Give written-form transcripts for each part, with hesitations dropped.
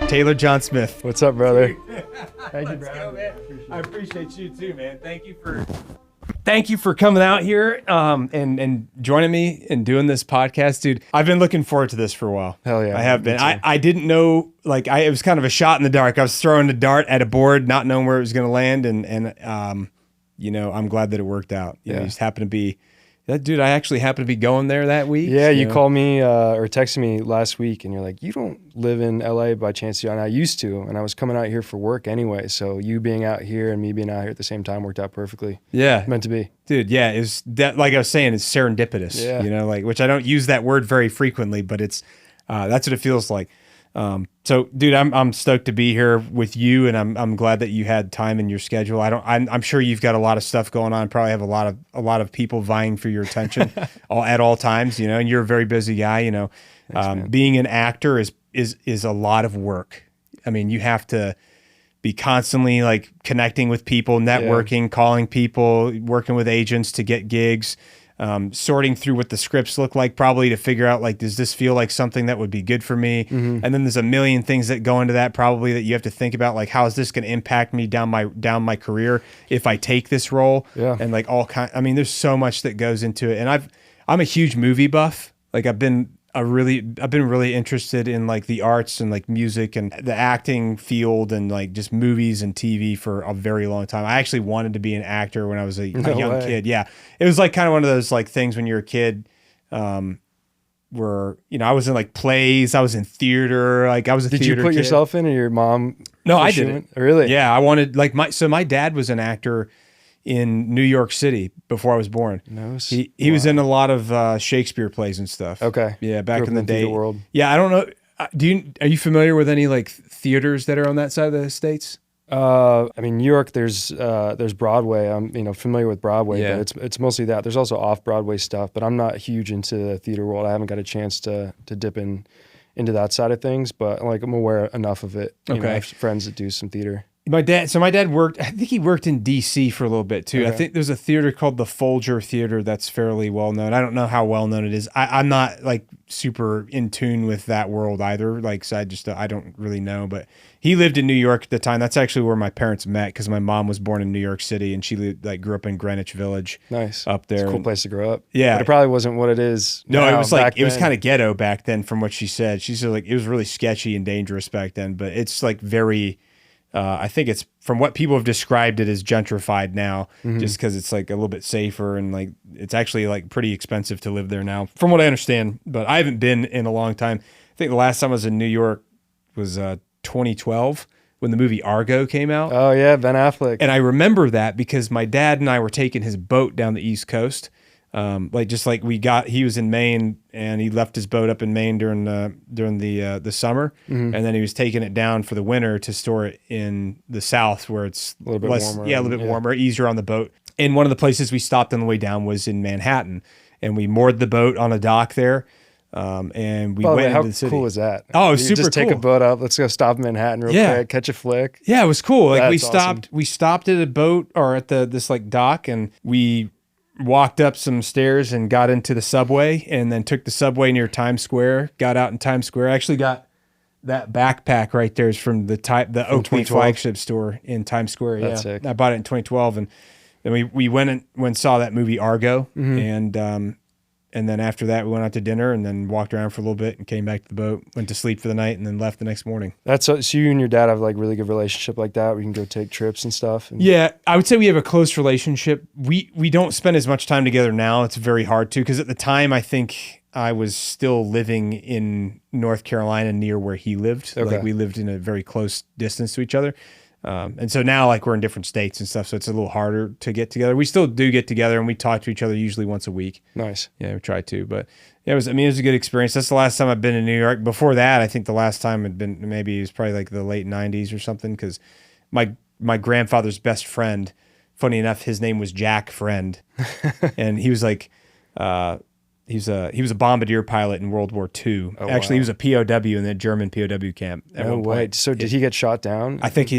Taylor John Smith. What's up, brother? Thank you, bro. Man. I appreciate you too, man. Thank you for coming out here and joining me and doing this podcast, dude. I've been looking forward to this for a while. Hell yeah. I have been. I didn't know, it was kind of a shot in the dark. I was throwing a dart at a board, not knowing where it was going to land. And I'm glad that it worked out. You know, you just happened to be, dude, I actually happened to be going there that week. Yeah, you called me or texted me last week and you're like, you don't live in LA by chance? And I used to, and I was coming out here for work anyway. So you being out here and me being out here at the same time worked out perfectly. Yeah. Meant to be. Dude, yeah, it's that, like I was saying, it's serendipitous, which I don't use that word very frequently, but it's, that's what it feels like. So dude, I'm stoked to be here with you, and I'm glad that you had time in your schedule. I'm sure you've got a lot of stuff going on. Probably have a lot of people vying for your attention at all times, and you're a very busy guy, Thanks, being an actor is a lot of work. I mean, you have to be constantly like connecting with people, networking, calling people, working with agents to get gigs. Sorting through what the scripts look like, probably to figure out, like, does this feel like something that would be good for me? Mm-hmm. And then there's a million things that go into that, probably, that you have to think about, like, how is this going to impact me down my career if I take this role? Yeah. And like there's so much that goes into it. And I'm a huge movie buff. Like I've been really interested in like the arts and like music and the acting field and like just movies and TV for a very long time. I actually wanted to be an actor when I was a young kid. Yeah. It was like kind of one of those like things when you're a kid, where, I was in like plays, I was in theater, like I was a theater kid. Did you put yourself in, or your mom? No, I didn't. Really? Yeah. I wanted my dad was an actor in New York City before I was born. He was in a lot of Shakespeare plays and stuff. Okay. Yeah, back in the day. World. Yeah, I don't know. Are you familiar with any like theaters that are on that side of the states? New York, there's Broadway. I'm familiar with Broadway, but it's mostly that. There's also off-Broadway stuff, but I'm not huge into the theater world. I haven't got a chance to dip into that side of things, but like I'm aware enough of it. I have friends that do some theater. My dad worked, I think he worked in DC for a little bit too. Okay. I think there's a theater called the Folger Theater that's fairly well known. I don't know how well known it is. I'm not like super in tune with that world either. Like, so I don't really know, but he lived in New York at the time. That's actually where my parents met, because my mom was born in New York City and she grew up in Greenwich Village. Nice. Up there. It's a cool place to grow up. Yeah. But it probably wasn't what it is. No, it was like, it was kind of ghetto back then from what she said. She said like, it was really sketchy and dangerous back then, but it's like very, I think it's, from what people have described it, as gentrified now, just because it's like a little bit safer, and like it's actually like pretty expensive to live there now, from what I understand. But I haven't been in a long time. I think the last time I was in New York was 2012 when the movie Argo came out. Oh yeah, Ben Affleck. And I remember that because my dad and I were taking his boat down the East Coast. He was in Maine and he left his boat up in Maine during the summer, and then he was taking it down for the winter to store it in the South where it's a little bit warmer. Yeah, a little bit warmer, easier on the boat. And one of the places we stopped on the way down was in Manhattan, and we moored the boat on a dock there. And we went into the city. How cool was that? Oh, it was super just cool. Take a boat up. Let's go stop in Manhattan real quick, catch a flick. Yeah, it was cool. Like awesome. We stopped at a boat or at this like dock, and we walked up some stairs and got into the subway, and then took the subway near Times Square, got out in Times Square. I actually got that backpack right there is from the Oakley flagship store in Times Square. That's sick. I bought it in 2012, and then we went and saw that movie Argo, and then after that we went out to dinner and then walked around for a little bit and came back to the boat, went to sleep for the night, and then left the next morning. So you and your dad have like really good relationship like that, where you can go take trips and stuff? Yeah, I would say we have a close relationship. We don't spend as much time together now. It's very hard to, because at the time I think I was still living in North Carolina near where he lived. Okay. Like we lived in a very close distance to each other. And so now like we're in different states and stuff, so it's a little harder to get together. We still do get together and we talk to each other usually once a week. Nice. Yeah, we try to, but it was a good experience. That's the last time I've been in New York. Before that, I think the last time had been, maybe it was probably like the late 90s or something, because my grandfather's best friend, funny enough, his name was Jack Friend. And he was like, he was a bombardier pilot in World War II. Oh, actually, wow. He was a POW in the German POW camp at one point. So did he get shot down? I think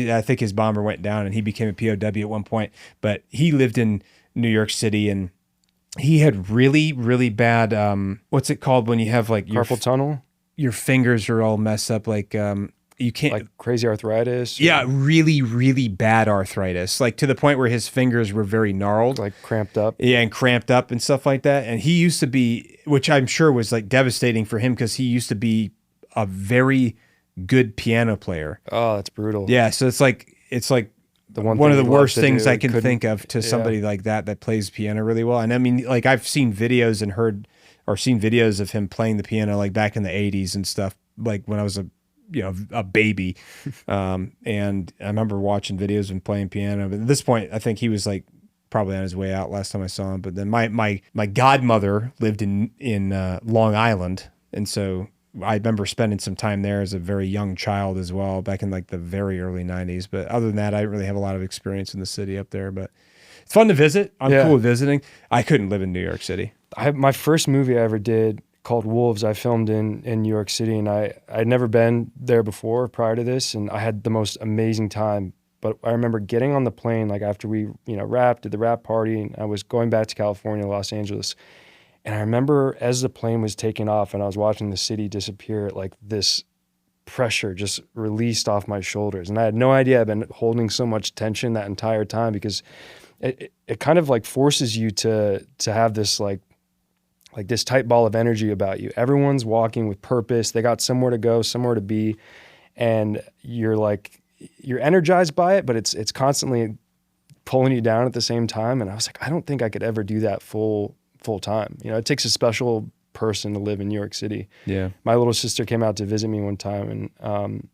his bomber went down and he became a POW at one point. But he lived in New York City, and he had really, really bad, what's it called when you have like carpal tunnel? Your fingers are all messed up, like you can't, like crazy arthritis. Yeah, really, really bad arthritis, like to the point where his fingers were very gnarled, like cramped up. Yeah, and cramped up and stuff like that. And he used to be, which I'm sure was like devastating for him, because he used to be a very good piano player. Oh, that's brutal. Yeah, so it's like one of the worst things I can think of to somebody like that plays piano really well. And I mean, like I've seen videos and seen videos of him playing the piano like back in the 80s and stuff, like when I was a baby. And I remember watching videos of him playing piano. But at this point, I think he was like probably on his way out last time I saw him. But then my godmother lived in Long Island, and so I remember spending some time there as a very young child as well, back in like the very early 90s. But other than that, I didn't really have a lot of experience in the city up there, but it's fun to visit. I'm cool with visiting. I couldn't live in New York City. My first movie I ever did, called Wolves, I filmed in New York City, and I'd never been there before prior to this, and I had the most amazing time. But I remember getting on the plane, like after we, wrapped, did the wrap party, and I was going back to California, Los Angeles. And I remember as the plane was taking off and I was watching the city disappear, like this pressure just released off my shoulders. And I had no idea I'd been holding so much tension that entire time, because it kind of like forces you to have this like this tight ball of energy about you. Everyone's walking with purpose. They got somewhere to go, somewhere to be. And you're energized by it, but it's constantly pulling you down at the same time. And I was like, I don't think I could ever do that full time. It takes a special person to live in New York City. Yeah. My little sister came out to visit me one time, and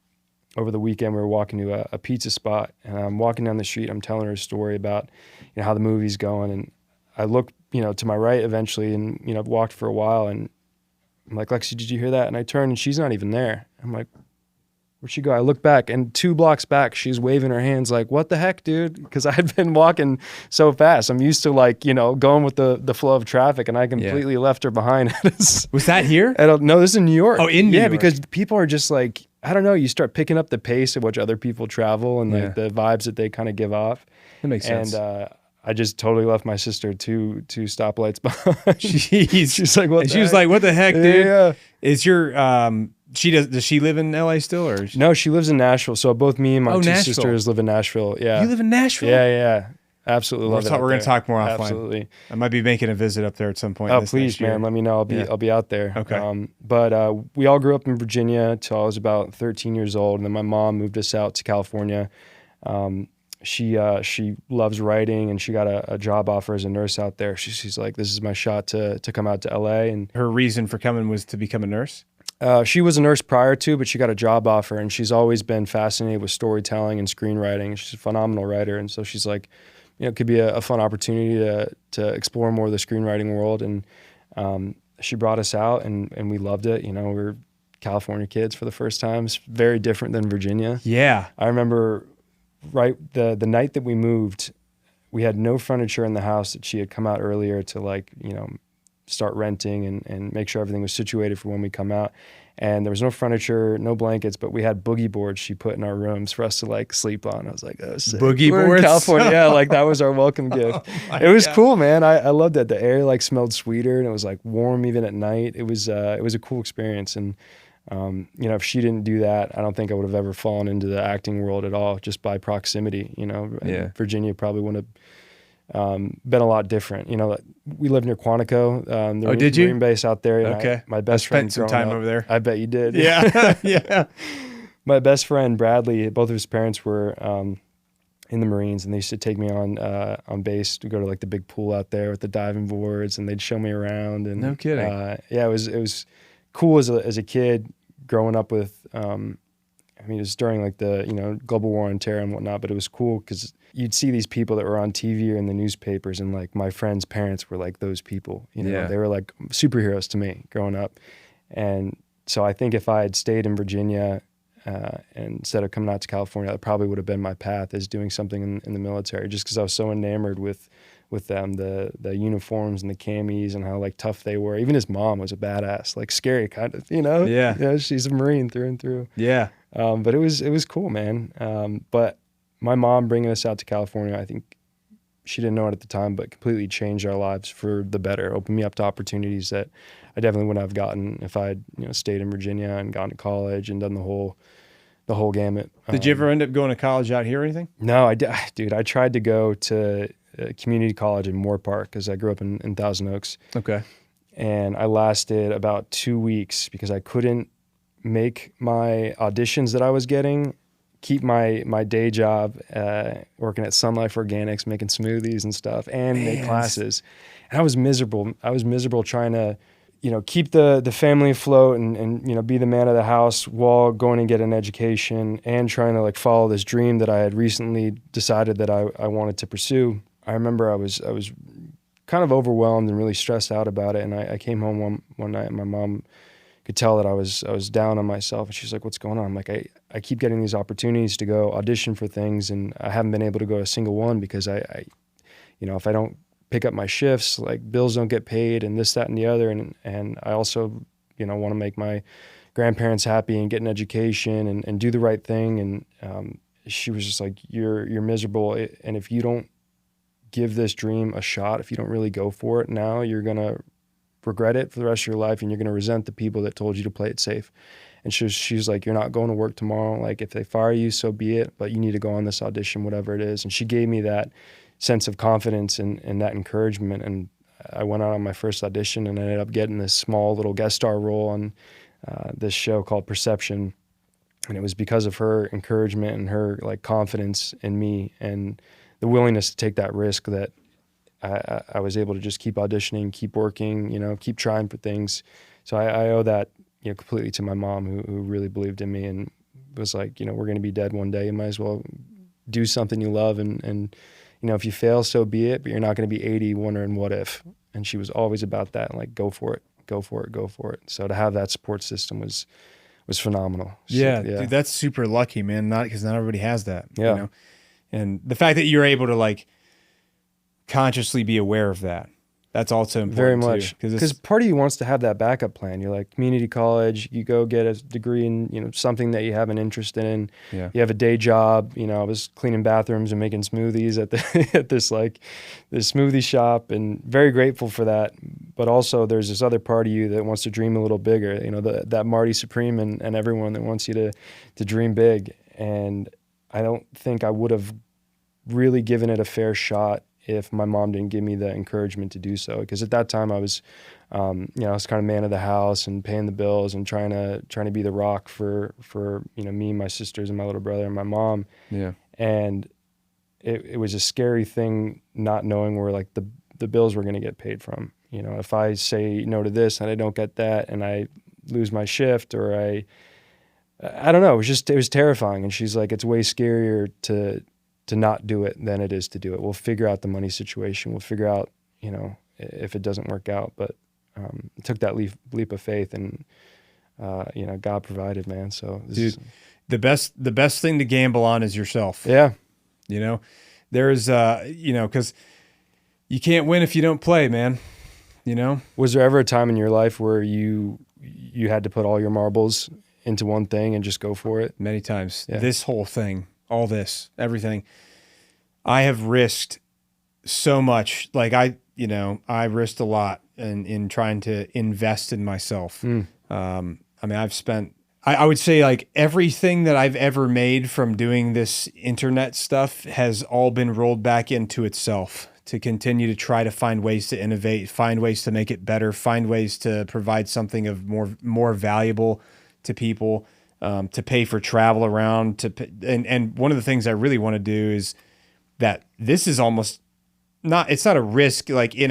over the weekend we were walking to a pizza spot, and I'm walking down the street. I'm telling her a story about how the movie's going, and I look to my right eventually, and I've walked for a while, and I'm like, Lexi, did you hear that? And I turn, and she's not even there. I'm like, where'd she go? I look back, and 2 blocks back, she's waving her hands like, what the heck, dude? Because I had been walking so fast. I'm used to going with the flow of traffic, and I completely left her behind. Was that here? No, this is in New York. Oh, in New York. Because people are just like, I don't know, you start picking up the pace at which other people travel and like the vibes that they kind of give off. That makes sense. And I just totally left my sister two stoplights behind. Jeez. She's like, what the heck? She was like, what the heck, dude? Yeah. Is your does she live in LA still, or No, she lives in Nashville. So both me and my 2 Nashville. sisters live in Nashville. Yeah. You live in Nashville? Yeah. Absolutely love it. We're going to talk more offline. Absolutely. I might be making a visit up there at some point. Oh, please, man. Let me know. I'll be out there. Okay. But we all grew up in Virginia till I was about 13 years old, and then my mom moved us out to California. She loves writing, and she got a job offer as a nurse out there. She's like, this is my shot to come out to LA. And her reason for coming was to become a nurse? She was a nurse prior to, but she got a job offer, and she's always been fascinated with storytelling and screenwriting. She's a phenomenal writer, and so she's like, it could be a fun opportunity to explore more of the screenwriting world. And she brought us out, and we loved it. We're California kids for the first time. It's very different than Virginia. Yeah. I remember the night that we moved, we had no furniture in the house that she had come out earlier to start renting and make sure everything was situated for when we come out. And there was no furniture, no blankets, but we had boogie boards she put in our rooms for us to sleep on. I was like, oh, sick. Boogie We're boards? in California. Yeah, that was our welcome gift. It was cool, man. I loved it. The air smelled sweeter, and it was warm even at night. It was a cool experience. And if she didn't do that, I don't think I would have ever fallen into the acting world at all, just by proximity. Virginia probably wouldn't have been a lot different. We lived near Quantico. Did you? Marine base out there. Okay. My best friend spent some time over there. I bet you did. Yeah. Yeah. My best friend Bradley, both of his parents were in the Marines, and they used to take me on base to go to the big pool out there with the diving boards, and they'd show me around. And no kidding. It was cool as a kid growing up with. It was during the global war on terror and whatnot, but it was cool because you'd see these people that were on TV or in the newspapers, and my friends' parents were those people. They were superheroes to me growing up. And so I think if I had stayed in Virginia and instead of coming out to California, that probably would have been my path, as doing something in the military, just because I was so enamored with them, the uniforms and the camis and how tough they were. Even his mom was a badass, scary kind of, Yeah. She's a Marine through and through. Yeah. But it was cool, man. But my mom bringing us out to California, I think she didn't know it at the time, but completely changed our lives for the better. Opened me up to opportunities that I definitely wouldn't have gotten if I had stayed in Virginia and gone to college and done the whole the whole gamut. Did you ever end up going to college out here or anything? No, dude, I tried to go to community college in Moore Park because I grew up in Thousand Oaks. Okay. And I lasted about 2 weeks because I couldn't make my auditions that I was getting, keep my day job working at Sun Life Organics, making smoothies and stuff, and make classes. And I was miserable. I was miserable trying to, keep the family afloat and be the man of the house while going and get an education and trying to like follow this dream that I had recently decided that I wanted to pursue. I remember I was kind of overwhelmed and really stressed out about it. And I came home one night and my mom could tell that I was down on myself. And she's like, what's going on? I'm like, I keep getting these opportunities to go audition for things and I haven't been able to go to a single one because I if I don't pick up my shifts, like bills don't get paid and this, that, and the other. And I also, want to make my grandparents happy and get an education and do the right thing. And she was just like, you're miserable. And if you don't give this dream a shot, if you don't really go for it now, you're going to regret it for the rest of your life and you're going to resent the people that told you to play it safe. And she's like, you're not going to work tomorrow. Like if they fire you, so be it, but you need to go on this audition, whatever it is. And she gave me that sense of confidence and that encouragement. And I went out on my first audition and ended up getting this small little guest star role on this show called Perception. And it was because of her encouragement and her like confidence in me and the willingness to take that risk that I was able to just keep auditioning, keep working, keep trying for things. So I owe that, completely to my mom who really believed in me and was like, we're going to be dead one day. You might as well do something you love. And if you fail, so be it, but you're not going to be 80 wondering what if. And she was always about that. Like, go for it, go for it, go for it. So to have that support system was phenomenal. Yeah, so, dude, that's super lucky, man. Because not everybody has that. Yeah. And the fact that you're able to like consciously be aware of that, that's also important. Very much. Because part of you wants to have that backup plan. You're like community college, you go get a degree in, something that you have an interest in. Yeah. You have a day job. I was cleaning bathrooms and making smoothies at this smoothie shop and very grateful for that. But also there's this other part of you that wants to dream a little bigger, that Marty Supreme and everyone that wants you to dream big. And I don't think I would have really given it a fair shot if my mom didn't give me the encouragement to do so. Because at that time I was, I was kind of man of the house and paying the bills and trying to be the rock for me, my sisters, and my little brother and my mom. Yeah. And it was a scary thing not knowing where like the bills were going to get paid from. If I say no to this and I don't get that and I lose my shift or I don't know, it was terrifying. And she's like, it's way scarier to not do it than it is to do it. We'll figure out the money situation. We'll figure out, if it doesn't work out. But it took that leap of faith and, God provided, man. So dude, the best thing to gamble on is yourself. Yeah. There's, because you can't win if you don't play, man. Was there ever a time in your life where you had to put all your marbles into one thing and just go for it? Many times. Yeah. This whole thing, all this, everything. I have risked so much. Like I risked a lot in trying to invest in myself. I've spent, I would say like everything that I've ever made from doing this internet stuff has all been rolled back into itself to continue to try to find ways to innovate, find ways to make it better, find ways to provide something of more valuable to people. To pay for travel around and one of the things I really want to do is that this is almost not, it's not a risk like in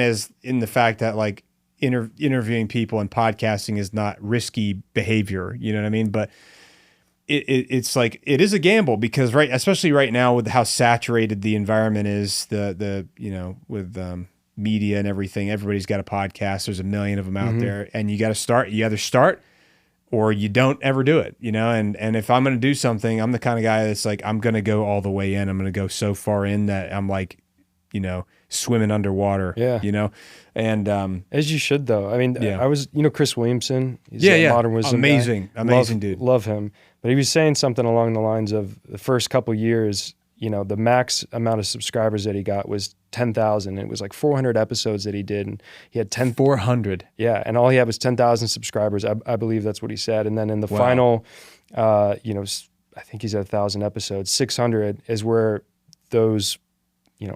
the fact that like interviewing people and podcasting is not risky behavior, you know what I mean? But it's like, it is a gamble because especially right now with how saturated the environment is, with media and everything, everybody's got a podcast. There's a million of them out there and you either start or you don't ever do it, and if I'm going to do something, I'm the kind of guy that's like, I'm going to go all the way in. I'm going to go so far in that I'm like, swimming underwater, and as you should though. I mean, I was, Chris Williamson, he's Modern Wisdom amazing guy. Dude. Love him. But he was saying something along the lines of the first couple years, the max amount of subscribers that he got was 10,000. It was like 400 episodes that he did, and he had 400. Yeah, and all he had was 10,000 subscribers. I believe that's what he said. And then in the final, I think he's at 1,000 episodes. 600 is where those,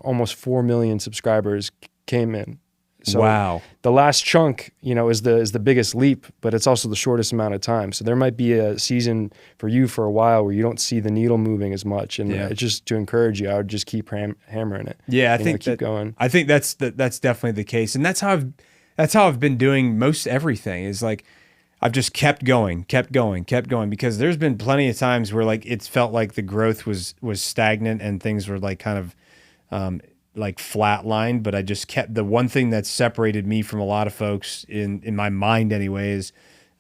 almost 4 million subscribers came in. So wow. The last chunk, is the biggest leap, but it's also the shortest amount of time. So there might be a season for you for a while where you don't see the needle moving as much, and it's just to encourage you. I would just keep hammering it. Yeah, I think keep going. I think that's definitely the case, and that's how I've been doing most everything. Is like I've just kept going, because there's been plenty of times where like it's felt like the growth was stagnant and things were like kind of like flatlined, but I just kept. The one thing that separated me from a lot of folks in my mind anyway is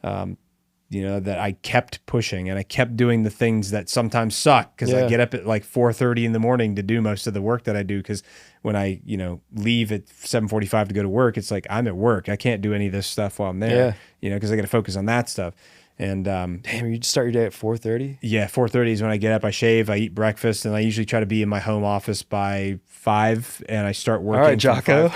that I kept pushing and I kept doing the things that sometimes suck, because I get up at like 4:30 in the morning to do most of the work that I do, because when I leave at 7:45 to go to work, it's like I'm at work. I can't do any of this stuff while I'm there, because I got to focus on that stuff. And damn, you start your day at 4:30? Yeah, 4:30 is when I get up. I shave, I eat breakfast, and I usually try to be in my home office by 5, and I start working. All right, Jocko.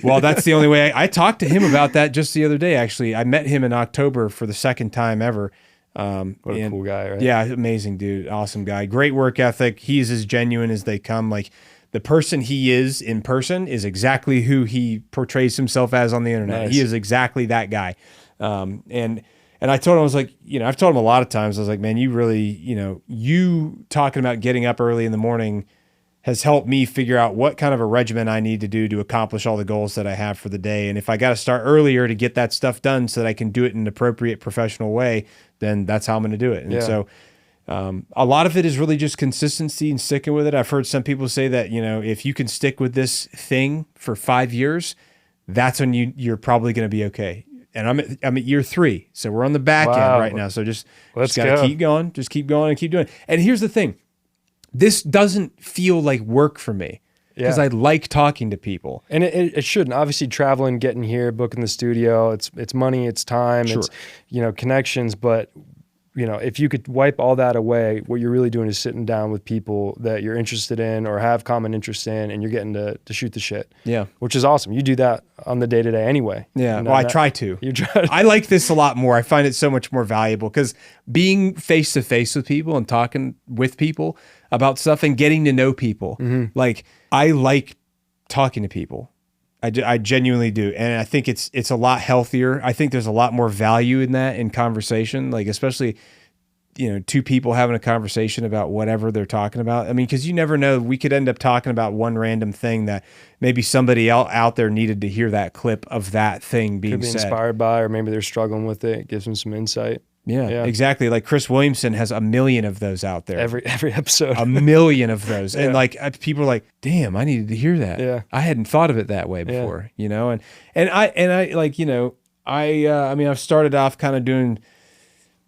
Well, that's the only way. I talked to him about that just the other day, actually. I met him in October for the second time ever. What a cool guy, right? Yeah, amazing dude. Awesome guy. Great work ethic. He's as genuine as they come. Like, the person he is in person is exactly who he portrays himself as on the internet. Nice. He is exactly that guy. And I told him, I was like, I've told him a lot of times, I was like, man, you really, you talking about getting up early in the morning has helped me figure out what kind of a regimen I need to do to accomplish all the goals that I have for the day. And if I got to start earlier to get that stuff done so that I can do it in an appropriate professional way, then that's how I'm going to do it. And so a lot of it is really just consistency and sticking with it. I've heard some people say that, if you can stick with this thing for 5 years, that's when you're probably going to be okay. And I'm at year 3, so we're on the back end right now. So just gotta keep going, just keep going and keep doing it. And here's the thing: this doesn't feel like work for me, because I like talking to people, and it shouldn't. Obviously, traveling, getting here, booking the studio, it's money, it's time, it's connections. But if you could wipe all that away, what you're really doing is sitting down with people that you're interested in or have common interest in, and you're getting to shoot the shit. Yeah. Which is awesome. You do that on the day-to-day anyway. Yeah. Well, I try to. You try to. I like this a lot more. I find it so much more valuable, because being face-to-face with people and talking with people about stuff and getting to know people, like, I like talking to people. I genuinely do. And I think it's a lot healthier. I think there's a lot more value in that, in conversation, like, especially, two people having a conversation about whatever they're talking about. I mean, because you never know, we could end up talking about one random thing that maybe somebody out there needed to hear that clip of that thing being said. Could be inspired by, or maybe they're struggling with it. It gives them some insight. Yeah, exactly. Like Chris Williamson has 1 million of those out there. Every episode. 1 million of those. And like, people are like, damn, I needed to hear that. Yeah. I hadn't thought of it that way before, and I like, I mean, I've started off kind of doing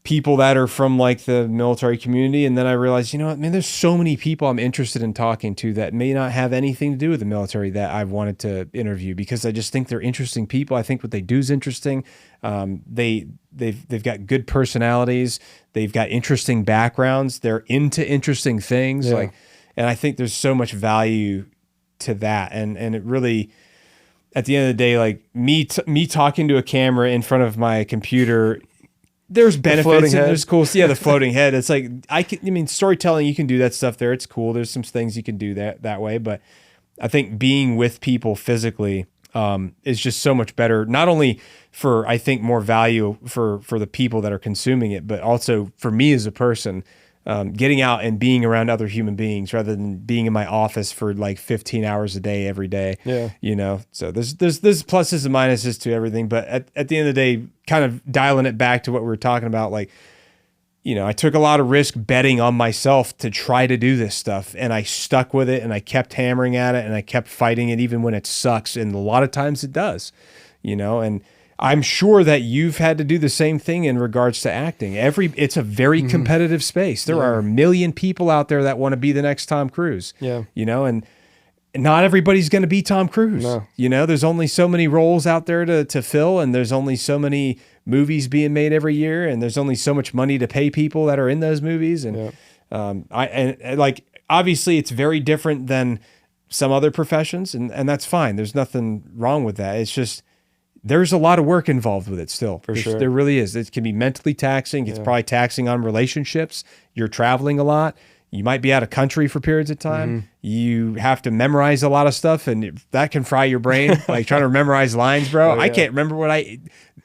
people that are from like the military community. And then I realized, there's so many people I'm interested in talking to that may not have anything to do with the military that I've wanted to interview, because I just think they're interesting people. I think what they do is interesting. They've got good personalities. They've got interesting backgrounds. They're into interesting things. And I think there's so much value to that. And it really, at the end of the day, like me talking to a camera in front of my computer, there's benefits and there's cool. Yeah, the floating head. It's like, storytelling, you can do that stuff there. It's cool. There's some things you can do that way. But I think being with people physically is just so much better. Not only for, I think, more value for the people that are consuming it, but also for me as a person. Getting out and being around other human beings rather than being in my office for like 15 hours a day every day. Yeah. So there's pluses and minuses to everything, but at the end of the day, kind of dialing it back to what we were talking about, like, I took a lot of risk betting on myself to try to do this stuff, and I stuck with it, and I kept hammering at it, and I kept fighting it even when it sucks. And a lot of times it does, and I'm sure that you've had to do the same thing in regards to acting. It's a very competitive space. There are 1 million people out there that want to be the next Tom Cruise. Yeah. And not everybody's going to be Tom Cruise. No. There's only so many roles out there to fill, and there's only so many movies being made every year, and there's only so much money to pay people that are in those movies. And obviously it's very different than some other professions, and that's fine. There's nothing wrong with that. It's just, there's a lot of work involved with it still. For sure. There really is. It can be mentally taxing. It's probably taxing on relationships. You're traveling a lot. You might be out of country for periods of time. You have to memorize a lot of stuff, and that can fry your brain. Like trying to memorize lines, bro. I can't remember what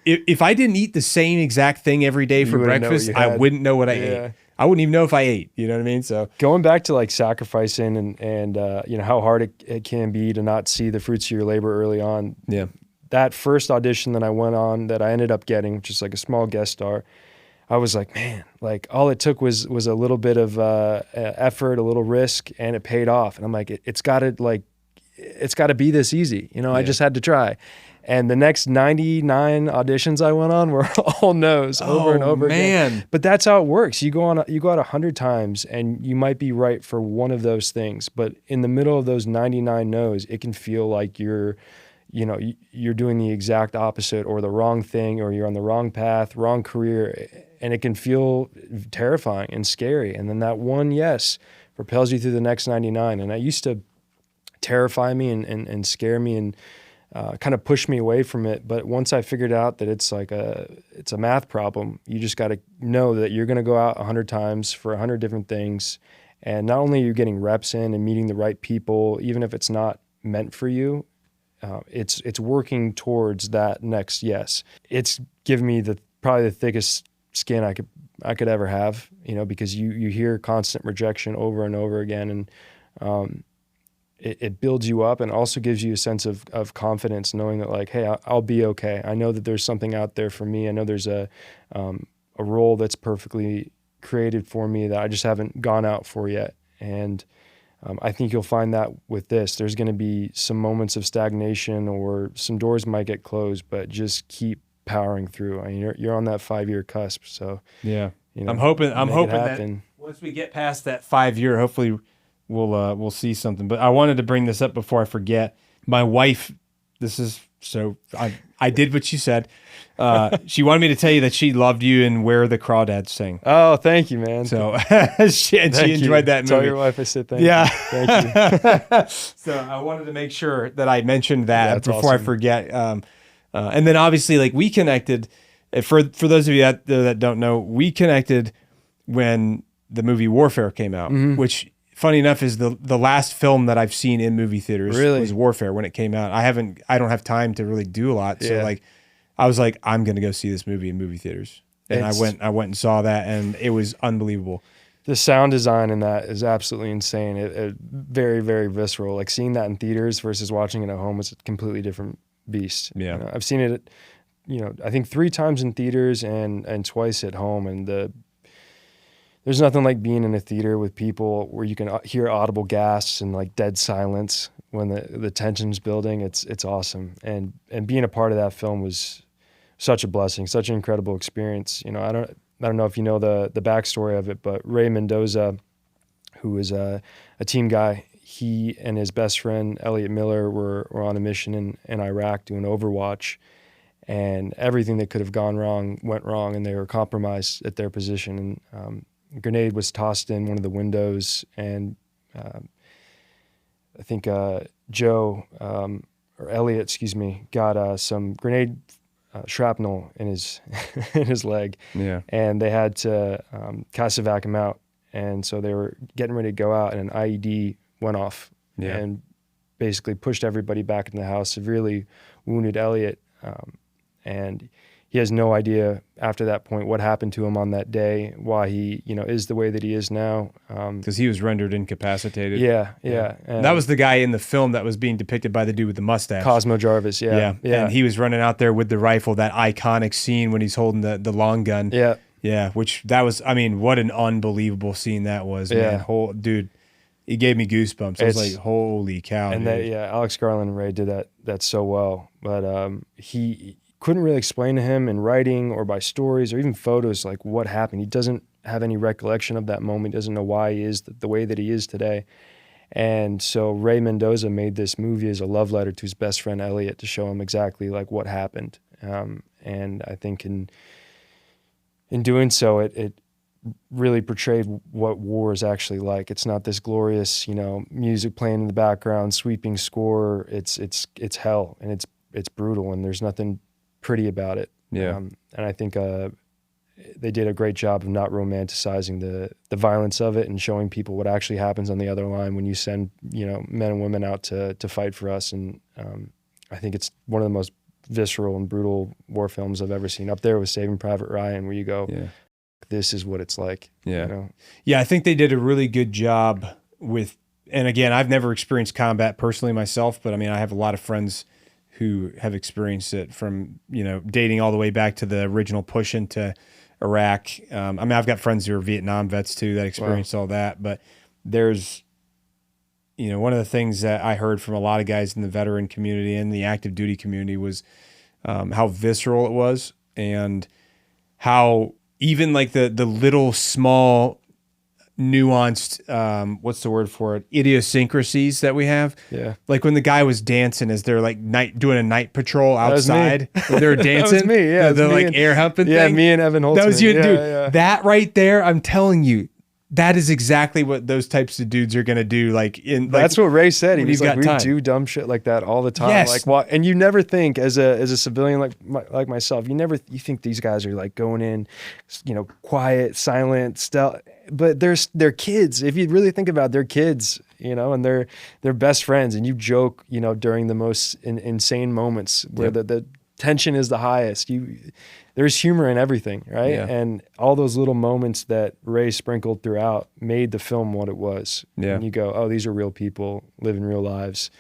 if I didn't eat the same exact thing every day for breakfast, I wouldn't know what I ate. I wouldn't even know if I ate. You know what I mean? So going back to like sacrificing and you know, how hard it can be to not see the fruits of your labor early on. Yeah. That first audition that I went on that I ended up getting, which is like a small guest star, I was like, man, like all it took was a little bit of effort, a little risk, and it paid off. And I'm like, it's got to be this easy. You know, I just had to try. And the next 99 auditions I went on were all no's over and over again. But that's how it works. You go out 100 times and you might be right for one of those things. But in the middle of those 99 no's, it can feel like you're doing the exact opposite or the wrong thing, or you're on the wrong path, wrong career. And it can feel terrifying and scary. And then that one yes propels you through the next 99. And that used to terrify me and scare me and kind of push me away from it. But once I figured out that it's a math problem, you just got to know that you're going to go out 100 times for 100 different things. And not only are you getting reps in and meeting the right people, even if it's not meant for you, it's working towards that next yes. It's given me probably the thickest skin I could ever have, you know, because you hear constant rejection over and over again, and it builds you up and also gives you a sense of confidence, knowing that like, hey, I'll be okay. I know that there's something out there for me. I know there's a role that's perfectly created for me that I just haven't gone out for yet. And I think you'll find that with this. There's going to be some moments of stagnation or some doors might get closed, but just keep powering through. I mean, you're on that 5-year cusp. So yeah, you know, I'm hoping that once we get past that 5-year, hopefully we'll see something. But I wanted to bring this up before I forget. My wife, I did what she said. She wanted me to tell you that she loved you and Where the Crawdads Sing. Oh, thank you, man. So she enjoyed that movie. Tell your wife I said thank you. Thank you. So I wanted to make sure that I mentioned that before I forget. And then obviously, like, we connected. For those of you that don't know, we connected when the movie Warfare came out, which, funny enough, is the last film that I've seen in movie theaters. Really? Was Warfare when it came out. I don't have time to really do a lot. So like, I was like, I'm going to go see this movie in movie theaters. And I went and saw that, and it was unbelievable. The sound design in that is absolutely insane. It very, very visceral. Like, seeing that in theaters versus watching it at home is a completely different beast. Yeah. You know, I've seen it, I think 3 times in theaters and twice at home. And there's nothing like being in a theater with people where you can hear audible gasps and like dead silence when the tension's building. It's awesome. And being a part of that film was such a blessing, such an incredible experience. You know, I don't know if you know the backstory of it, but Ray Mendoza, who was a team guy, he and his best friend Elliot Miller were on a mission in Iraq doing Overwatch, and everything that could have gone wrong went wrong, and they were compromised at their position. And a grenade was tossed in one of the windows, and I think Joe or Elliot, excuse me, got some grenade shrapnel in his in his leg, and they had to casevac him out. And so they were getting ready to go out, and an IED went off and basically pushed everybody back in the house, severely wounded Elliot, and he has no idea after that point what happened to him on that day, why he is the way that he is now. Because he was rendered incapacitated. Yeah. And that was the guy in the film that was being depicted by the dude with the mustache. Cosmo Jarvis, yeah. And he was running out there with the rifle, that iconic scene when he's holding the long gun. Yeah. Yeah, which that was, I mean, what an unbelievable scene that was, man. Dude, it gave me goosebumps. I was like, holy cow. And Alex Garland and Ray did that so well. But he couldn't really explain to him in writing or by stories or even photos like what happened. He doesn't have any recollection of that moment. He doesn't know why he is the way that he is today. And so Ray Mendoza made this movie as a love letter to his best friend Elliot to show him exactly like what happened. And I think in doing so, it really portrayed what war is actually like. It's not this glorious, music playing in the background, sweeping score. It's hell, and it's it's brutal and there's nothing pretty about it. Yeah. And I think they did a great job of not romanticizing the violence of it and showing people what actually happens on the other line when you send, men and women out to fight for us. And I think it's one of the most visceral and brutal war films I've ever seen, up there with Saving Private Ryan, where you go, this is what it's like. Yeah. Yeah, I think they did a really good job with, and again, I've never experienced combat personally myself, but I mean, I have a lot of friends who have experienced it, from, dating all the way back to the original push into Iraq. I mean, I've got friends who are Vietnam vets too that experienced all that, but there's, one of the things that I heard from a lot of guys in the veteran community and the active duty community was how visceral it was, and how even like the little small nuanced, what's the word for it, idiosyncrasies that we have. Yeah. Like when the guy was dancing as they're like doing a night patrol outside, when they were dancing. That was me. Yeah. The like air humping thing. Yeah, me and Evan Holtzman. That was you, dude. Yeah. That right there, I'm telling you, that is exactly what those types of dudes are going to do. That's what Ray said. He was like, we time. do dumb shit like that all the time. Yes. And you never think as a civilian like myself, you think these guys are like going in, quiet, silent, stealth. But they're kids. If you really think about it, they're kids, and they're best friends. And you joke, during the most insane moments where the tension is the highest. There's humor in everything, right? Yeah. And all those little moments that Ray sprinkled throughout made the film what it was. Yeah. And you go, oh, these are real people living real lives,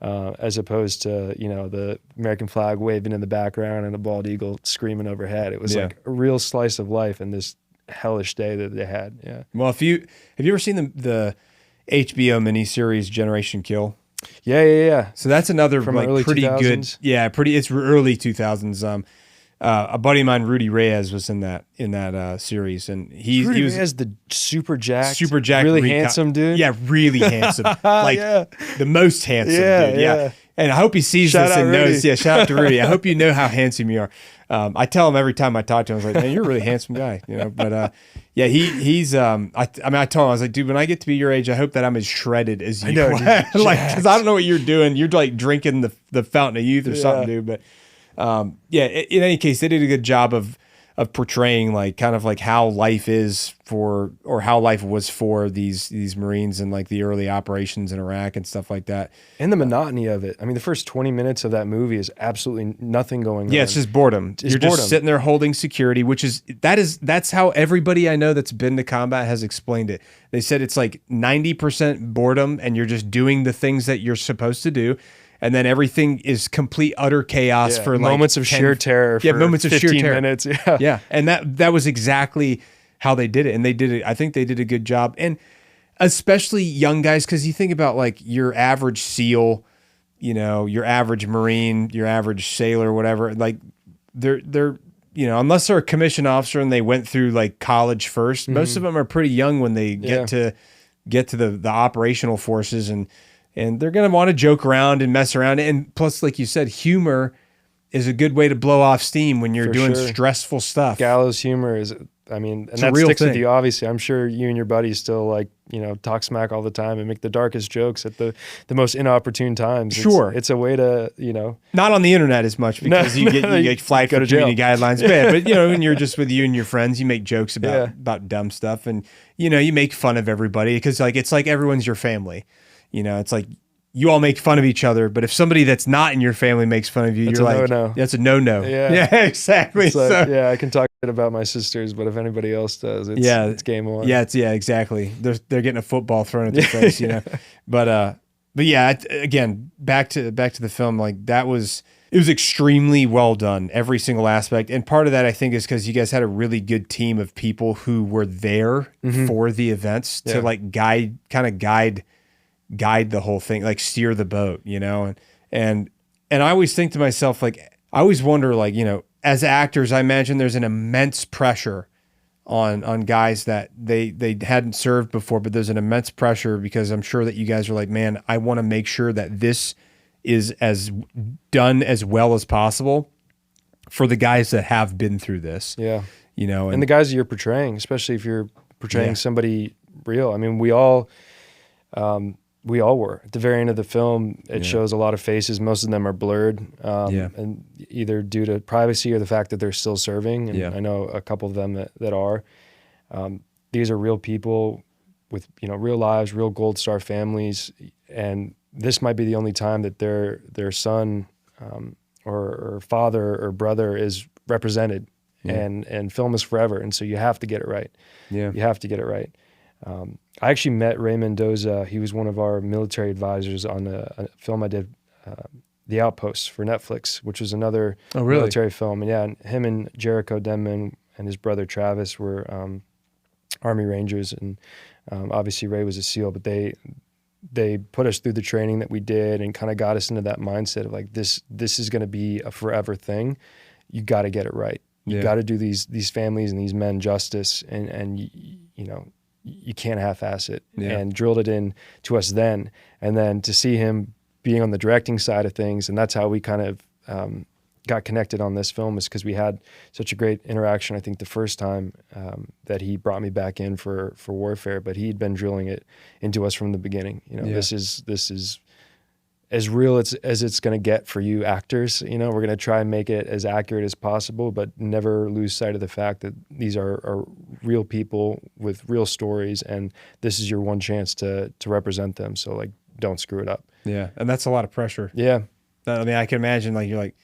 as opposed to, the American flag waving in the background and a bald eagle screaming overhead. It was like a real slice of life in this hellish day that they had. Yeah. Well, have you ever seen the HBO miniseries Generation Kill? Yeah. So that's another from like early pretty 2000s. Good. Yeah, it's early 2000s. A buddy of mine, Rudy Reyes, was in that series, and he was Reyes, the super jacked, really handsome dude. Yeah, really handsome, like the most handsome dude. Yeah. And I hope he sees Shout this out and Rudy. knows. Yeah, shout out to Rudy. I hope you know how handsome you are. I tell him every time I talk to him, I was like, man, you're a really handsome guy, But he's. I told him, I was like, dude, when I get to be your age, I hope that I'm as shredded as you. I know, because I don't know what you're doing. You're like drinking the fountain of youth or something, dude. But in any case, they did a good job of portraying like kind of like how life is or how life was for these Marines and like the early operations in Iraq and stuff like that. And the monotony of it. I mean, the first 20 minutes of that movie is absolutely nothing going on. Yeah, it's just boredom. You're just sitting there holding security, that's how everybody I know that's been to combat has explained it. They said it's like 90% boredom and you're just doing the things that you're supposed to do. And then everything is complete, utter chaos for like moments of sheer terror. For moments of 15 sheer terror. minutes. Yeah. And that was exactly how they did it. And they did it. I think they did a good job. And especially young guys, because you think about like your average SEAL, your average Marine, your average sailor, whatever. Like they're unless they're a commissioned officer and they went through like college first, most of them are pretty young when they get to the operational forces, and they're going to want to joke around and mess around. And plus, like you said, humor is a good way to blow off steam when you're doing stressful stuff. Gallows humor is, and that real sticks thing. with you, obviously. I'm sure you and your buddies still like, talk smack all the time and make the darkest jokes at the most inopportune times. Sure. It's a way to, Not on the internet as much because you get flagged for community guidelines. But when you're just with you and your friends, you make jokes about dumb stuff, and, you make fun of everybody because like, it's like everyone's your family. It's like you all make fun of each other, but if somebody that's not in your family makes fun of you, you're like, that's a no-no. Yeah, exactly. Like, I can talk shit about my sisters, but if anybody else does, it's game on. Yeah, exactly. They're getting a football thrown at their face, But yeah, again, back to the film, like it was extremely well done, every single aspect. And part of that, I think, is because you guys had a really good team of people who were there for the events to like guide the whole thing, like steer the boat, and I always think to myself, like, I always wonder, like, as actors, I imagine there's an immense pressure on guys that they hadn't served before, but there's an immense pressure because I'm sure that you guys are like, man, I want to make sure that this is as done as well as possible for the guys that have been through this. Yeah. And the guys that you're portraying, especially if you're portraying somebody real. I mean, we all, we all were. At the very end of the film, it shows a lot of faces. Most of them are blurred, and either due to privacy or the fact that they're still serving. And I know a couple of them that are. These are real people with real lives, real Gold Star families, and this might be the only time that their son or father or brother is represented. And film is forever, and so you have to get it right. You have to get it right. I actually met Ray Mendoza. He was one of our military advisors on a film I did, The Outpost, for Netflix, which was another military film. And him and Jericho Denman and his brother Travis were Army Rangers, and obviously Ray was a SEAL, but they put us through the training that we did and kind of got us into that mindset of like, this is going to be a forever thing. You got to get it right. You got to do these families and these men justice, and you can't half-ass it. And drilled it in to us then. And then to see him being on the directing side of things, and that's how we kind of got connected on this film, is because we had such a great interaction, I think, the first time that he brought me back in for Warfare, but he'd been drilling it into us from the beginning. This is as real as it's going to get for you actors. We're going to try and make it as accurate as possible, but never lose sight of the fact that these are real people with real stories, and this is your one chance to represent them. So like, don't screw it up. Yeah. And that's a lot of pressure. Yeah. I mean, I can imagine you're like,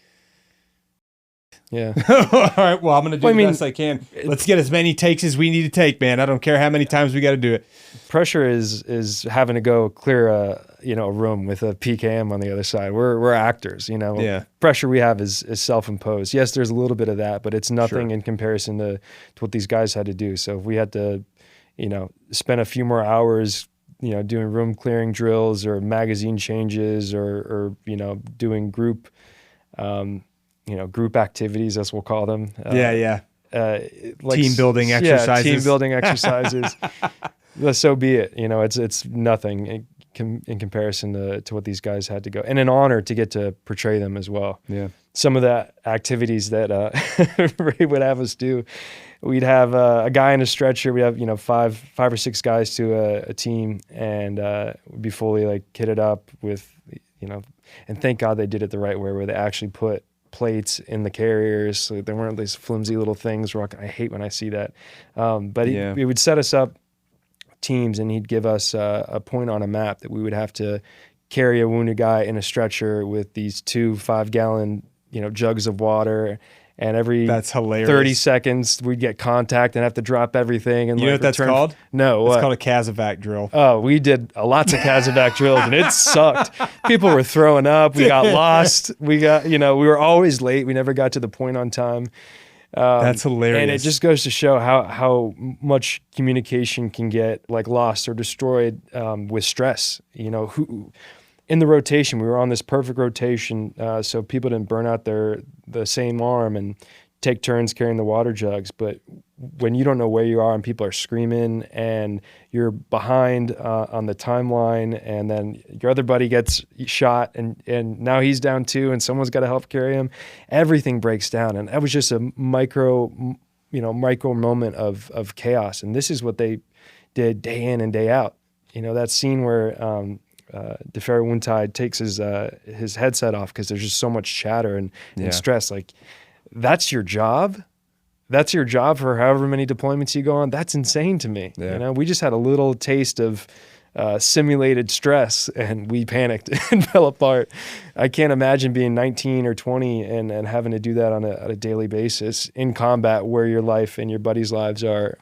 yeah. All right. Well, I'm going to do the best I can. Let's get as many takes as we need to take, man. I don't care how many times we got to do it. Pressure is having to go clear a room with a PKM on the other side. We're actors, Pressure we have is self-imposed. Yes, there's a little bit of that, but it's nothing in comparison to what these guys had to do. So if we had to, spend a few more hours, doing room clearing drills or magazine changes or doing group activities, as we'll call them. Team building exercises. Yeah, team building exercises. So be it. It's nothing in comparison to what these guys had to go. And an honor to get to portray them as well. Yeah. Some of the activities that Ray would have us do, we'd have a guy in a stretcher. We'd have five or six guys to a team, and we'd be fully kitted up with and thank God they did it the right way, where they actually put plates in the carriers, so there weren't these flimsy little things. I hate when I see that. But he would set us up teams, and he'd give us a point on a map that we would have to carry a wounded guy in a stretcher with these 2 5-gallon jugs of water, and every that's hilarious 30 seconds we'd get contact and have to drop everything. And you know what that's called? No, it's called a Kazovac drill. Oh, we did lots of Kazovac drills, and it sucked. People were throwing up. We got lost. We were always late. We never got to the point on time. That's hilarious. And it just goes to show how much communication can get lost or destroyed with stress. In the rotation, we were on this perfect rotation, so people didn't burn out the same arm and take turns carrying the water jugs. But when you don't know where you are and people are screaming and you're behind on the timeline, and then your other buddy gets shot and now he's down too, and someone's got to help carry him, everything breaks down. And that was just a micro moment of chaos. And this is what they did day in and day out. That scene where DeFerro Wuntide takes his headset off because there's just so much chatter and stress. That's your job. That's your job for however many deployments you go on. That's insane to me. Yeah. We just had a little taste of simulated stress, and we panicked and fell apart. I can't imagine being 19 or 20 and having to do that on a daily basis in combat, where your life and your buddies' lives are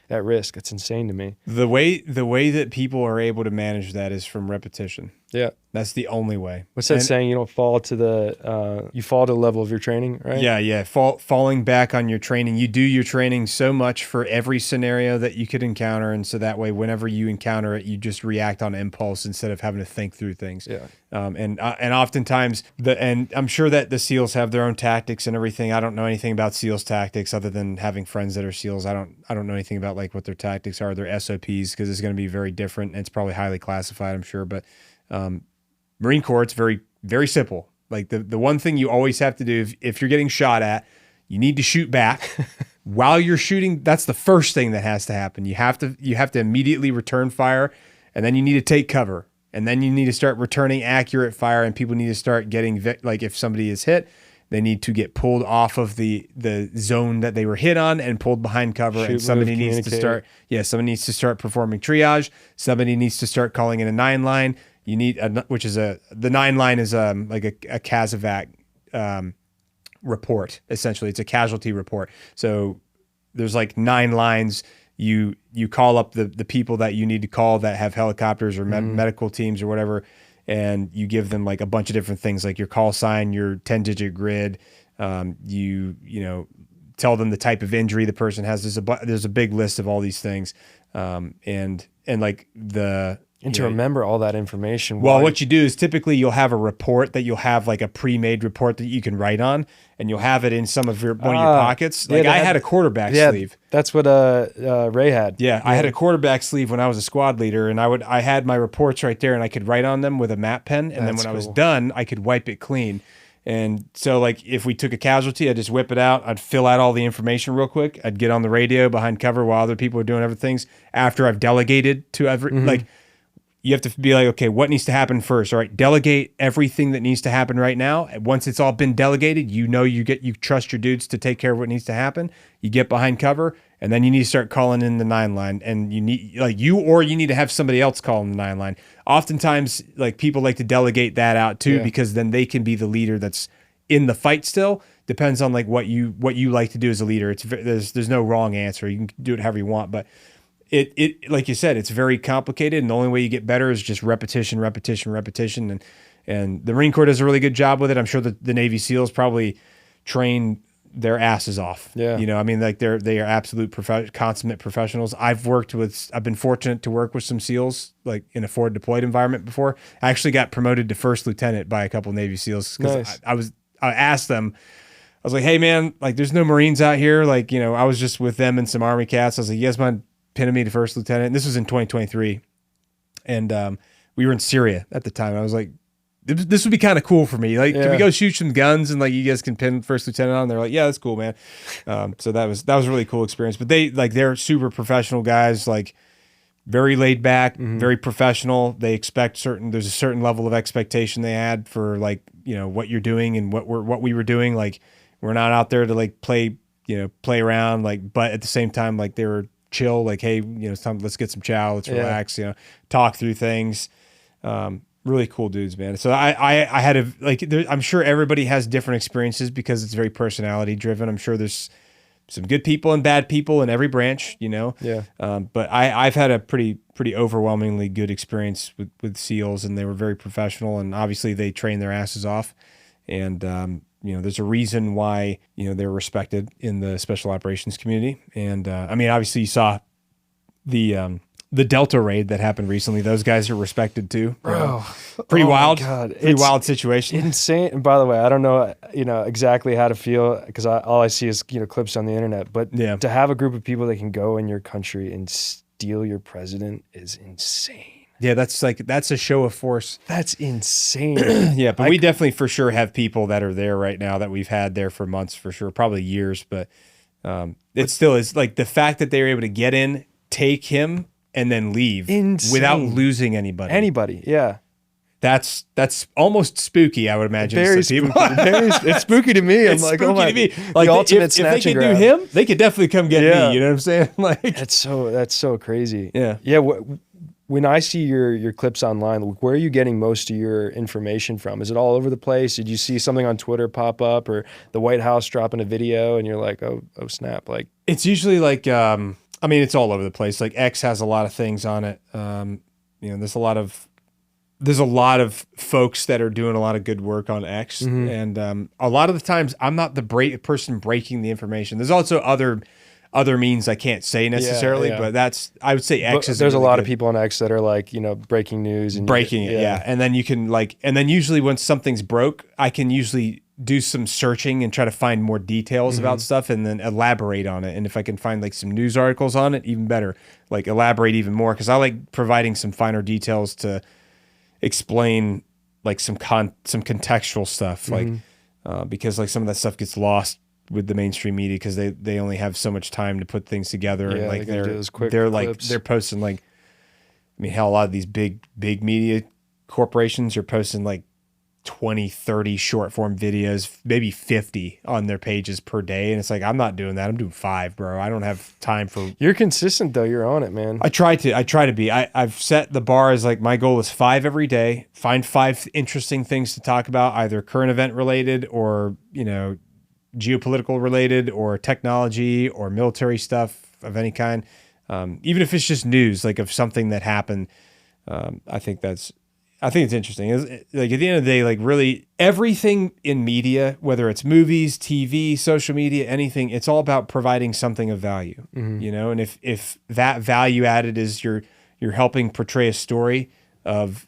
at risk. It's insane to me. The way that people are able to manage that is from repetition. Yeah. That's the only way. What's that saying? You don't fall to you fall to the level of your training, right? Yeah. Falling back on your training. You do your training so much for every scenario that you could encounter, and so that way, whenever you encounter it, you just react on impulse instead of having to think through things. Yeah. And oftentimes, and I'm sure that the SEALs have their own tactics and everything. I don't know anything about SEALs tactics other than having friends that are SEALs. I don't know anything about what their tactics are, their SOPs, because it's going to be very different. And it's probably highly classified, I'm sure, but. Marine Corps, it's very, very simple. The one thing you always have to do if you're getting shot at, you need to shoot back. While you're shooting, that's the first thing that has to happen. You have to immediately return fire, and then you need to take cover, and then you need to start returning accurate fire, and people need to start getting like if somebody is hit, they need to get pulled off of the zone that they were hit on and pulled behind cover. And somebody needs to start, somebody needs to start performing triage. Somebody needs to start calling in a 9-line. You need the 9-line is like a CASEVAC report. Essentially, it's a casualty report. So there's like 9 lines. You call up the people that you need to call that have helicopters or medical teams or whatever, and you give them like a bunch of different things, like your call sign, your 10-digit grid. You tell them the type of injury the person has. There's a big list of all these things, and like to remember all that information. Well, what you do is typically you'll have a report that you'll have like a pre-made report that you can write on, and you'll have it in one of your pockets. Like I had a quarterback sleeve. That's what Ray had. Yeah, I had a quarterback sleeve when I was a squad leader, and I had my reports right there, and I could write on them with a map pen, and then when I was done, I could wipe it clean. And so like if we took a casualty, I'd just whip it out. I'd fill out all the information real quick. I'd get on the radio behind cover while other people are doing other things after I've delegated to like. You have to be like, okay, what needs to happen first? All right, delegate everything that needs to happen right now. Once it's all been delegated, you trust your dudes to take care of what needs to happen. You get behind cover, and then you need to start calling in the 9-line. And you need you need to have somebody else calling the 9-line. Oftentimes, like people like to delegate that out too, because then they can be the leader that's in the fight still. Depends on like what you like to do as a leader. There's no wrong answer. You can do it however you want, but it like you said, it's very complicated, and the only way you get better is just repetition, and the Marine Corps does a really good job with it. I'm sure that the Navy SEALs probably train their asses off. Yeah. I mean, like they are absolute consummate professionals. I've been fortunate to work with some SEALs like in a forward deployed environment before. I actually got promoted to first lieutenant by a couple of Navy SEALs because I asked them, I was like, hey man, like there's no Marines out here. Like, I was just with them and some Army cats. I was like, you guys mind pinning me to first lieutenant? And this was in 2023. And we were in Syria at the time. I was like, this would be kind of cool for me. Like, can we go shoot some guns and like you guys can pin first lieutenant on? And they're like, yeah, that's cool, man. So that was a really cool experience. But they're super professional guys, like very laid back, very professional. They expect there's a certain level of expectation they had for like, what you're doing and what we were doing. Like, we're not out there to like play around, like, but at the same time, like they were chill, like, hey, let's get some chow, let's relax, talk through things. Really cool dudes, man. So I had I'm sure everybody has different experiences because it's very personality driven. I'm sure there's some good people and bad people in every branch, but I've had a pretty overwhelmingly good experience with SEALs, and they were very professional, and obviously they train their asses off, and there's a reason why, they're respected in the special operations community. And I mean, obviously you saw the Delta raid that happened recently. Those guys are respected too. Bro. Pretty wild. God. Pretty wild situation. Insane. And by the way, I don't know, exactly how to feel because all I see is, clips on the internet. But to have a group of people that can go in your country and steal your president is insane. Yeah, that's a show of force. That's insane. Yeah, but we definitely for sure have people that are there right now that we've had there for months for sure, probably years. But it still is like the fact that they were able to get in, take him, and then leave without losing anybody. Anybody, yeah. That's almost spooky, I would imagine. Very spooky. It's spooky to me. I'm like, oh my, like the ultimate snatch and grab. If they could do him, they could definitely come get me. You know what I'm saying? Like that's so crazy. Yeah. When I see your clips online, where are you getting most of your information from? Is it all over the place? Did you see something on Twitter pop up or the White House dropping a video and you're like, oh snap? Like it's usually like, I mean, it's all over the place. Like X has a lot of things on it. There's a lot of folks that are doing a lot of good work on X. And a lot of the times I'm not the person breaking the information. There's also other means I can't say necessarily, but I would say X is. There's really a lot of people on X that are like, breaking news and breaking it. Yeah. And then you can usually when something's broke, I can usually do some searching and try to find more details about stuff and then elaborate on it. And if I can find like some news articles on it, even better, like elaborate even more. Cause I like providing some finer details to explain like some contextual stuff. Like, because like some of that stuff gets lost with the mainstream media because they only have so much time to put things together and like they're posting like I mean, hell, a lot of these big media corporations are posting like 20, 30 short form videos, maybe 50 on their pages per day. And it's like, I'm not doing that. I'm doing 5, bro. I don't have time for. You're consistent though. You're on it, man. I try to be. I've set the bar as like, my goal is 5 every day. Find 5 interesting things to talk about, either current event related or, geopolitical related or technology or military stuff of any kind. Even if it's just news, like of something that happened. I think it's interesting. Like at the end of the day, like really everything in media, whether it's movies, TV, social media, anything, it's all about providing something of value, and if that value added is you're helping portray a story of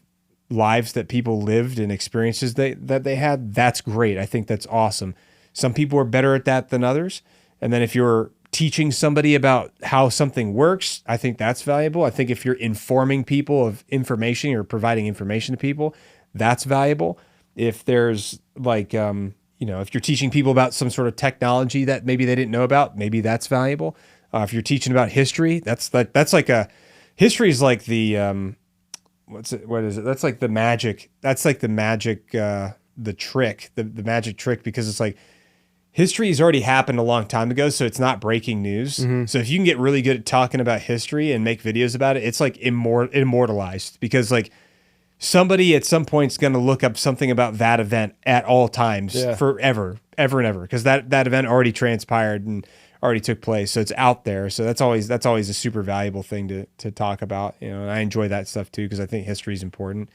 lives that people lived and experiences that they had, that's great. I think that's awesome. Some people are better at that than others. And then if you're teaching somebody about how something works, I think that's valuable. I think if you're informing people of information or providing information to people, that's valuable. If there's like, if you're teaching people about some sort of technology that maybe they didn't know about, maybe that's valuable. If you're teaching about history, history is like the, what is it? That's like the magic. That's like the magic, the trick, the magic trick, because it's like, history has already happened a long time ago, so it's not breaking news. So if you can get really good at talking about history and make videos about it, it's like immortalized, because like somebody at some point is going to look up something about that event at all times forever, ever and ever, because that event already transpired and already took place. So it's out there. So that's always a super valuable thing to talk about. And I enjoy that stuff too, because I think history is important.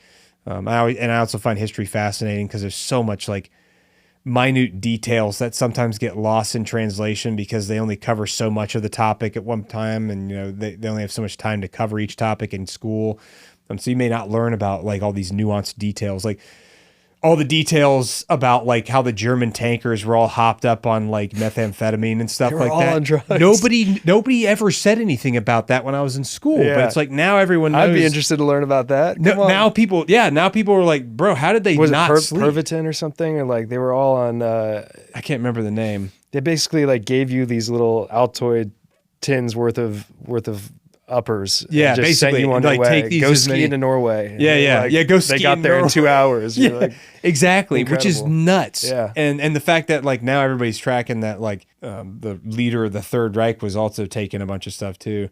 I also find history fascinating because there's so much like minute details that sometimes get lost in translation because they only cover so much of the topic at one time, and they only have so much time to cover each topic in school. So you may not learn about like all these nuanced details, like all the details about like how the German tankers were all hopped up on like methamphetamine and stuff like that. On drugs. Nobody ever said anything about that when I was in school, but it's like now everyone knows. I'd be interested to learn about that. Now people are like, bro, how did they not sleep? Pervitin or something, or like they were all on. I can't remember the name. They basically like gave you these little Altoid tins worth of uppers. Yeah, just sent you on your way. Take these go skiing to Norway. Go skiing. They got there in 2 hours. Yeah, like, exactly, incredible. Which is nuts. Yeah, and the fact that like now everybody's tracking that like the leader of the Third Reich was also taking a bunch of stuff too.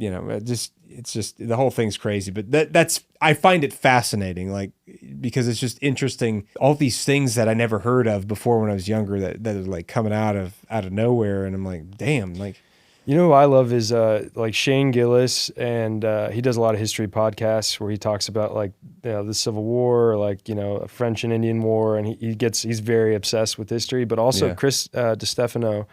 It's just the whole thing's crazy. But that's I find it fascinating, like because it's just interesting. All these things that I never heard of before when I was younger that are like coming out of nowhere, and I'm like, damn, like. You know who I love is like Shane Gillis, and he does a lot of history podcasts where he talks about like the Civil War, or like French and Indian War, and he's very obsessed with history. But also Chris DiStefano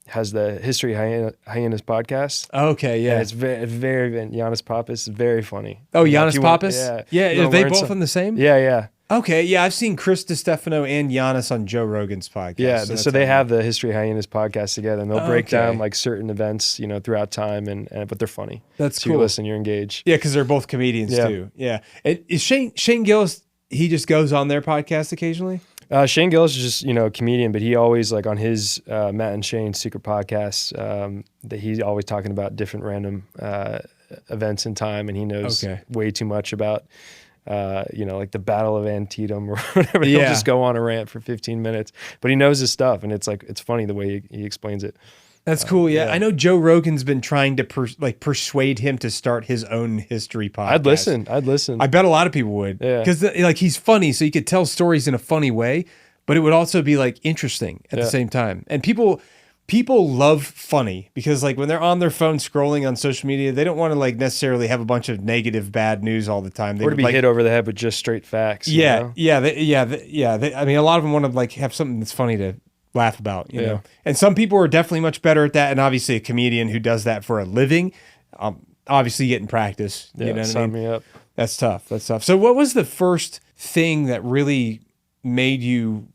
has the History Hyenas podcast. Okay, yeah, and it's very Giannis Pappas is very funny. Oh, Giannis Pappas, yeah. Are they both on the same? Yeah. Okay, yeah, I've seen Chris DiStefano and Giannis on Joe Rogan's podcast. Yeah, so they have the History Hyenas podcast together, and they'll break down like certain events, throughout time, but they're funny. That's so cool. You listen, you're engaged. Yeah, because they're both comedians too. Yeah, and is Shane Gillis? He just goes on their podcast occasionally. Shane Gillis is just a comedian, but he always like on his Matt and Shane's secret podcast that he's always talking about different random events in time, and he knows way too much about. Like the Battle of Antietam or whatever. He'll just go on a rant for 15 minutes, but he knows his stuff, and it's like it's funny the way he explains it. That's cool. Yeah, I know Joe Rogan's been trying to persuade him to start his own history podcast. I'd listen. I bet a lot of people would. Yeah, because like he's funny, so he could tell stories in a funny way, but it would also be like interesting at the same time. And people love funny because like when they're on their phone scrolling on social media, they don't want to like necessarily have a bunch of negative, bad news all the time. They or to be hit over the head with just straight facts. I mean, a lot of them want to like have something that's funny to laugh about, you know. And some people are definitely much better at that. And obviously, a comedian who does that for a living, obviously getting practice. You know what I mean? Me up. That's tough. So, what was the first thing that really made you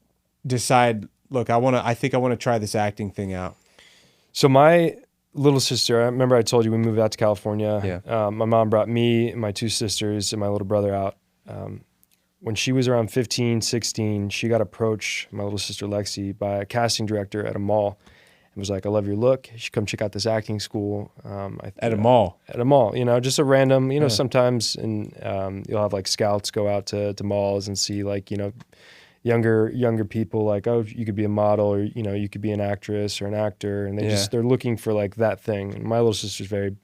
decide? Look, I think I want to try this acting thing out. So my little sister, I remember I told you we moved out to California. Yeah. My mom brought me, my 2 sisters, and my little brother out. When she was around 15, 16, she got approached, my little sister Lexi, by a casting director at a mall. was like, I love your look. You should come check out this acting school. At a mall. At a mall, just a random, sometimes you'll have like scouts go out to malls and see like, younger people like, oh, you could be a model, or, you could be an actress or an actor. And they're looking for like that thing. And my little sister's very,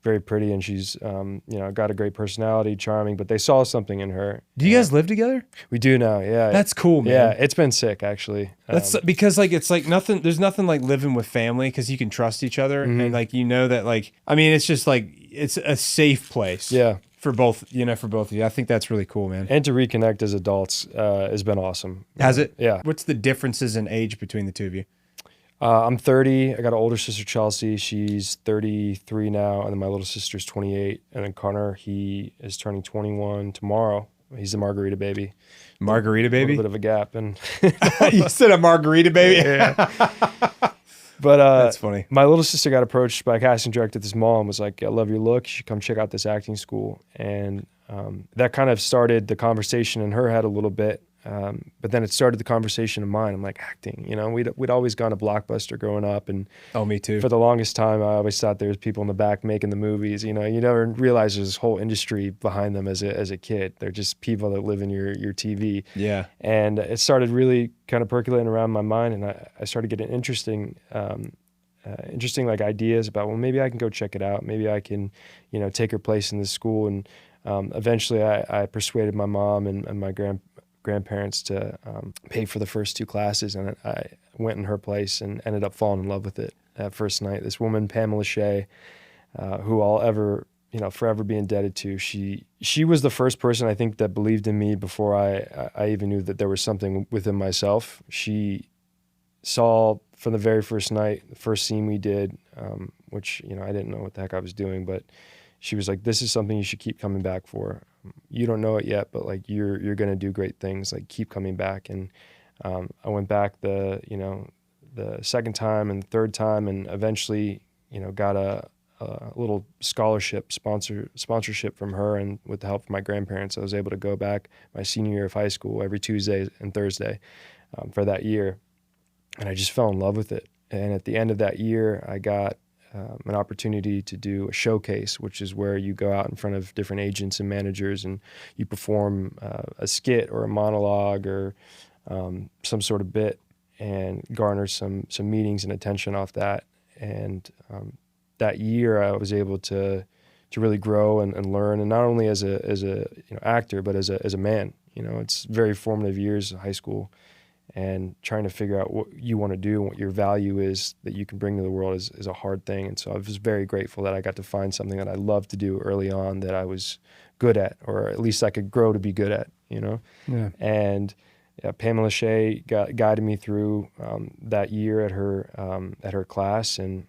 very pretty, and she's, got a great personality, charming, but they saw something in her. Do you guys live together? We do now. Yeah. That's cool, man. Yeah. It's been sick, actually. That's because like, it's like nothing, there's nothing like living with family, cause you can trust each other. Mm-hmm. And like, that like, I mean, it's just like, it's a safe place. Yeah. For both of you. I think that's really cool, man. And to reconnect as adults has been awesome. Has it? Yeah. What's the differences in age between the two of you? I'm 30. I got an older sister, Chelsea. She's 33 now. And then my little sister's 28. And then Connor, he is turning 21 tomorrow. He's a margarita baby. Margarita baby? A little bit of a gap. And you said a margarita baby? Yeah. But that's funny. My little sister got approached by a casting director at this mall and was like, I love your look. You should come check out this acting school. And that kind of started the conversation in her head a little bit. But then it started the conversation in mine. I'm like, acting, we'd always gone to Blockbuster growing up. And oh, me too. For the longest time, I always thought there was people in the back making the movies. You never realize there's this whole industry behind them as a kid. They're just people that live in your TV. Yeah. And it started really kind of percolating around my mind, and I started getting interesting like ideas about, well, maybe I can go check it out. Maybe I can, take her place in this school. And eventually I persuaded my mom and my grandparents to pay for the first 2 classes, and I went in her place and ended up falling in love with it that first night. This woman, Pamela Shea, who I'll ever, forever be indebted to. She was the first person, I think, that believed in me before I even knew that there was something within myself. She saw from the very first night, the first scene we did, which, I didn't know what the heck I was doing, but she was like, this is something you should keep coming back for. You don't know it yet, but like you're going to do great things. Like, keep coming back. And I went back the second time and third time, and eventually, got a little sponsorship from her, and with the help of my grandparents, I was able to go back my senior year of high school every Tuesday and Thursday for that year. And I just fell in love with it. And at the end of that year, I got an opportunity to do a showcase, which is where you go out in front of different agents and managers and you perform a skit or a monologue or some sort of bit and garner some meetings and attention off that. And that year I was able to really grow and learn, and not only as a actor, but as a man. It's very formative years of high school, and trying to figure out what you want to do and what your value is that you can bring to the world is a hard thing. And so I was very grateful that I got to find something that I loved to do early on, that I was good at, or at least I could grow to be good at, Yeah. And Pamela Shea guided me through that year at her class. And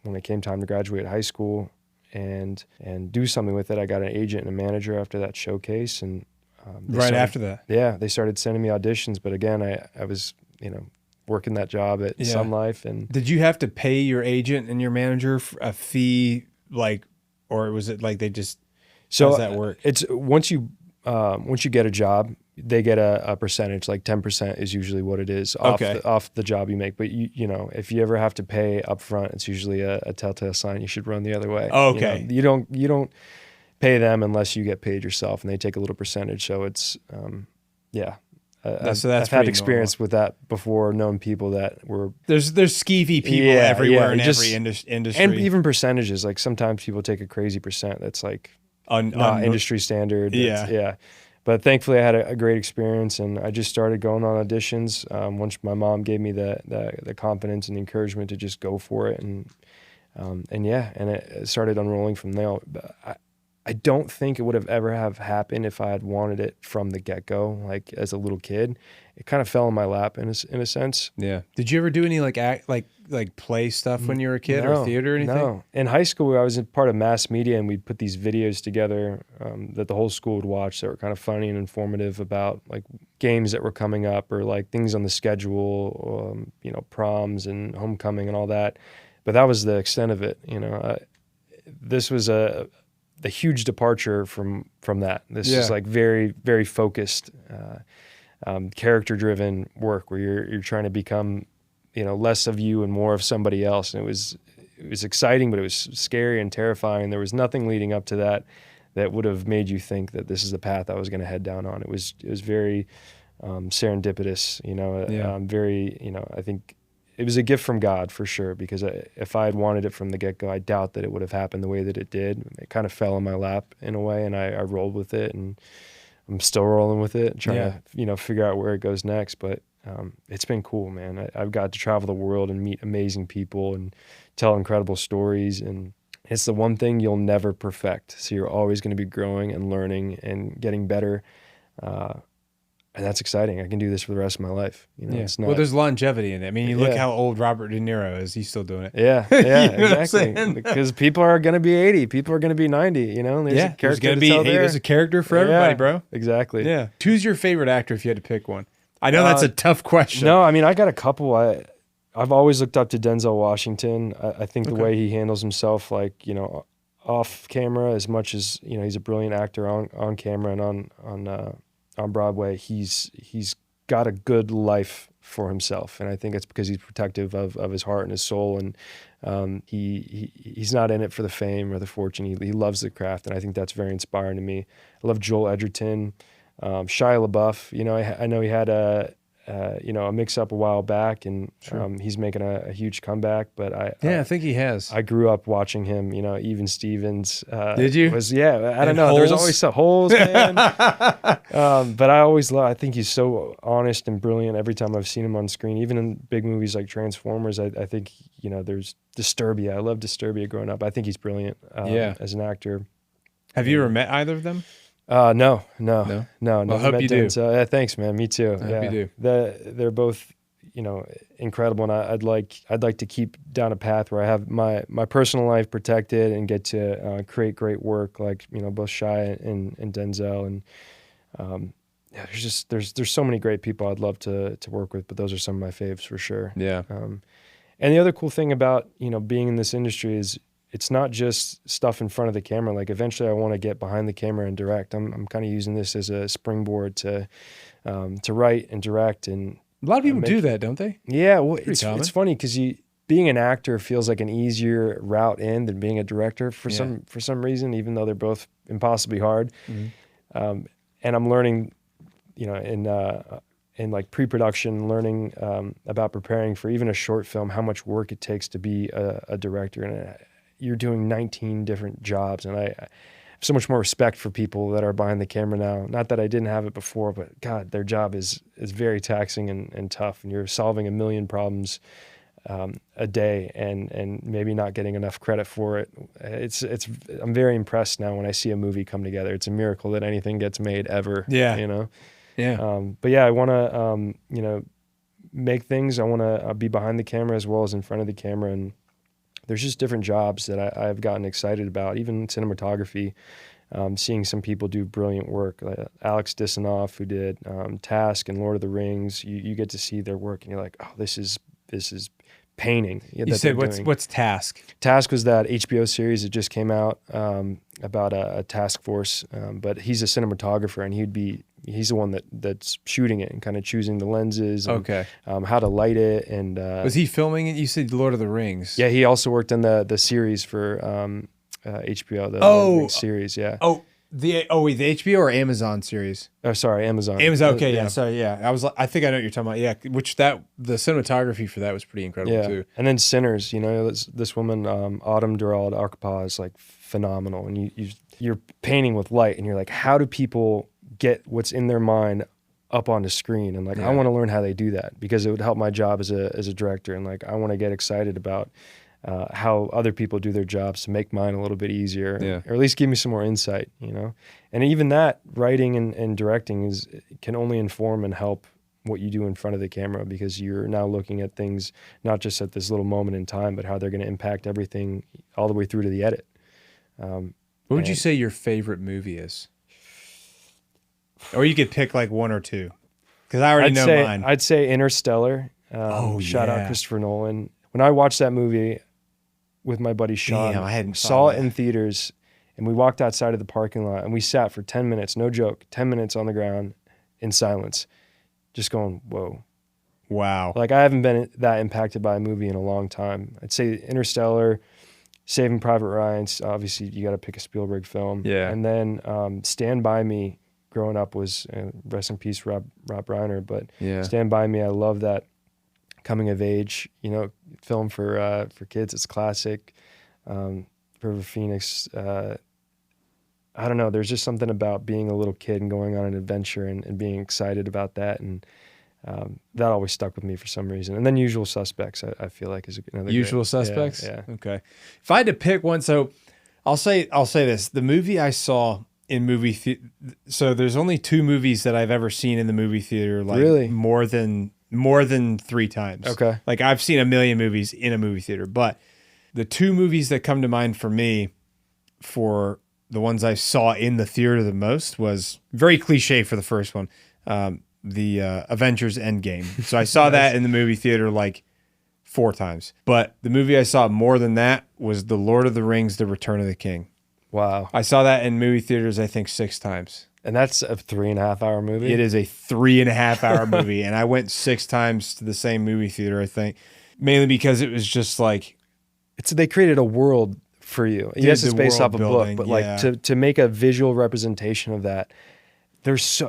when it came time to graduate high school and do something with it, I got an agent and a manager after that showcase. And after that. Yeah, they started sending me auditions, but again, I was, working that job at Sun Life. And did you have to pay your agent and your manager a fee, or was it like they just? So how does that work? It's once you get a job, they get a percentage, like 10% is usually what it is off the job you make. But if you ever have to pay up front, it's usually a telltale sign you should run the other way. Oh, okay. You don't pay them unless you get paid yourself, and they take a little percentage. So it's, I've had experience with that before, known people that were... There's skeevy people everywhere in every industry. And even percentages, like sometimes people take a crazy percent that's like not industry standard. Yeah. But thankfully I had a great experience, and I just started going on auditions once my mom gave me the confidence and encouragement to just go for it. And it started unrolling from there. But I don't think it would have ever have happened if I had wanted it from the get-go, like as a little kid. It kind of fell in my lap in a sense. Yeah. Did you ever do any like play stuff when you were a kid, or theater or anything? No. In high school, I was part of mass media, and we'd put these videos together that the whole school would watch that were kind of funny and informative about like games that were coming up, or like things on the schedule, proms and homecoming and all that. But that was the extent of it. This was the huge departure from that. This is like very, very focused, character-driven work where you're trying to become, less of you and more of somebody else. And it was exciting, but it was scary and terrifying. There was nothing leading up to that would have made you think that this is the path I was going to head down on. It was very serendipitous, very, I think it was a gift from God for sure, because if I had wanted it from the get-go, I doubt that it would have happened the way that it did. It kind of fell in my lap in a way, and I rolled with it, and I'm still rolling with it, trying to, figure out where it goes next. But it's been cool, man. I've got to travel the world and meet amazing people and tell incredible stories, and it's the one thing you'll never perfect. So you're always going to be growing and learning and getting better. And that's exciting. I can do this for the rest of my life. It's not, well, there's longevity in it. I mean, you look how old Robert De Niro is. He's still doing it. Yeah, exactly. Because people are going to be 80. People are going to be 90, There's going to be, there's a character for everybody, bro. Exactly. Yeah. Who's your favorite actor if you had to pick one? I know that's a tough question. No, I mean, I got a couple. I've always looked up to Denzel Washington. I think the way he handles himself, off camera, as much as, he's a brilliant actor on camera and on Broadway, he's got a good life for himself, and I think it's because he's protective of his heart and his soul, and he's not in it for the fame or the fortune. He loves the craft, and I think that's very inspiring to me. I love Joel Edgerton, Shia LaBeouf. I know he had a mix-up a while back, and he's making a huge comeback. But I think he has. I grew up watching him. Even Stevens. Did you? I don't know. Holes? There's always some holes, man. But I think he's so honest and brilliant every time I've seen him on screen. Even in big movies like Transformers, I think there's Disturbia. I loved Disturbia growing up. I think he's brilliant. As an actor. Have you ever met either of them? No. Well, I hope you do. Thanks, man. Me too. I hope you do. They're both, incredible, and I'd like to keep down a path where I have my personal life protected and get to create great work, like both Shia and Denzel, and there's so many great people I'd love to work with, but those are some of my faves for sure. Yeah. And the other cool thing about being in this industry is, it's not just stuff in front of the camera. Like eventually I want to get behind the camera and direct. I'm kind of using this as a springboard to write and direct. And a lot of people do that, don't they? Yeah. Well, it's funny because being an actor feels like an easier route in than being a director for some reason, even though they're both impossibly hard. Mm-hmm. And I'm learning, in like pre-production, learning about preparing for even a short film, how much work it takes to be a director. And you're doing 19 different jobs, and I have so much more respect for people that are behind the camera now. Not that I didn't have it before, but God, their job is very taxing and tough, and you're solving a million problems a day, and maybe not getting enough credit for it. I'm very impressed now when I see a movie come together. It's a miracle that anything gets made ever. Yeah. Yeah. But yeah, I want to make things. I want to be behind the camera as well as in front of the camera, and there's just different jobs that I've gotten excited about, even cinematography, seeing some people do brilliant work. Like Alex Disanoff, who did Task and Lord of the Rings, you get to see their work and you're like, oh, this is painting. You said what's Task? Task was that HBO series that just came out about a task force, but he's a cinematographer, and he's the one that's shooting it and kind of choosing the lenses and how to light it. And was he filming it? You said Lord of the Rings. Yeah, he also worked on the series for HBO, the Lord of the Rings series. Yeah. The HBO or Amazon series? Oh, sorry, Amazon. Okay, yeah. Sorry, yeah. I think I know what you're talking about. Yeah, the cinematography for that was pretty incredible too. And then Sinners, this woman, Autumn Durald Arkapaw, is like phenomenal, and you're painting with light, and you're like, how do people get what's in their mind up on the screen? And I want to learn how they do that, because it would help my job as a director, and I want to get excited about how other people do their jobs to make mine a little bit easier, or at least give me some more insight, And even that, writing and directing can only inform and help what you do in front of the camera, because you're now looking at things not just at this little moment in time, but how they're going to impact everything all the way through to the edit. What would you say your favorite movie is? Or you could pick like one or two, because I already know mine. I'd say Interstellar. Shout out Christopher Nolan. When I watched that movie with my buddy Sean, I saw it in theaters, and we walked outside of the parking lot, and we sat for 10 minutes, no joke, 10 minutes on the ground in silence, just going, whoa, Wow. Like I haven't been that impacted by a movie in a long time. I'd say Interstellar, Saving Private Ryan. Obviously, you got to pick a Spielberg film. Yeah. And then Stand By Me. Growing up was rest in peace, Rob Reiner. But Stand By Me, I love that coming of age, film for kids. It's classic. River Phoenix. I don't know. There's just something about being a little kid and going on an adventure and being excited about that. And that always stuck with me for some reason. And then Usual Suspects, I feel like is another Usual Suspects. Yeah. Okay. If I had to pick one, so I'll say this: the movie I saw in movie so there's only 2 movies that I've ever seen in the movie theater, like really? more than 3 times. Okay. Like I've seen a million movies in a movie theater, but the 2 movies that come to mind for me, for the ones I saw in the theater the most, was very cliche for the first one. The Avengers Endgame. So I saw that in the movie theater like 4 times. But the movie I saw more than that was The Lord of the Rings, The Return of the King. Wow. I saw that in movie theaters, I think 6 times. And that's a 3.5-hour movie? It is a 3.5-hour movie. And I went 6 times to the same movie theater, I think. Mainly because it was just like... They created a world for you. Yes, it's based off a book, but like to make a visual representation of that, there's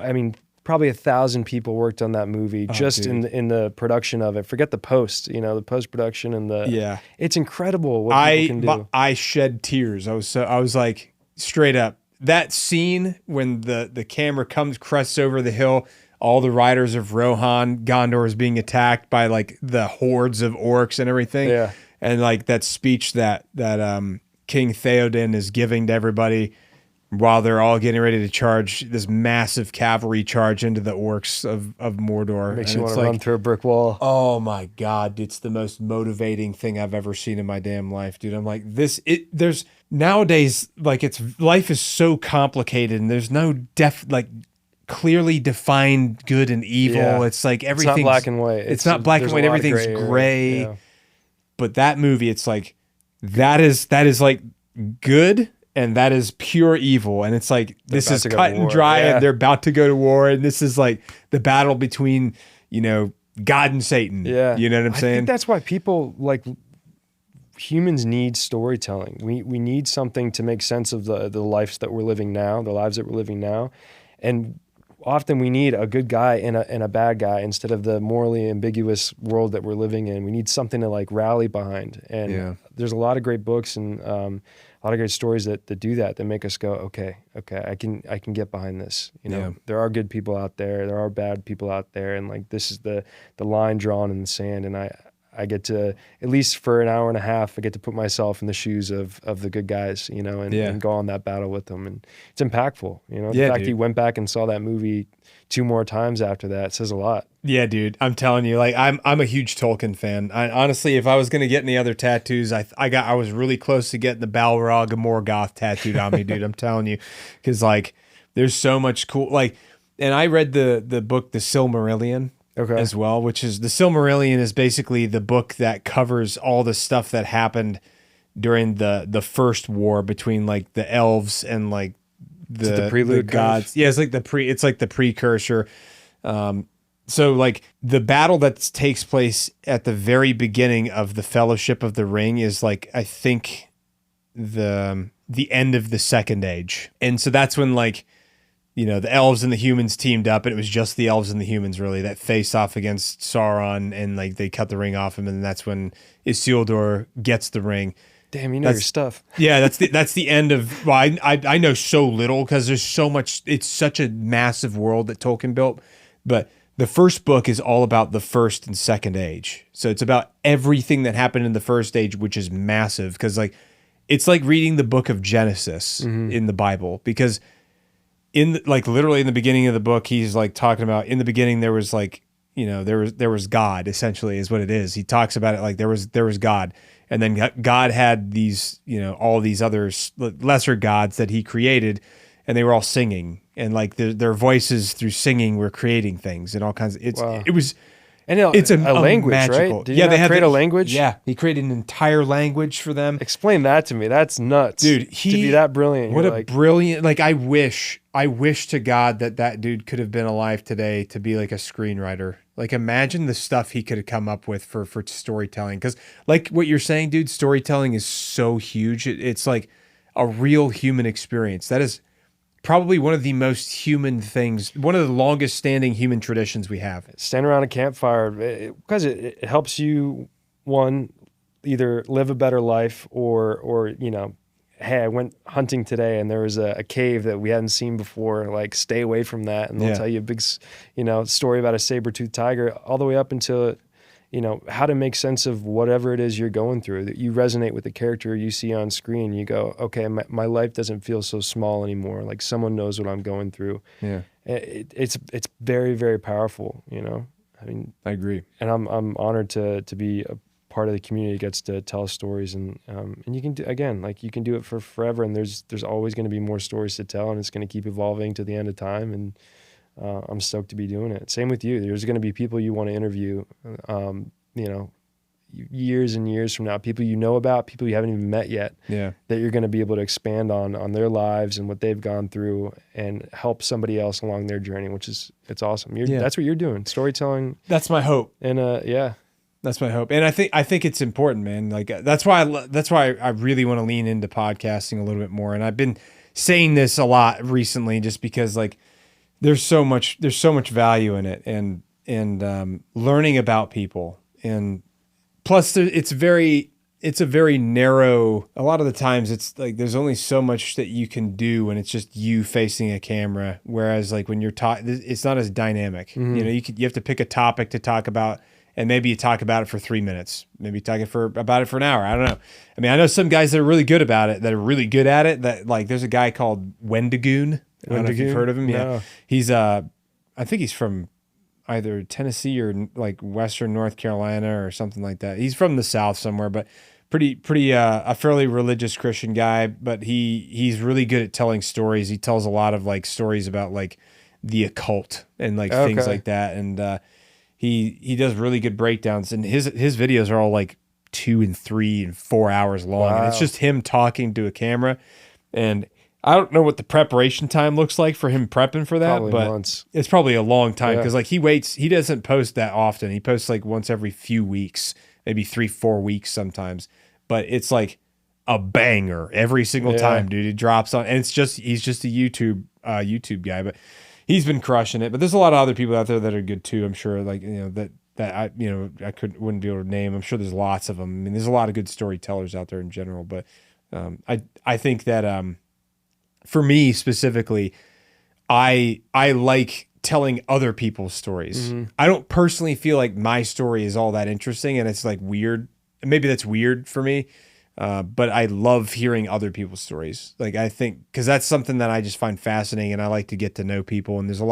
probably 1,000 people worked on that movie in the production of it. Forget the post, the post-production and it's incredible what people can do. I shed tears. I was like, straight up, that scene when the camera crests over the hill, all the riders of Rohan, Gondor is being attacked by like the hordes of orcs and everything. Yeah. And like that speech that King Theoden is giving to everybody while they're all getting ready to charge this massive cavalry charge into the orcs of Mordor. Makes you want to run through a brick wall. Oh my God, it's the most motivating thing I've ever seen in my damn life, dude. I'm like, there's nowadays, like, life is so complicated and there's no clearly defined good and evil. Yeah. It's like everything's... It's not black and white. It's not black and white. Everything's gray. Yeah. But that movie, it's like, that is like good and that is pure evil. And it's like, this is cut and dry and they're about to go to war. And this is like the battle between, God and Satan. Yeah. You know what I'm saying? I think that's why people humans need storytelling. We need something to make sense of the lives that we're living now, the lives that we're living now. And often we need a good guy and a bad guy instead of the morally ambiguous world that we're living in. We need something to like rally behind. And there's a lot of great books and a lot of great stories that do that make us go, okay, I can get behind this. There are good people out there, there are bad people out there, and like this is the line drawn in the sand. And I get to, at least for an hour and a half, I get to put myself in the shoes of the good guys, and go on that battle with them. And it's impactful, The fact that you went back and saw that movie 2 more times after that says a lot. Yeah, dude, I'm telling you, like I'm a huge Tolkien fan. Honestly, if I was gonna get any other tattoos, I was really close to getting the Balrog of Morgoth tattooed on me, dude. I'm telling you, because like there's so much cool, and I read the book The Silmarillion. Okay. As well, which is the Silmarillion is basically the book that covers all the stuff that happened during the first war between like the elves and like the prelude gods. Yeah, it's like the precursor. So like the battle that takes place at the very beginning of the Fellowship of the Ring is like, I think the end of the Second Age. And so that's when like, the elves and the humans teamed up, and it was just the elves and the humans really that faced off against Sauron, and like they cut the ring off him, and that's when Isildur gets the ring. Damn, you know your stuff. Yeah, that's the end of. Well, I know so little because there's so much. It's such a massive world that Tolkien built, but the first book is all about the First and Second Age. So it's about everything that happened in the First Age, which is massive because like it's like reading the book of Genesis in the Bible because. Literally in the beginning of the book, he's like talking about in the beginning there was like there was God essentially is what it is. He talks about it like there was God, and then God had these all these other lesser gods that he created, and they were all singing, and like their voices through singing were creating things and all kinds of it was. And it's a language, magical. Right? Did they create a language? Yeah, he created an entire language for them. Explain that to me. That's nuts, dude. To be that brilliant. What a brilliant! Like I wish I wish to God that dude could have been alive today to be like a screenwriter. Like imagine the stuff he could have come up with for storytelling. Because like what you're saying, dude, storytelling is so huge. It's like a real human experience. That is probably one of the most human things, one of the longest standing human traditions we have. Stand around a campfire because it helps you, one, either live a better life or hey, I went hunting today and there was a cave that we hadn't seen before. Like, stay away from that. And they'll tell you a big, story about a saber-toothed tiger, all the way up until, how to make sense of whatever it is you're going through. That you resonate with the character you see on screen. You go, okay, my life doesn't feel so small anymore. Like, someone knows what I'm going through. Yeah, it's very, very powerful. I mean, I agree, and I'm honored to be a part of the community that gets to tell stories, and you can do, again, like, you can do it for forever, and there's always going to be more stories to tell, and it's going to keep evolving to the end of time, and I'm stoked to be doing it. Same with you. There's going to be people you want to interview, years and years from now, people you know about, people you haven't even met yet, that you're going to be able to expand on their lives and what they've gone through and help somebody else along their journey, it's awesome. That's what you're doing, storytelling. That's my hope. And that's my hope. And I think it's important, man. Like, that's why I really want to lean into podcasting a little bit more. And I've been saying this a lot recently, just because like there's so much value in it, and learning about people. And plus it's a very narrow, a lot of the times it's like, there's only so much that you can do when it's just you facing a camera. Whereas like when you're it's not as dynamic. Mm-hmm. You have to pick a topic to talk about. And maybe you talk about it for 3 minutes. Maybe you talk about it for an hour. I don't know. I mean, I know some guys that are really good about it, that are really good at it. That, like, there's a guy called Wendigoon. I don't know if you've heard of him. No. Yeah, he's I think he's from either Tennessee or like Western North Carolina or something like that. He's from the South somewhere, but pretty a fairly religious Christian guy. But he's really good at telling stories. He tells a lot of like stories about like the occult and like things like that. And he does really good breakdowns, and his videos are all like 2 and 3 and 4 hours long. Wow. And it's just him talking to a camera. And I don't know what the preparation time looks like for him prepping for that, probably but months. It's probably a long time, because like he doesn't post that often. He posts like once every few weeks, maybe 3-4 weeks sometimes. But it's like a banger every single time, dude. It drops on, and he's just a YouTube guy, but he's been crushing it. But there's a lot of other people out there that are good too, I'm sure. Like, that I wouldn't be able to name. I'm sure there's lots of them. I mean, there's a lot of good storytellers out there in general. But I think that for me specifically, I like telling other people's stories. Mm-hmm. I don't personally feel like my story is all that interesting, and it's like weird. Maybe that's weird for me. But I love hearing other people's stories. Like, I think, because that's something that I just find fascinating, and I like to get to know people. And there's a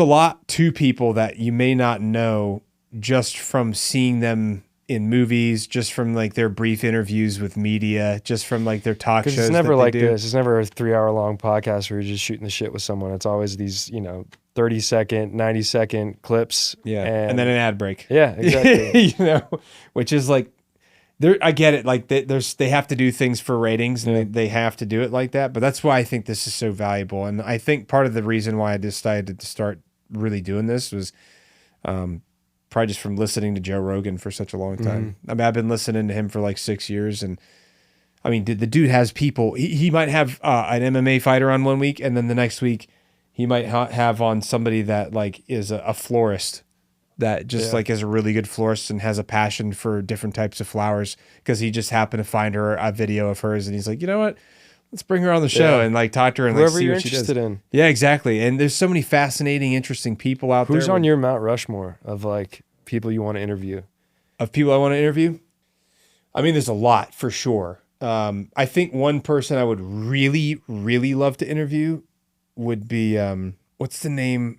lot to people that you may not know just from seeing them in movies, just from like their brief interviews with media, just from like their talk shows. It's never like this. It's never a 3-hour-long podcast where you're just shooting the shit with someone. It's always these, 30-second, 90-second clips. Yeah, and then an ad break. Yeah, exactly. Which is like, I get it. Like they have to do things for ratings, and they have to do it like that. But that's why I think this is so valuable. And I think part of the reason why I decided to start really doing this was probably just from listening to Joe Rogan for such a long time. Mm-hmm. I mean, I've been listening to him for like 6 years, and I mean, the dude has people. He might have an MMA fighter on one week, and then the next week he might have on somebody that like is a florist. That just like is a really good florist and has a passion for different types of flowers, because he just happened to find her a video of hers, and he's like, you know what? Let's bring her on the show and like talk to her and whoever like see you're what she does. Interested in. Yeah, exactly. And there's so many fascinating, interesting people out there. Who's on your Mount Rushmore of like people you want to interview? Of people I want to interview? I mean, there's a lot for sure. I think one person I would really, really love to interview would be what's the name?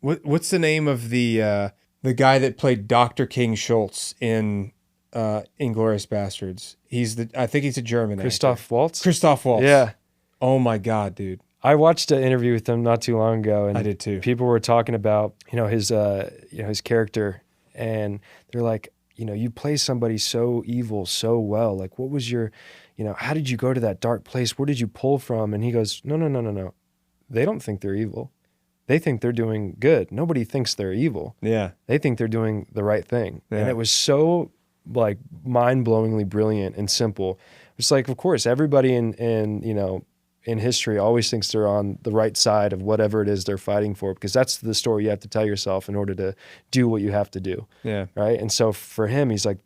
What's the name of the guy that played Dr. King Schultz in Inglourious Bastards? I think he's a German Christoph actor. Waltz? Christoph Waltz. Yeah. Oh my God, dude. I watched an interview with him not too long ago, and I did too. People were talking about, his character, and they're like, you play somebody so evil so well. Like, what was your, how did you go to that dark place? Where did you pull from? And he goes, no. they don't think they're evil. They think they're doing good. Nobody thinks they're evil. Yeah. They think they're doing the right thing. Yeah. And it was so like mind-blowingly brilliant and simple. It's like, of course, everybody in history always thinks they're on the right side of whatever it is they're fighting for, because that's the story you have to tell yourself in order to do what you have to do. Yeah. Right. And so for him, he's like,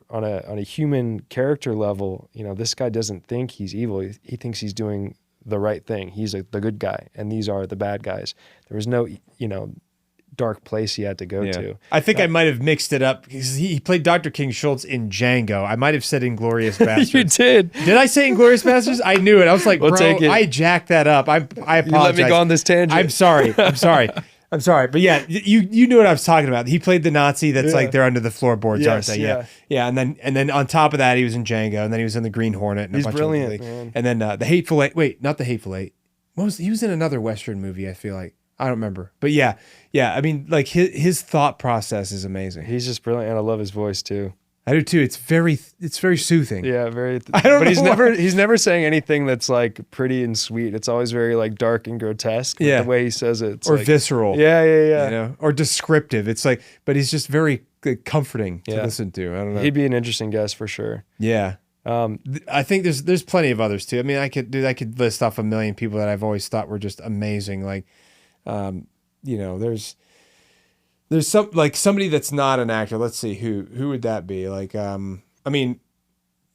on a human character level, this guy doesn't think he's evil. He thinks he's doing the right thing. He's the good guy, and these are the bad guys. There was no, dark place he had to go to. I think I might have mixed it up because he played Dr. King Schultz in Django. I might have said Inglourious Bastards. You did. Did I say Inglourious Bastards? I knew it. I was like, we'll bro, I jacked that up. I apologize. You let me go on this tangent. I'm sorry. But yeah, you knew what I was talking about. He played the Nazi that's like they're under the floorboards, aren't they? Yeah. And then on top of that, he was in Django, and then he was in the Green Hornet. And he's a bunch brilliant, of man. And then the Hateful Eight. Wait, not the Hateful Eight. He was in another Western movie, I feel like. I don't remember. But yeah. I mean, like his thought process is amazing. He's just brilliant, and I love his voice too. I do too. It's very soothing. Yeah, very. I don't know. But he's never saying anything that's like pretty and sweet. It's always very like dark and grotesque. Yeah, the way he says it, it's or like, visceral. Yeah. Or descriptive. It's like, but he's just very comforting to listen to. I don't know. He'd be an interesting guest for sure. Yeah. I think there's plenty of others too. I mean, I could list off a million people that I've always thought were just amazing. Like, there's some like somebody that's not an actor. Let's see who would that be? Like, I mean,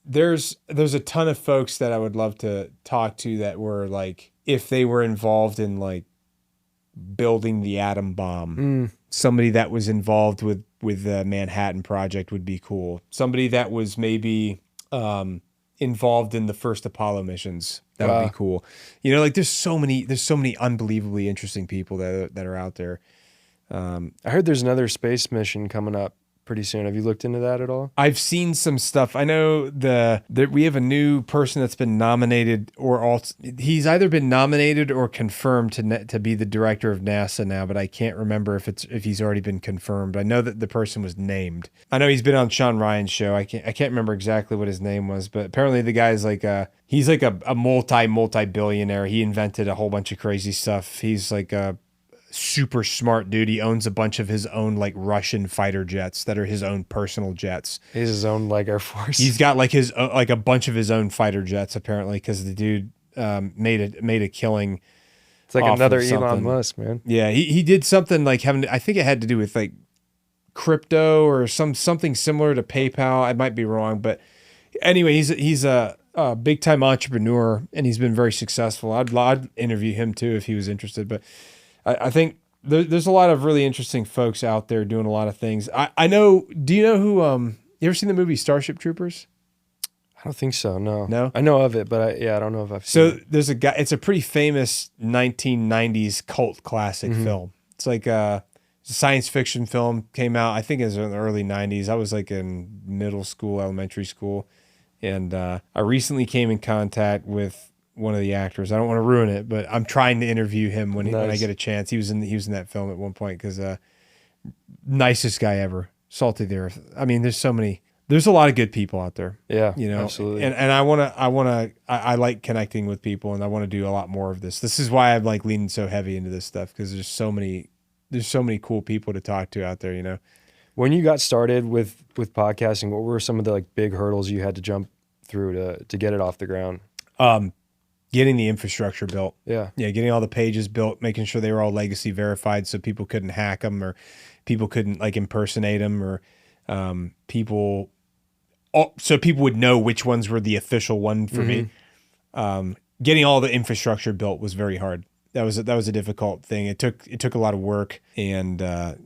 there's a ton of folks that I would love to talk to that were like, if they were involved in like building the atom bomb, somebody that was involved with the Manhattan Project would be cool. Somebody that was maybe involved in the first Apollo missions, that would be cool. Like there's so many unbelievably interesting people that are out there. I heard there's another space mission coming up pretty soon. Have you looked into that at all? I've seen some stuff. I know that we have a new person that's been nominated, he's either been nominated or confirmed to be the director of NASA now, but I can't remember if he's already been confirmed. I know that the person was named. I know he's been on Sean Ryan's show. I can't remember exactly what his name was, but apparently the guy's like he's like a multi-billionaire. He invented a whole bunch of crazy stuff. He's like a super smart dude. He owns a bunch of his own like Russian fighter jets that are his own personal jets. He's his own like Air Force. He's got like his like a bunch of his own fighter jets apparently, because the dude made a killing. It's like another Elon Musk, man. Yeah, he did something like I think it had to do with like crypto or something similar to PayPal. I might be wrong, but anyway, he's a big time entrepreneur, and he's been very successful. I'd interview him too if he was interested, but I think there's a lot of really interesting folks out there doing a lot of things. I know. Do you know who? You ever seen the movie Starship Troopers? I don't think so. No. No. I know of it, but I don't know if I've seen it. So there's a guy. It's a pretty famous 1990s cult classic film. It's like a science fiction film. Came out, I think it was in the early 90s. I was like in middle school, elementary school, and I recently came in contact with one of the actors. I don't want to ruin it, but I'm trying to interview him when I get a chance. He was in that film at one point, because nicest guy ever, salty the earth. I mean, there's a lot of good people out there. Yeah, absolutely. And I like connecting with people, and I want to do a lot more of this. This is why I'm like leaning so heavy into this stuff, because there's so many cool people to talk to out there. When you got started with podcasting, what were some of the like big hurdles you had to jump through to get it off the ground? Getting the infrastructure built. Yeah, getting all the pages built, making sure they were all legacy verified so people couldn't hack them, or people couldn't like impersonate them, or so people would know which ones were the official one for me. Getting all the infrastructure built was very hard. That was a difficult thing. It took a lot of work and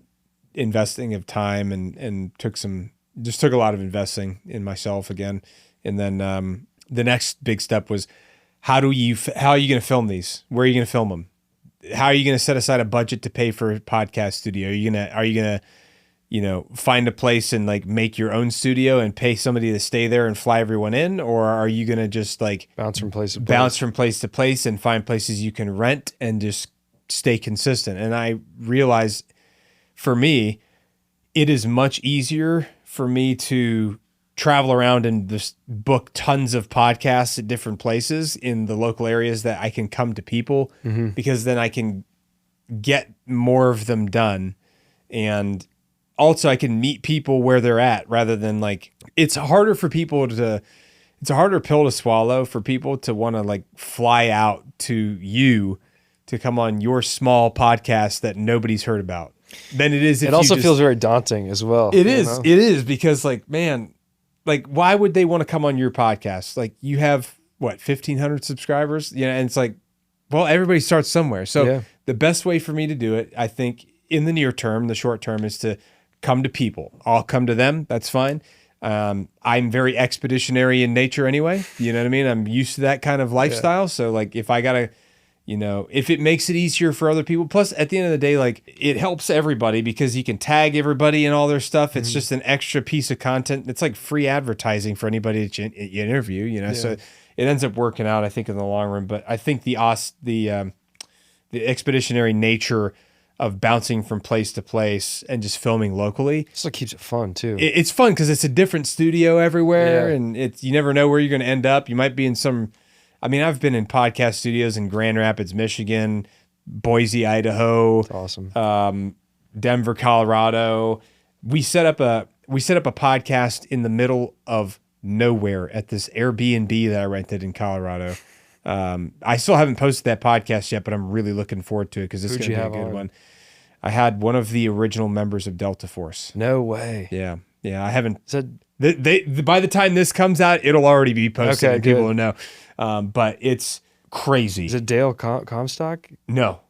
investing of time, and took a lot of investing in myself again. And then the next big step was, how are you going to film these? Where are you going to film them? How are you going to set aside a budget to pay for a podcast studio? Are you going to find a place and like make your own studio and pay somebody to stay there and fly everyone in? Or are you going to just like bounce from place to place and find places you can rent and just stay consistent? And I realized, for me, it is much easier for me to travel around and just book tons of podcasts at different places in the local areas that I can come to people, because then I can get more of them done. And also I can meet people where they're at, rather than like, it's a harder pill to swallow for people to want to like fly out to you to come on your small podcast that nobody's heard about than it is. It also feels very daunting as well. It is because like, man, like why would they want to come on your podcast? Like you have what, 1,500 subscribers, and it's like, well, everybody starts somewhere. So the best way for me to do it, I think in the near term, the short term, is to come to people. I'll come to them. That's fine. I'm very expeditionary in nature anyway. You know what I mean? I'm used to that kind of lifestyle. So like if I gotta, if it makes it easier for other people, plus at the end of the day, like it helps everybody because you can tag everybody and all their stuff. It's just an extra piece of content. It's like free advertising for anybody that you interview, so it ends up working out, I think, in the long run. But I think the expeditionary nature of bouncing from place to place and just filming locally. Also keeps it fun too. It's fun because it's a different studio everywhere, and you never know where you're going to end up. You might be in I've been in podcast studios in Grand Rapids, Michigan, Boise, Idaho. That's awesome. Denver, Colorado. We set up a podcast in the middle of nowhere at this Airbnb that I rented in Colorado. I still haven't posted that podcast yet, but I'm really looking forward to it because it's going to be a good one. I had one of the original members of Delta Force. No way. Yeah. I haven't. By the time this comes out, it'll already be posted. Okay, and people will know. But it's crazy. Is it Dale Comstock? No,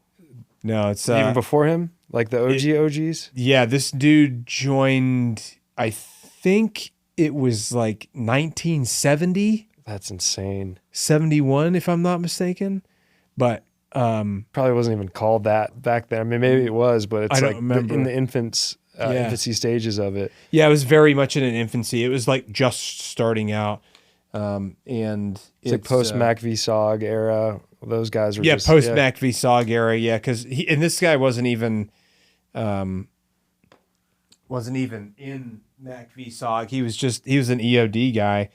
it's even before him, like the OGs. Yeah, this dude joined. I think it was like 1970. That's insane. 71, if I'm not mistaken. But probably wasn't even called that back then. I mean, maybe it was, but it's like in the infancy stages of it. Yeah, it was very much in an infancy. It was like just starting out. And it's like post Mac v. SOG era. Those guys were post Mac v. SOG era. Yeah, because this guy wasn't even in Mac v. SOG. He was an EOD guy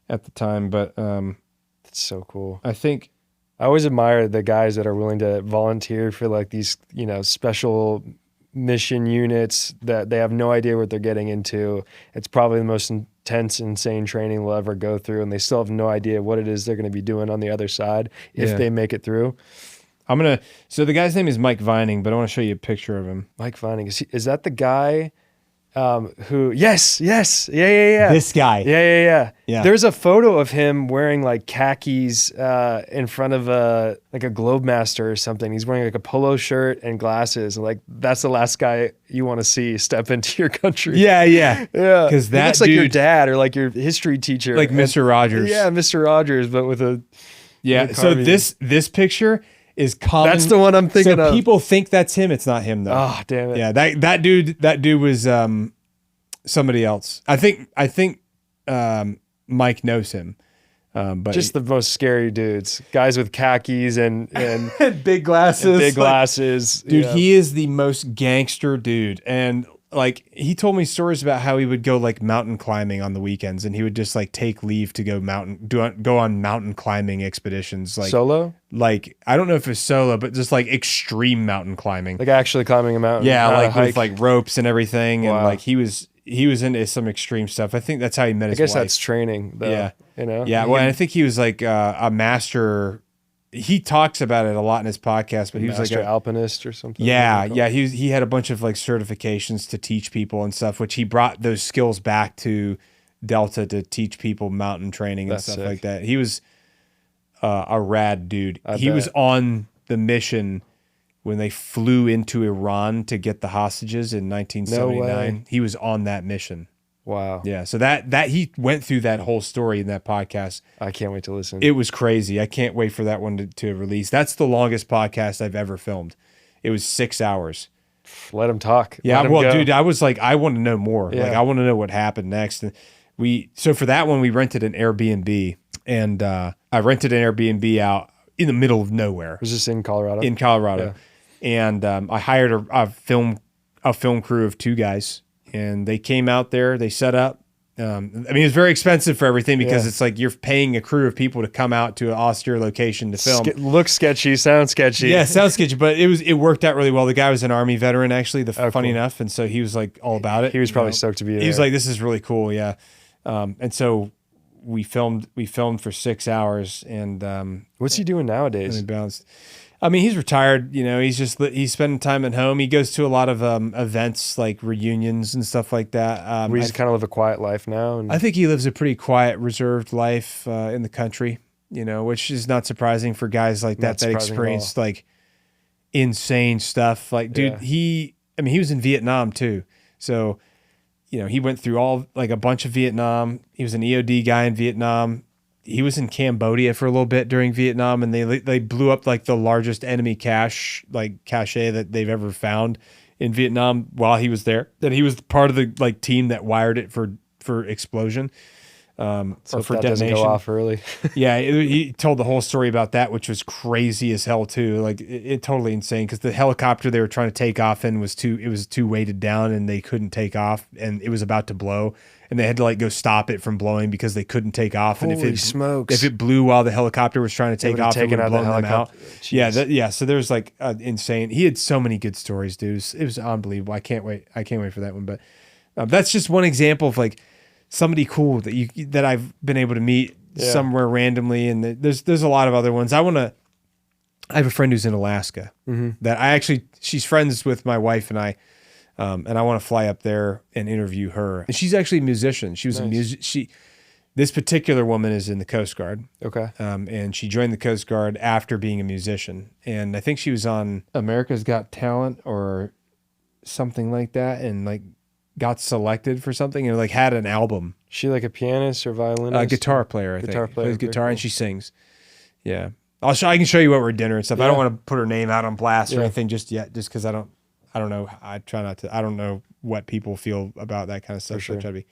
at the time. But that's so cool. I think I always admire the guys that are willing to volunteer for like these special mission units that they have no idea what they're getting into. It's probably the most intense, insane training they'll ever go through, and they still have no idea what it is they're going to be doing on the other side if they make it through. So the guy's name is Mike Vining, but I want to show you a picture of him. Mike Vining, is that the guy who? Yes, yeah. This guy, yeah. There's a photo of him wearing like khakis in front of a Globemaster or something. He's wearing like a polo shirt and glasses. And like that's the last guy you want to see step into your country. Yeah. Because that looks like your dad or like your history teacher, like Mr. Rogers. Yeah, Mr. Rogers, but with a So this picture is common. That's the one I'm thinking of. People think that's him. It's not him though. Oh, damn it. Yeah, that dude was somebody else. I think Mike knows him. But just the most scary dudes. Guys with khakis and big glasses. Dude, he is the most gangster dude. And like he told me stories about how he would go like mountain climbing on the weekends, and he would just like take leave to go on mountain climbing expeditions, like solo. Like I don't know if it's solo, but just like extreme mountain climbing, like actually climbing a mountain. Yeah, like with like ropes and everything, wow. And like he was into some extreme stuff. I think that's how he met his wife. I guess that's training, though. Yeah, Yeah, well, and I think he was like a master. He talks about it a lot in his podcast, but he was like an alpinist or something. Yeah. He had a bunch of like certifications to teach people and stuff, which he brought those skills back to Delta to teach people mountain training and stuff like that. He was a rad dude. He was on the mission when they flew into Iran to get the hostages in 1979. No way. He was on that mission. Wow. Yeah. So that he went through that whole story in that podcast. I can't wait to listen. It was crazy. I can't wait for that one to release. That's the longest podcast I've ever filmed. It was 6 hours. Let him talk. Yeah. Dude, I was like, I want to know more. Yeah. Like I want to know what happened next. And so for that one, we rented an Airbnb, and I rented an Airbnb out in the middle of nowhere. Was this in Colorado? In Colorado. Yeah. And I hired a film crew of 2 guys. And they came out there, they set up, I mean, it's very expensive for everything because it's like you're paying a crew of people to come out to an austere location to film. Looks sketchy, sounds sketchy. Yeah, sounds sketchy, but it worked out really well. The guy was an Army veteran, actually. Funny enough, and so he was like all about it. He was probably stoked to be there. He was like, "This is really cool." Yeah, and so we filmed for 6 hours. And what's he doing nowadays? I mean, he's retired. He's spending time at home. He goes to a lot of events like reunions and stuff like that. Where he's kind of live a quiet life now. I think he lives a pretty quiet, reserved life in the country. Which is not surprising for guys like that experienced like insane stuff. Like, dude, he was in Vietnam too. So, he went through a bunch of Vietnam. He was an EOD guy in Vietnam. He was in Cambodia for a little bit during Vietnam, and they blew up like the largest enemy cache that they've ever found in Vietnam while he was there. That he was part of the team that wired it for explosion. So or for that detonation. Doesn't go off early. Yeah, he told the whole story about that, which was crazy as hell too. Like it totally insane because the helicopter they were trying to take off in was too weighted down, and they couldn't take off, and it was about to blow, and they had to go stop it from blowing because they couldn't take off. Holy and smokes! If it blew while the helicopter was trying to take off, it would have blown them out. Yeah. So there's insane. He had so many good stories, dude. It was unbelievable. I can't wait for that one. But that's just one example of somebody cool that I've been able to meet somewhere randomly, and there's a lot of other ones. I have a friend who's in Alaska that she's friends with my wife and I, and I want to fly up there and interview her. And she's actually a musician. She was this particular woman is in the Coast Guard. Okay. And she joined the Coast Guard after being a musician, and I think she was on America's Got Talent or something like that, and got selected for something and had an album. She a pianist or violinist? Guitar player, I think. Player. Plays guitar and she sings. Yeah. I can show you what we're dinner and stuff. Yeah. I don't want to put her name out on blast or anything just yet, just because I don't know. I try not to. I don't know what people feel about that kind of stuff. So I try to be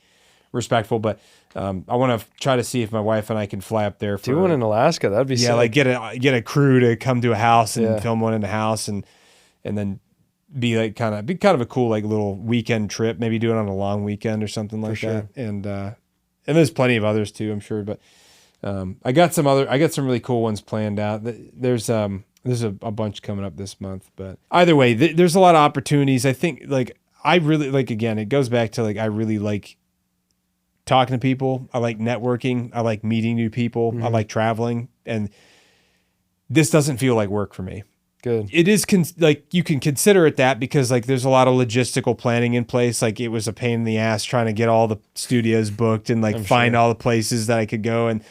respectful, but I want to try to see if my wife and I can fly up there. Do one in Alaska. That'd be sick. Get a crew to come to a house and film one in the house, and then be kind of a cool little weekend trip. Maybe do it on a long weekend or something like that. And there's plenty of others too, I'm sure. But I got some really cool ones planned out. There's a bunch coming up this month. But either way, there's a lot of opportunities. I think I really again, it goes back to I really like talking to people. I like networking. I like meeting new people. I like traveling, and this doesn't feel like work for me. Good. It is you can consider it that because there's a lot of logistical planning in place. It was a pain in the ass trying to get all the studios booked and find all the places that I could go and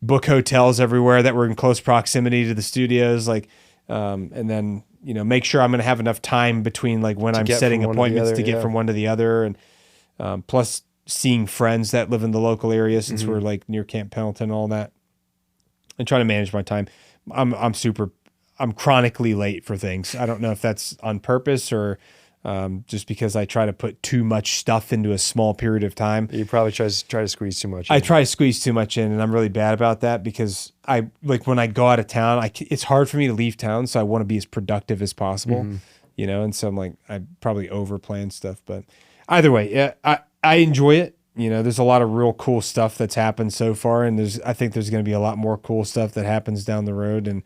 book hotels everywhere that were in close proximity to the studios. And then make sure I'm going to have enough time between when I'm setting appointments to get from one to the other, and plus seeing friends that live in the local area since we're near Camp Pendleton and all that, and trying to manage my time. I'm chronically late for things. I don't know if that's on purpose or just because I try to put too much stuff into a small period of time. You probably try to squeeze too much in. I try to squeeze too much in, and I'm really bad about that because when I go out of town, it's hard for me to leave town, so I want to be as productive as possible, and so I probably overplan stuff. But either way, I enjoy it. There's a lot of real cool stuff that's happened so far, and I think there's going to be a lot more cool stuff that happens down the road. And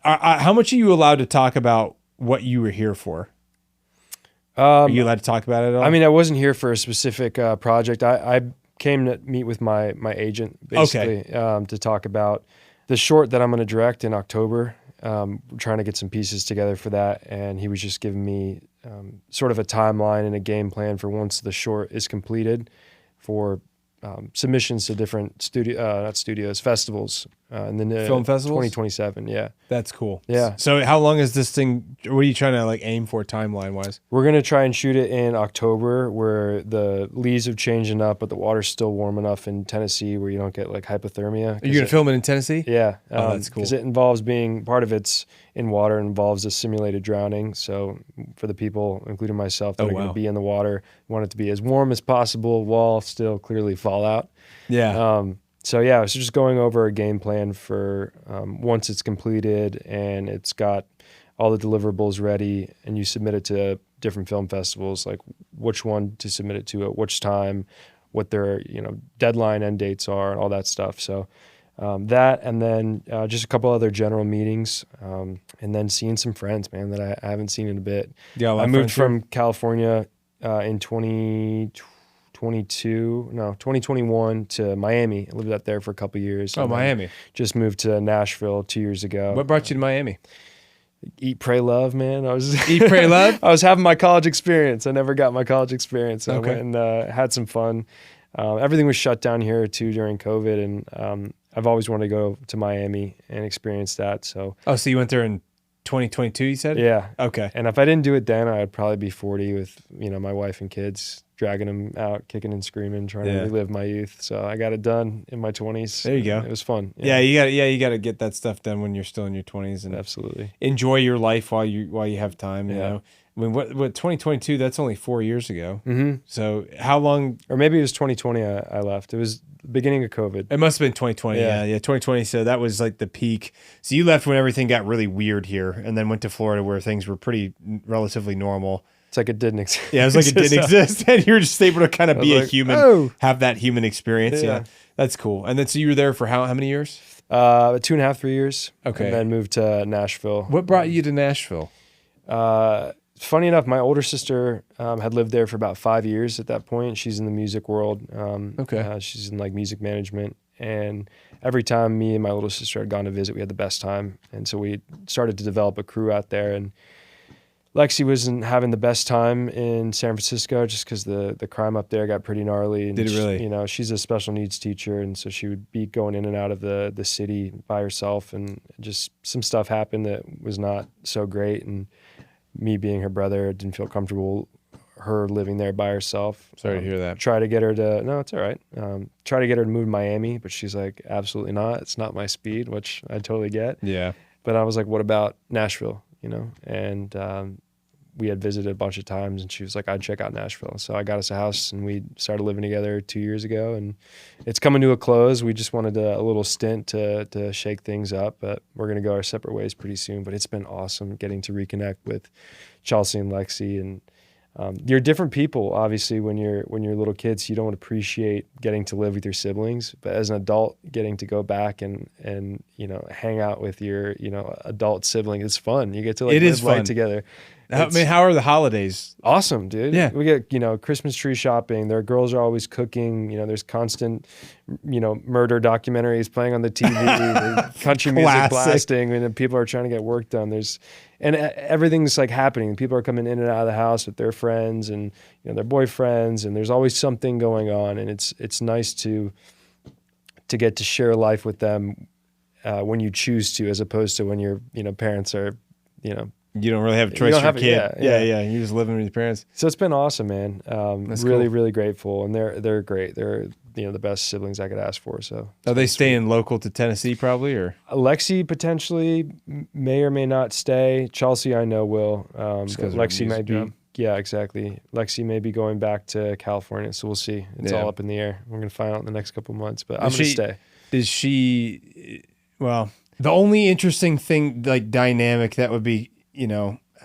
how much are you allowed to talk about what you were here for? Are you allowed to talk about it at all? I mean, I wasn't here for a specific project. I came to meet with my agent basically to talk about the short that I'm going to direct in October. We're trying to get some pieces together for that, and he was just giving me sort of a timeline and a game plan for once the short is completed for submissions to different festivals. And then film festivals? 2027, yeah. That's cool. Yeah. So how long is this thing, what are you trying to aim for timeline-wise? We're going to try and shoot it in October where the leaves have changed enough, but the water's still warm enough in Tennessee where you don't get hypothermia. Are you going to film it in Tennessee? Yeah. Oh, that's cool. Because it involves part of it's in water, involves a simulated drowning. So for the people, including myself, that are going to be in the water, want it to be as warm as possible while still clearly fallout. Yeah. So it's just going over a game plan for once it's completed and it's got all the deliverables ready and you submit it to different film festivals, which one to submit it to at which time, what their, deadline end dates are and all that stuff. So that, and then just a couple other general meetings, and then seeing some friends, man, that I haven't seen in a bit. Yeah, I moved from California in 2021 to Miami. I lived out there for a couple years. Oh, Miami. Just moved to Nashville 2 years ago. What brought you to Miami? Eat, pray, love, man. Eat, pray, love? I was having my college experience. I never got my college experience. So I went and had some fun. Everything was shut down here too during COVID, and I've always wanted to go to Miami and experience that. So you went there in 2022, you said? Yeah. Okay. And if I didn't do it then, I'd probably be 40 with, my wife and kids, dragging them out, kicking and screaming, trying to relive my youth. So I got it done in my 20s. There you go. It was fun. Yeah, you got to get that stuff done when you're still in your 20s, and absolutely enjoy your life while you have time, you know. I mean, what 2022, that's only 4 years ago. Mm-hmm. So how long? Or maybe it was 2020 I left. It was the beginning of COVID. It must have been 2020. Yeah, 2020. So that was like the peak. So you left when everything got really weird here, and then went to Florida where things were relatively normal. It's like it didn't exist. Yeah, it was like it didn't exist, and you were just able to kind of be a human, have that human experience. Yeah, that's cool. And then so you were there for how many years? 2.5, 3 years. Okay. And then moved to Nashville. What brought you to Nashville? Funny enough, my older sister had lived there for about 5 years at that point. She's in the music world. She's in like music management. And every time me and my little sister had gone to visit, we had the best time. And so we started to develop a crew out there. And Lexi wasn't having the best time in San Francisco just because the crime up there got pretty gnarly. And did it really? She's a special needs teacher, and so she would be going in and out of the city by herself, and just some stuff happened that was not so great. And me being her brother, didn't feel comfortable her living there by herself. Sorry to hear that. Try to get her to, no, it's all right. Try to get her to move to Miami, but she's like, absolutely not. It's not my speed, which I totally get. Yeah. But I was like, what about Nashville? And we had visited a bunch of times, and she was like, I'd check out Nashville. So I got us a house, and we started living together 2 years ago, and it's coming to a close. We just wanted a little stint to shake things up, but we're going to go our separate ways pretty soon. But it's been awesome getting to reconnect with Chelsea and Lexi. And you're different people, obviously, when you're little kids. You don't appreciate getting to live with your siblings, but as an adult, getting to go back and hang out with your adult sibling is fun. You get to live life together. I mean, how are the holidays? Awesome, dude. Yeah. We get, Christmas tree shopping. Their girls are always cooking. There's constant, murder documentaries playing on the TV, country music blasting, and people are trying to get work done. And everything's like happening. People are coming in and out of the house with their friends and, their boyfriends, and there's always something going on. And it's nice to get to share life with them when you choose to, as opposed to when your, parents are, you don't really have a choice for your kid. Yeah. You're just living with your parents. So it's been awesome, man. That's really, cool. really grateful. And they're great. They're, the best siblings I could ask for. So are they staying local to Tennessee probably, or? Lexi potentially may or may not stay. Chelsea, I know will. Lexi might be. Yeah, exactly. Lexi may be going back to California. So we'll see. It's all up in the air. We're going to find out in the next couple of months, but I'm going to stay. Is she, well, the only interesting thing, like dynamic that would be,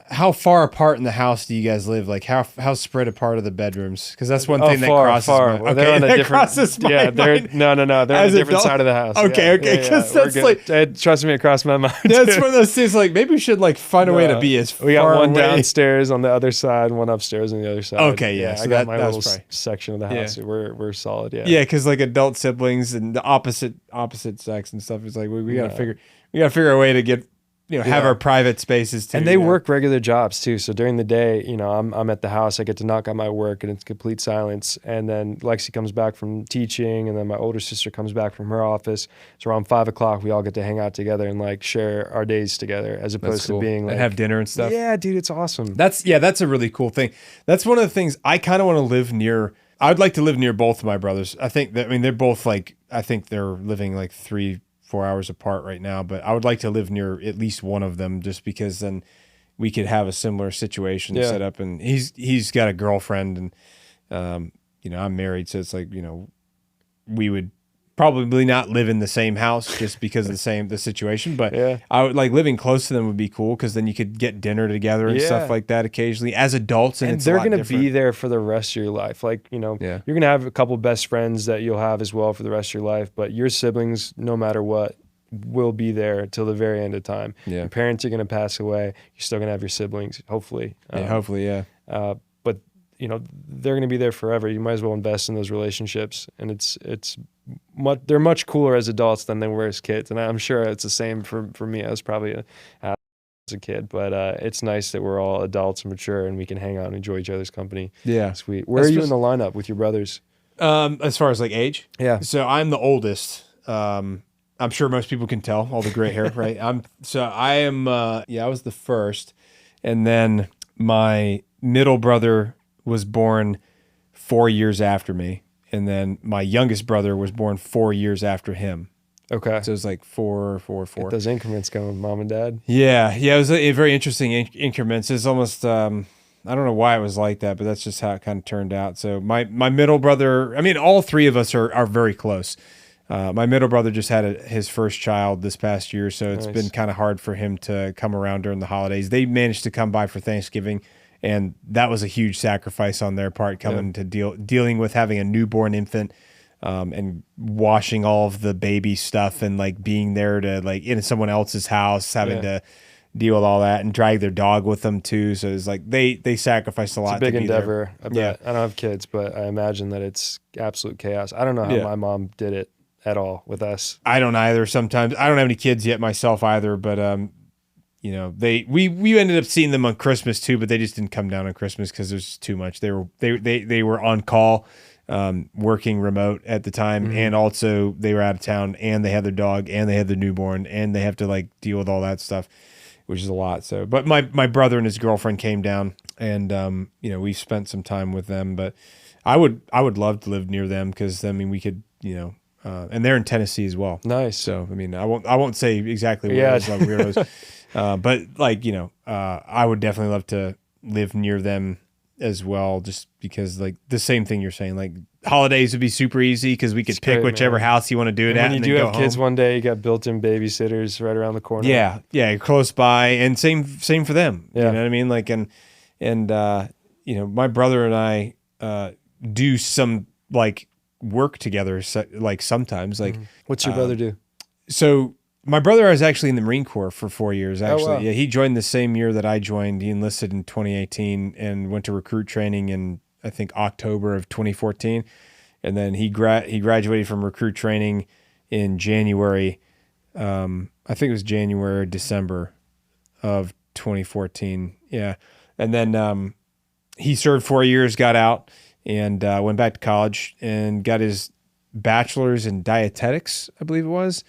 how far apart in the house do you guys live? Like how spread apart are the bedrooms? Because that's one thing that crosses my mind. They're on a different, no, they're on a different side of the house. Okay, because that's like, trust me, it crossed my mind. That's one of those things. Like maybe we should find a way to be as far away. We got one downstairs on the other side, one upstairs on the other side. Okay, yeah. So I got my little section of the house. Yeah. We're solid. Yeah. Yeah, because like adult siblings and the opposite sex and stuff is like we gotta figure a way to get. Have our private spaces too. And they work regular jobs too. So during the day, I'm at the house. I get to knock on my work, and it's complete silence. And then Lexi comes back from teaching, and then my older sister comes back from her office. So around 5 o'clock, we all get to hang out together and share our days together, as opposed to being and have dinner and stuff. Yeah, dude, it's awesome. That's a really cool thing. That's one of the things I kind of want to live near. I'd like to live near both of my brothers. I think they're both I think they're living 3-4 hours apart right now, but I would like to live near at least one of them, just because then we could have a similar situation set up. And he's got a girlfriend, and I'm married, so it's we would probably not live in the same house just because of the situation. But I would like living close to them would be cool because then you could get dinner together and stuff like that occasionally as adults. And they're going to be there for the rest of your life. Like, you know, you're going to have a couple best friends that you'll have as well for the rest of your life. But your siblings, no matter what, will be there till the very end of time. Your parents are going to pass away. You're still going to have your siblings, hopefully. But you know, they're going to be there forever. You might as well invest in those relationships. And they're much cooler as adults than they were as kids. And I'm sure it's the same for me. I was probably as a kid, but it's nice that we're all adults and mature and we can hang out and enjoy each other's company. Yeah. Sweet. Where are you in the lineup with your brothers? As far as like age? Yeah. So I'm the oldest. I'm sure most people can tell all the gray hair, right? I was the first. And then my middle brother was born 4 years after me. And then my youngest brother was born 4 years after him. Okay. So it was like four. Get those increments going, mom and dad. Yeah. It was a very interesting increments. It's almost, I don't know why it was like that, but that's just how it kind of turned out. So my middle brother, I mean, all three of us are very close. My middle brother just had his first child this past year, so it's been kind of hard for him to come around during the holidays. They managed to come by for Thanksgiving, and that was a huge sacrifice on their part, coming to dealing with having a newborn infant, and washing all of the baby stuff and like being there to like in someone else's house, having to deal with all that and drag their dog with them too. So it's like they sacrificed a lot. It's a big endeavor. I don't have kids, but I imagine that it's absolute chaos. I don't know how my mom did it at all with us. I don't either. Sometimes I don't have any kids yet myself either, but you know, we ended up seeing them on Christmas too, but they just didn't come down on Christmas because there's too much. They were on call, working remote at the time, and also they were out of town, and they had their dog, and they had their newborn, and they have to like deal with all that stuff, which is a lot. So, but my brother and his girlfriend came down, and you know, we spent some time with them. But I would love to live near them because I mean we could, you know. And they're in Tennessee as well. Nice. So I mean, I won't say exactly where it is, like weirdos, but like you know, I would definitely love to live near them as well, just because like the same thing you're saying. Like holidays would be super easy because we could pick whichever house you want to do it at. When you do have kids one day, you got built-in babysitters right around the corner. Yeah, you're close by, and same for them. Yeah. You know what I mean? Like and you know, my brother and I do some like work together, like sometimes. Like what's your brother do? So my brother was actually in the Marine Corps for 4 years. Actually, wow. Yeah, he joined the same year that I joined. He enlisted in 2018 and went to recruit training in I think October of 2014, and then he graduated from recruit training in January. I think it was January or December of 2014. Yeah, and then he served 4 years, got out, and went back to college and got his bachelor's in dietetics, I believe it was.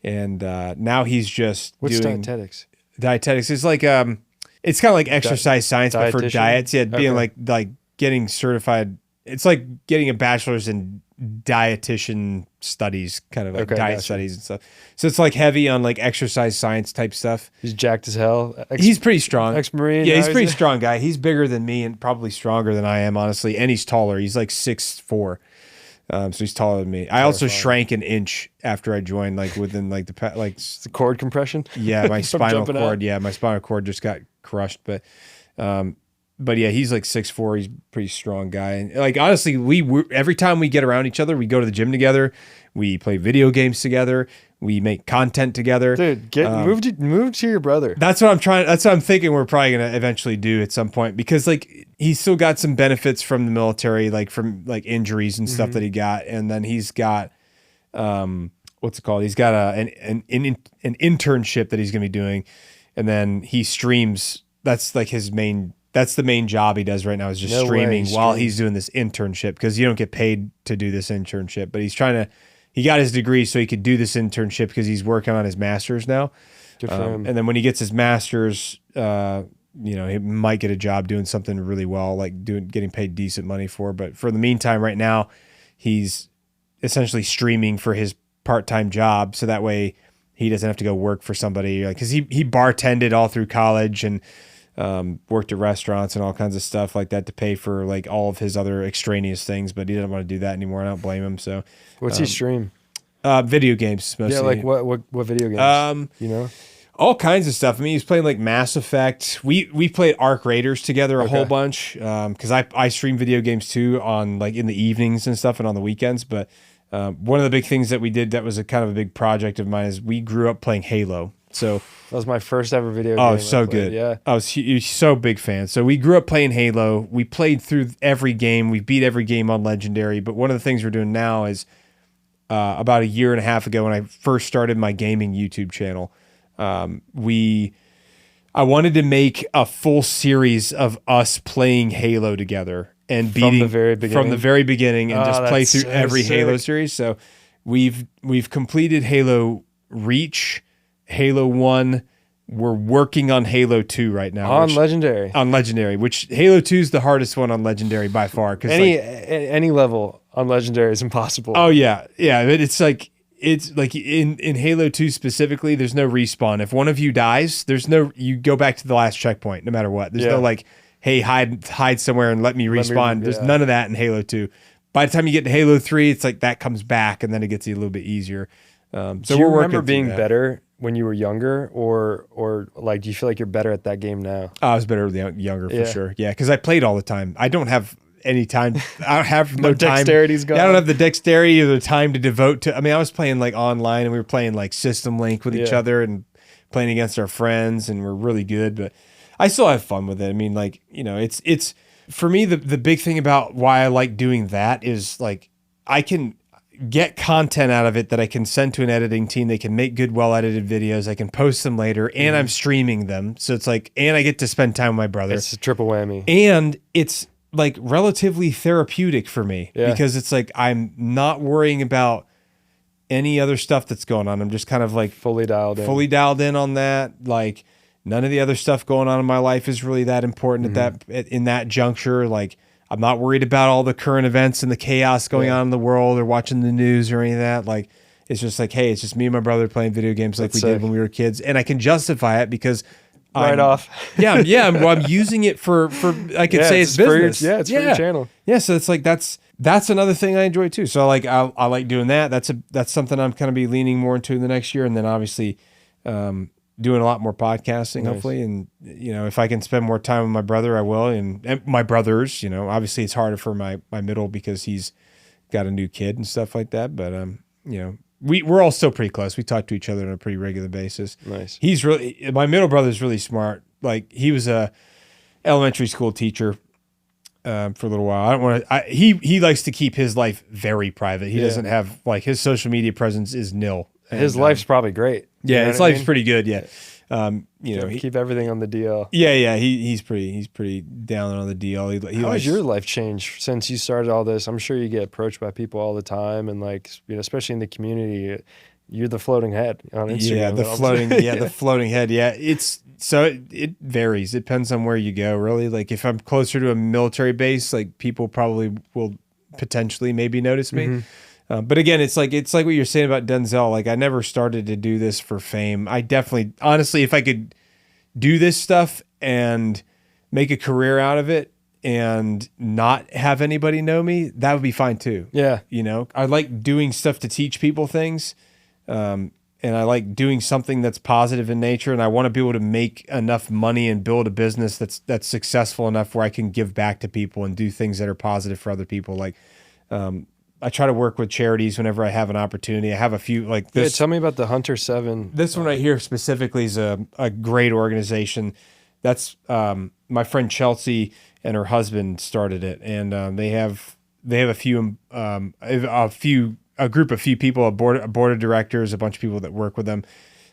And now he's just What's doing dietetics? Dietetics is like it's kind of like exercise science, but for diets. Yeah, being like getting certified. It's like getting a bachelor's in dietitian studies, kind of like diet studies and stuff. So it's like heavy on like exercise science type stuff. He's jacked as hell. He's pretty strong. Ex-Marine. Yeah, he's a pretty strong guy. He's bigger than me and probably stronger than I am, honestly. And he's taller. He's like 6'4". So he's taller than me. I also shrank an inch after I joined, like within like it's the cord compression. Yeah, my spinal cord. Yeah, my spinal cord just got crushed. But yeah, he's like 6'4". He's a pretty strong guy. And like honestly, every time we get around each other, we go to the gym together. We play video games together. We make content together. Dude, move to your brother. That's what I'm trying. That's what I'm thinking. We're probably gonna eventually do at some point because like he's still got some benefits from the military, like from like injuries and stuff that he got, and then he's got what's it called? He's got an internship that he's gonna be doing, and then he streams. That's like his main. That's the main job he does right now is just streaming while he's doing this internship because you don't get paid to do this internship. But he's trying to. He got his degree so he could do this internship because he's working on his master's now. Good for him. And then when he gets his master's, you know, he might get a job doing something really well, like getting paid decent money for. But for the meantime, right now, he's essentially streaming for his part-time job, so that way he doesn't have to go work for somebody. Because he bartended all through college and worked at restaurants and all kinds of stuff like that to pay for like all of his other extraneous things, but he doesn't want to do that anymore. I don't blame him. So what's he stream? Video games mostly. Yeah, like what video games? You know? All kinds of stuff. I mean, he's playing like Mass Effect. We played Arc Raiders together a whole bunch because I stream video games too on like in the evenings and stuff and on the weekends. But one of the big things that we did that was a kind of a big project of mine is we grew up playing Halo. So that was my first ever video game. Oh, so good. Yeah. I was so big fan. So we grew up playing Halo. We played through every game. We beat every game on Legendary. But one of the things we're doing now is about a year and a half ago when I first started my gaming YouTube channel, I wanted to make a full series of us playing Halo together and beating from the very beginning and just play through every Halo series. So we've completed Halo Reach, Halo 1. We're working on Halo 2 right now. On Legendary, which Halo 2 is the hardest one on Legendary by far. Cause any level on Legendary is impossible. Oh yeah. Yeah. But it's like in Halo 2 specifically, there's no respawn. If one of you dies, you go back to the last checkpoint no matter what. There's no like, hey, hide somewhere and let me respawn. There's none of that in Halo 2. By the time you get to Halo 3, it's like that comes back and then it gets a little bit easier. So do you remember being better when you were younger, or like, do you feel like you're better at that game now? I was better younger for sure. Yeah, because I played all the time. I don't have any time. I don't have no time. Dexterity's gone. I don't have the dexterity or the time to devote to. I mean, I was playing like online, and we were playing like System Link with each other and playing against our friends, and we're really good. But I still have fun with it. I mean, like, you know, it's for me the big thing about why I like doing that is like I can get content out of it that I can send to an editing team. They can make good, well-edited videos. I can post them later, and I'm streaming them. So it's like, and I get to spend time with my brother. It's a triple whammy. And it's like relatively therapeutic for me because it's like I'm not worrying about any other stuff that's going on. I'm just kind of like fully dialed in on that. Like none of the other stuff going on in my life is really that important in that juncture. Like I'm not worried about all the current events and the chaos going on in the world or watching the news or any of that. Like, it's just like, hey, it's just me and my brother playing video games like we did when we were kids. And I can justify it because I'm using it for I could say it's business. It's for your channel. Yeah. So it's like, that's another thing I enjoy too. So like, I like doing that. That's something I'm kind of be leaning more into in the next year. And then obviously, doing a lot more podcasting, hopefully. And, you know, if I can spend more time with my brother, I will. And my brothers, you know, obviously it's harder for my middle because he's got a new kid and stuff like that. But, you know, we're all still pretty close. We talk to each other on a pretty regular basis. Nice. My middle brother's really smart. Like he was a elementary school teacher for a little while. I don't want to, he likes to keep his life very private. He doesn't have like his social media presence is nil. And his life's probably great. Yeah, his life's pretty good. Yeah, you know, keep everything on the DL. Yeah. He's pretty down on the DL. How has your life changed since you started all this? I'm sure you get approached by people all the time, and like, you know, especially in the community, you're the floating head on Instagram. Yeah, the floating head. Yeah, it varies. It depends on where you go. Really, like if I'm closer to a military base, like people probably will potentially maybe notice me. But again, it's like what you're saying about Denzel. Like I never started to do this for fame. I definitely, honestly, if I could do this stuff and make a career out of it and not have anybody know me, that would be fine too. Yeah. You know, I like doing stuff to teach people things. And I like doing something that's positive in nature. And I want to be able to make enough money and build a business that's successful enough where I can give back to people and do things that are positive for other people. Like, I try to work with charities whenever I have an opportunity. I have a few like this. Yeah, tell me about the Hunter 7. This one right here specifically is a great organization. That's my friend Chelsea and her husband started it, and they have a group of people, a board of directors, a bunch of people that work with them.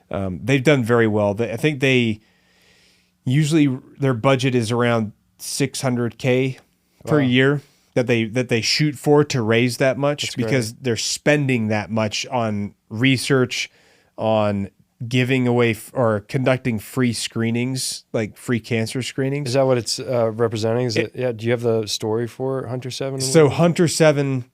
They've done very well. I think they usually their budget is around $600K per year. That they shoot for to raise that much because they're spending that much on research, on giving away or conducting free screenings, like free cancer screenings. Is that what it's representing? Is it? Yeah. Do you have the story for Hunter 7? So Hunter 7,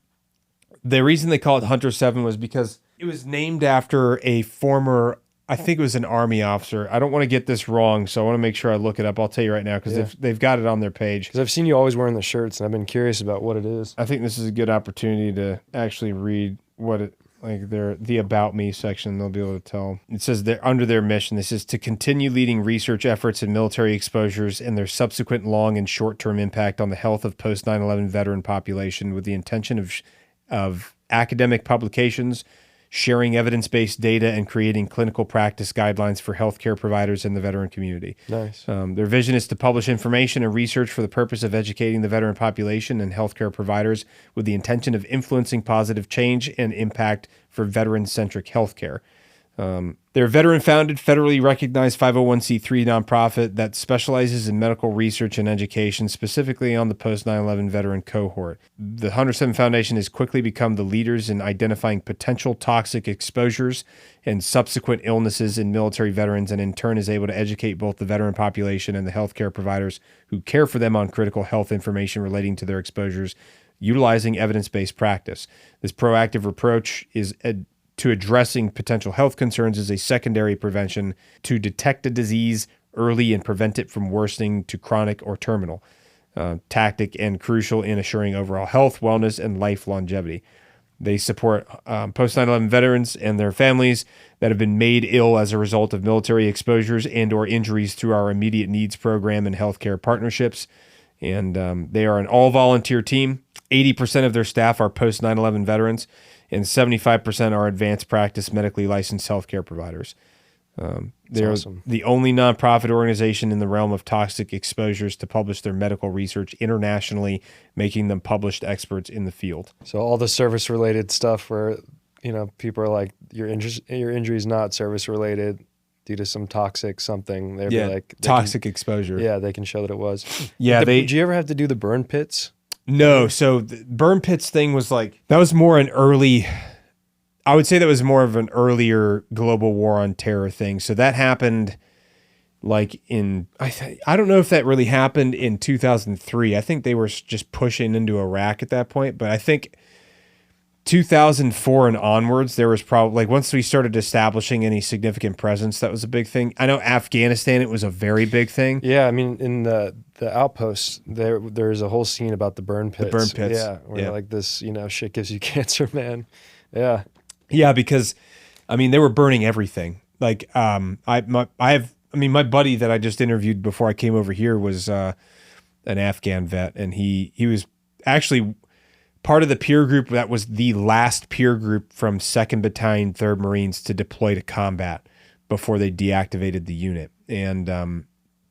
the reason they call it Hunter 7 was because it was named after a former, I think it was an Army officer. I don't want to get this wrong, so I want to make sure I look it up. I'll tell you right now because they've got it on their page. Because I've seen you always wearing the shirts, and I've been curious about what it is. I think this is a good opportunity to actually read what it like the About Me section, they'll be able to tell. It says they're under their mission. This is to continue leading research efforts in military exposures and their subsequent long and short-term impact on the health of post 9/11 veteran population, with the intention of academic publications, sharing evidence-based data, and creating clinical practice guidelines for healthcare providers in the veteran community. Nice. Their vision is to publish information and research for the purpose of educating the veteran population and healthcare providers with the intention of influencing positive change and impact for veteran-centric healthcare. They're a veteran-founded, federally recognized 501c3 nonprofit that specializes in medical research and education, specifically on the post 9/11 veteran cohort. The 107 Foundation has quickly become the leaders in identifying potential toxic exposures and subsequent illnesses in military veterans, and in turn is able to educate both the veteran population and the healthcare providers who care for them on critical health information relating to their exposures, utilizing evidence-based practice. This proactive approach is to addressing potential health concerns as a secondary prevention to detect a disease early and prevent it from worsening to chronic or terminal. Tactic and crucial in assuring overall health, wellness, and life longevity. They support post 9/11 veterans and their families that have been made ill as a result of military exposures and or injuries through our immediate needs program and healthcare partnerships. And they are an all-volunteer team. 80% of their staff are post 9/11 veterans, and 75% are advanced practice medically licensed healthcare providers. They're awesome. The only nonprofit organization in the realm of toxic exposures to publish their medical research internationally, making them published experts in the field. So all the service-related stuff where, people are like, your injury is not service-related due to some toxic something. They'd be like... toxic exposure. Yeah, they can show that it was. Yeah, Did you ever have to do the burn pits? No, so the burn pits thing was like, that was more an early, I would say that was more of an earlier global war on terror thing. So that happened like I don't know if that really happened in 2003. I think they were just pushing into Iraq at that point, but I think 2004 and onwards, there was probably, like, once we started establishing any significant presence, that was a big thing. I know Afghanistan, it was a very big thing. Yeah, I mean, in the outposts, there's a whole scene about the burn pits. The burn pits. Yeah, where like this, shit gives you cancer, man. Yeah. Yeah, because, I mean, they were burning everything. Like, my buddy that I just interviewed before I came over here was an Afghan vet, and he was actually part of the peer group that was the last peer group from 2nd Battalion, 3rd Marines to deploy to combat before they deactivated the unit. And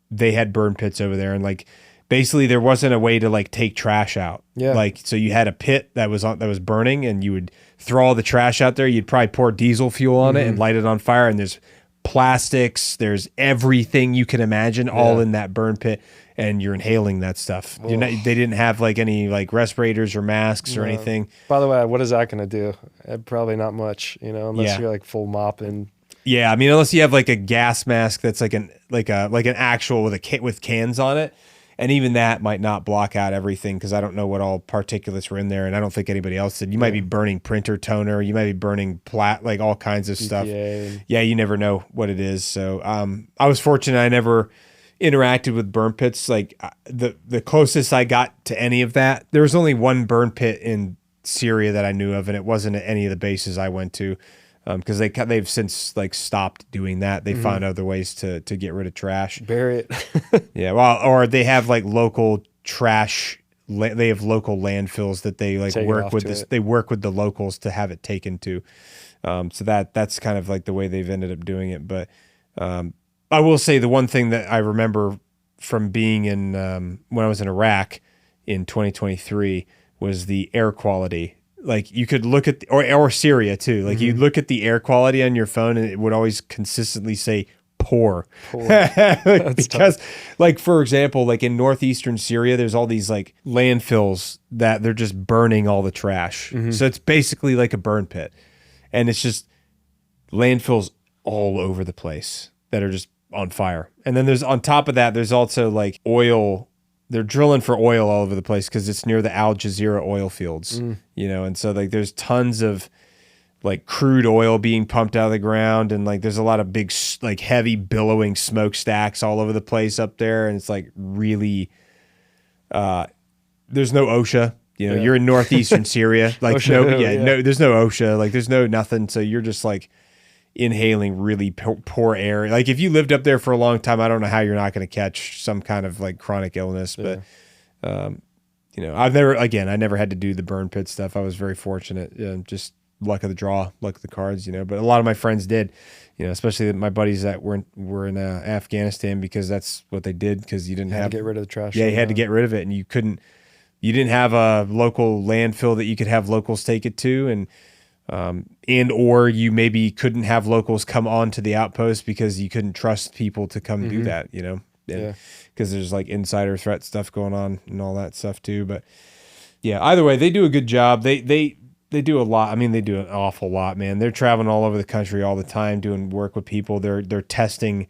they had burn pits over there. And like, basically there wasn't a way to like take trash out. Yeah. Like, so you had a pit that was burning, and you would throw all the trash out there. You'd probably pour diesel fuel on it and light it on fire. And there's plastics, there's everything you can imagine all in that burn pit. And you're inhaling that stuff. They didn't have like any like respirators or masks or anything. By the way, what is that going to do? Probably not much, unless you're like full mopping. Yeah, I mean, unless you have like a gas mask that's like an actual with cans on it, and even that might not block out everything, because I don't know what all particulates were in there, and I don't think anybody else did. You might be burning printer toner, you might be burning like all kinds of stuff. Yeah, you never know what it is. So I was fortunate; I never interacted with burn pits. Like the closest I got to any of that, there was only one burn pit in Syria that I knew of, and it wasn't at any of the bases I went to, because they've since like stopped doing that. They found other ways to get rid of trash. Bury it. Yeah, well, or they have like local trash. They have local landfills that they like work with this. They work with the locals to have it taken to. So that's kind of like the way they've ended up doing it, but. I will say the one thing that I remember from being in when I was in Iraq in 2023 was the air quality. Like, you could look at or Syria too. Like, you look at the air quality on your phone, and it would always consistently say poor. Because like, for example, like in northeastern Syria, there's all these like landfills that they're just burning all the trash. So it's basically like a burn pit, and it's just landfills all over the place that are just on fire. And then there's, on top of that, there's also like oil. They're drilling for oil all over the place because it's near the Al Jazeera oil fields, and so like there's tons of like crude oil being pumped out of the ground, and like there's a lot of big like heavy billowing smokestacks all over the place up there, and it's like really there's no OSHA You know, you're in northeastern Syria. Like OSHA, no, there's no OSHA. Like there's no nothing. So you're just like inhaling really poor air. Like if you lived up there for a long time, I don't know how you're not going to catch some kind of like chronic illness. But you know, I never had to do the burn pit stuff. I was very fortunate. Just luck of the draw, luck of the cards. You know, but a lot of my friends did. You know, especially my buddies that were in Afghanistan, because that's what they did. Because you didn't have to get rid of the trash. Yeah, you had to get rid of it, and you didn't have a local landfill that you could have locals take it to, and or you maybe couldn't have locals come on to the outpost because you couldn't trust people to come do that. You know, because there's like insider threat stuff going on and all that stuff too. But yeah, either way, they do a good job. They do a lot. I mean, they do an awful lot, man. They're traveling all over the country all the time, doing work with people. They're testing.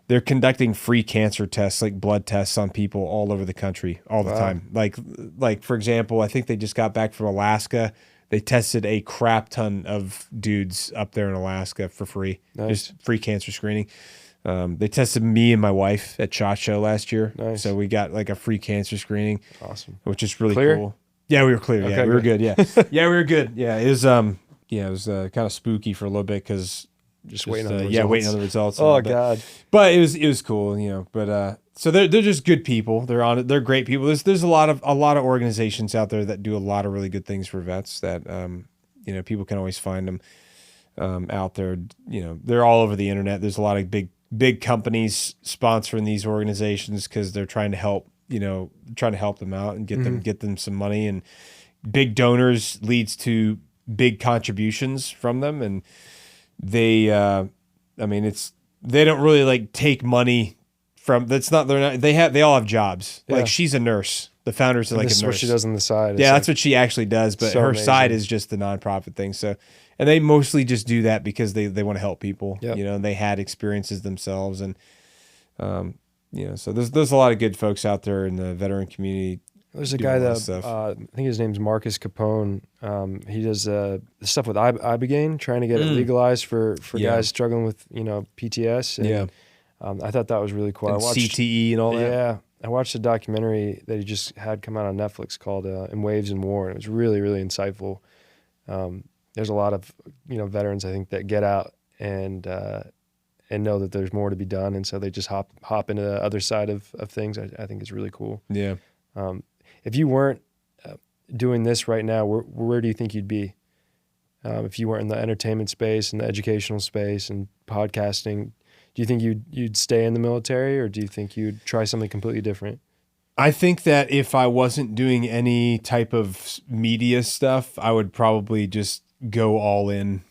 They're conducting free cancer tests, like blood tests on people all over the country all the time. Like for example, I think they just got back from Alaska. They tested a crap ton of dudes up there in Alaska for free. Nice. Just free cancer screening. They tested me and my wife at SHOT Show last year. Nice. So we got like a free cancer screening. Awesome. Which is really Clear? cool. Yeah, we were clear. Okay, Yeah, we were good. Yeah, yeah, we were good. Yeah, it was kind of spooky for a little bit because waiting on the results. Waiting on the results. Oh God! But it was cool, you know. But so they're just good people. They're on it. They're great people. There's a lot of organizations out there that do a lot of really good things for vets. That you know, people can always find them out there. You know, they're all over the internet. There's a lot of big companies sponsoring these organizations because they're trying to help. You know, trying to help them out and get them some money, and big donors leads to big contributions from them. And they, I mean, they don't really like take money from, they all have jobs. Yeah. Like she's a nurse. The founders are like a nurse. That's what she does on the side. Yeah, that's what she actually does. But her amazing. side is just the nonprofit thing. So, and they mostly just do that because they want to help people, yep. You know, and they had experiences themselves. And, you know, so there's a lot of good folks out there in the veteran community. There's a guy that I think his name's Marcus Capone. He does stuff with Ibogaine, trying to get it legalized for guys struggling with, you know, PTS. And, I thought that was really cool. And I watched CTE and all that. Yeah, I watched a documentary that he just had come out on Netflix called "In Waves and War," and it was really, really insightful. There's a lot of, you know, veterans I think that get out and know that there's more to be done, and so they just hop into the other side of things. I think it's really cool. Yeah. If you weren't doing this right now, where do you think you'd be? If you weren't in the entertainment space and the educational space and podcasting, do you think you'd stay in the military, or do you think you'd try something completely different? I think that if I wasn't doing any type of media stuff, I would probably just go all in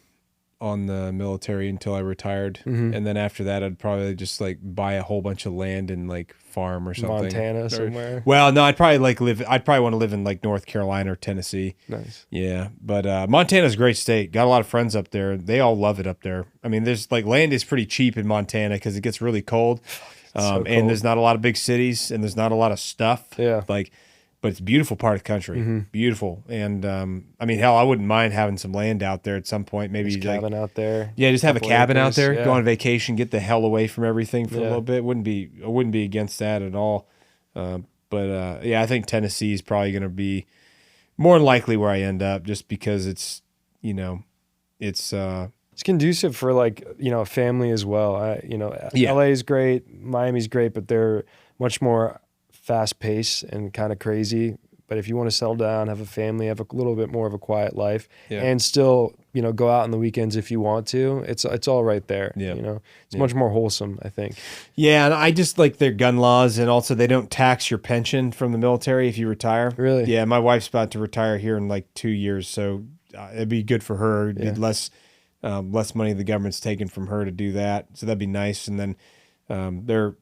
on the military until I retired. Mm-hmm. And then after that, I'd probably just like buy a whole bunch of land and like farm or something. Montana somewhere. Well, no, I'd probably want to live in like North Carolina or Tennessee. Nice. Yeah. But Montana's a great state. Got a lot of friends up there. They all love it up there. I mean, there's like land is pretty cheap in Montana because it gets really cold. And there's not a lot of big cities and there's not a lot of stuff. Yeah. But it's a beautiful part of the country. Mm-hmm. Beautiful. And I mean, hell, I wouldn't mind having some land out there at some point. Maybe just cabin out there. Yeah, just have a cabin out there, go on vacation, get the hell away from everything for a little bit. I wouldn't be against that at all. But I think Tennessee is probably going to be more than likely where I end up, just because it's, you know, it's conducive for like, you know, a family as well. LA is great, Miami's great, but they're much more fast paced and kind of crazy. But if you want to settle down, have a family, have a little bit more of a quiet life, and still, you know, go out on the weekends if you want to, it's all right there. Yeah. You know, it's much more wholesome, I think. Yeah, and I just like their gun laws, and also they don't tax your pension from the military if you retire. Really? Yeah, my wife's about to retire here in like 2 years, so it'd be good for her. It'd be less money the government's taking from her to do that, so that'd be nice. And then they're,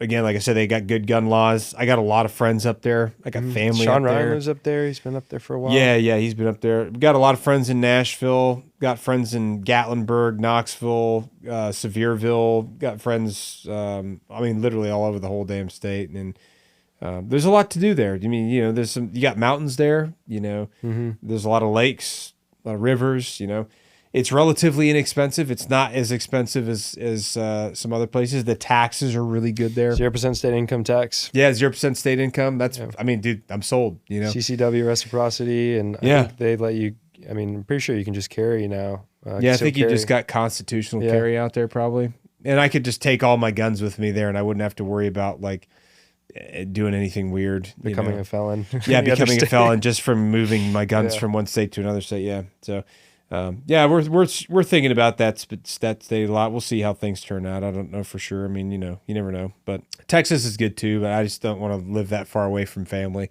again, like I said, they got good gun laws. I got a lot of friends up there. I got family Sean up there. Ryan lives up there. He's been up there for a while. Yeah, he's been up there. Got a lot of friends in Nashville. Got friends in Gatlinburg, Knoxville, Sevierville. Got friends, I mean, literally all over the whole damn state. And there's a lot to do there. I mean, you know, you got mountains there, you know. Mm-hmm. There's a lot of lakes, a lot of rivers, you know. It's relatively inexpensive. It's not as expensive as some other places. The taxes are really good there. 0% state income tax. Yeah, 0% state income. That's, I mean, dude, I'm sold, you know. CCW reciprocity, and I think they let you, I mean, I'm pretty sure you can just carry now. I think you just got constitutional carry out there probably. And I could just take all my guns with me there and I wouldn't have to worry about like doing anything weird. Becoming a felon. Yeah, becoming a felon just from moving my guns from one state to another state. Yeah. So, we're thinking about that state a lot. We'll see how things turn out. I don't know for sure. I mean, you know, you never know. But Texas is good too, but I just don't want to live that far away from family.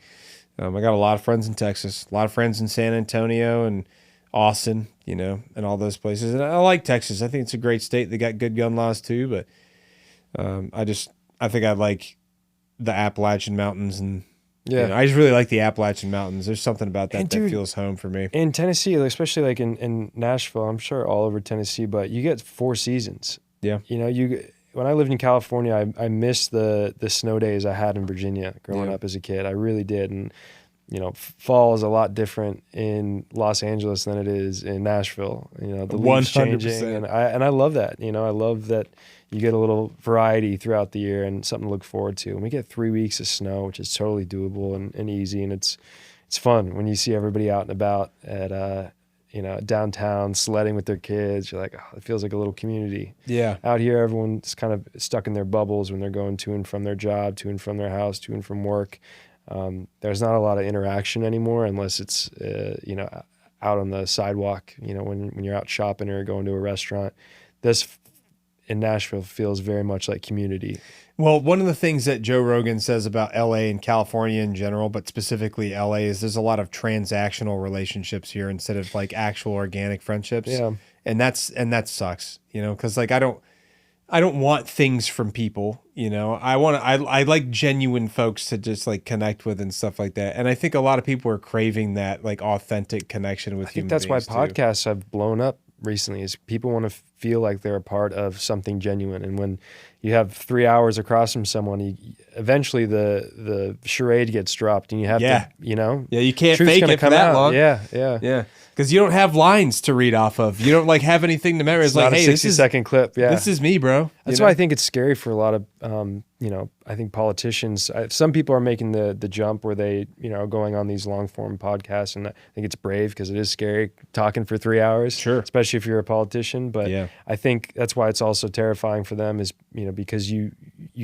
I got a lot of friends in Texas, a lot of friends in San Antonio and Austin, you know, and all those places. And I like Texas. I think it's a great state. They got good gun laws too, but I think I like the Appalachian Mountains and you know, I just really like the Appalachian Mountains. There's something about that that feels home for me. In Tennessee, especially like in Nashville, I'm sure all over Tennessee, but you get 4 seasons. Yeah. You know, when I lived in California, I missed the snow days I had in Virginia growing up as a kid. I really did. And, you know, fall is a lot different in Los Angeles than it is in Nashville. You know, the leaves changing. And I love that. You know, I love that you get a little variety throughout the year and something to look forward to. And we get 3 weeks of snow, which is totally doable and easy. And it's fun when you see everybody out and about at, you know, downtown sledding with their kids. You're like, oh, it feels like a little community. Yeah. Out here, everyone's kind of stuck in their bubbles when they're going to and from their job, to and from their house, to and from work. There's not a lot of interaction anymore unless it's, you know, out on the sidewalk, you know, when you're out shopping or going to a restaurant. This in Nashville feels very much like community. Well, one of the things that Joe Rogan says about LA and California in general, but specifically LA, is there's a lot of transactional relationships here instead of like actual organic friendships. Yeah. And that sucks, you know, because like I don't want things from people, you know. I like genuine folks to just like connect with and stuff like that. And I think a lot of people are craving that like authentic connection with human beings. I think that's why podcasts have blown up recently, is people want to feel like they're a part of something genuine. And when you have 3 hours across from someone, eventually the charade gets dropped and you have to, you know. Yeah, you can't fake it for that long. Yeah. Because you don't have lines to read off of. You don't like have anything to memorize. It's like, hey, this is a 60-second clip. Yeah, this is me, bro. That's why I think it's scary for a lot of, you know, I think politicians. Some people are making the jump where they, you know, are going on these long form podcasts, and I think it's brave because it is scary talking for 3 hours. Sure, especially if you're a politician. But I think that's why it's also terrifying for them, is, you know, because you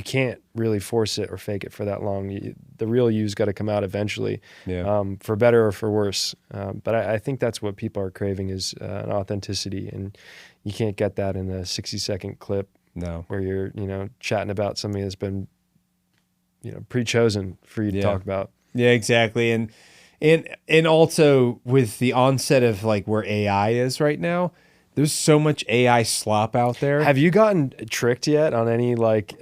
can't really force it or fake it for that long. The real you's got to come out eventually, for better or for worse. But I think that's what people are craving, is an authenticity, and you can't get that in a 60-second clip. No, where you're, you know, chatting about something that's been, you know, pre-chosen for you to talk about. Yeah, exactly. And also with the onset of like where AI is right now, there's so much AI slop out there. Have you gotten tricked yet on any like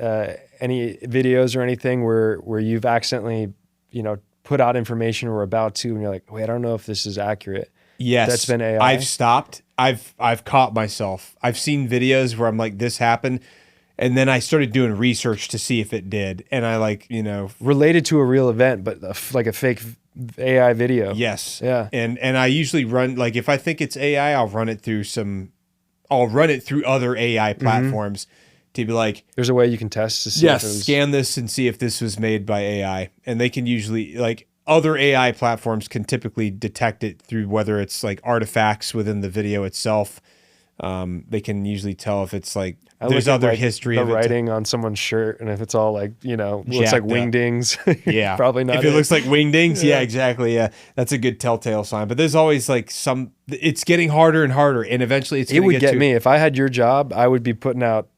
any videos or anything where you've accidentally, you know, put out information or about to, and you're like, wait, I don't know if this is accurate? Yes, that's been AI. I've stopped. I've caught myself. I've seen videos where I'm like, this happened, and then I started doing research to see if it did, and I like, you know, related to a real event, but like a fake AI video. Yes. Yeah. And I usually run, like, if I think it's AI, I'll run it through other AI platforms to be like, there's a way you can test to see. Yes, scan this and see if this was made by AI, and they can usually, like, other AI platforms can typically detect it through whether it's like artifacts within the video itself. They can usually tell if it's like there's other like history the of writing on someone's shirt, and if it's all like, you know, looks like wingdings. Yeah, probably not. If it looks like wingdings, yeah, exactly. Yeah, that's a good telltale sign. But there's always like it's getting harder and harder, and eventually it would get me. If I had your job, I would be putting out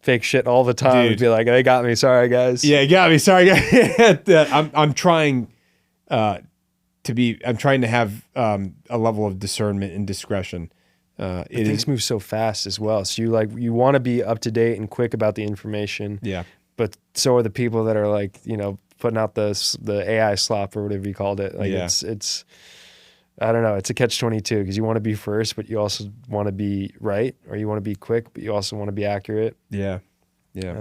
fake shit all the time. Dude. I'd be like, they got me. Sorry, guys. Yeah, you got me. Sorry, guys. I'm trying. I'm trying to have a level of discernment and discretion. Things move so fast as well. So you want to be up to date and quick about the information. Yeah. But so are the people that are like, you know, putting out the AI slop or whatever you called it. Like it's I don't know. It's a catch-22 because you want to be first, but you also want to be right, or you want to be quick, but you also want to be accurate. Yeah. Yeah.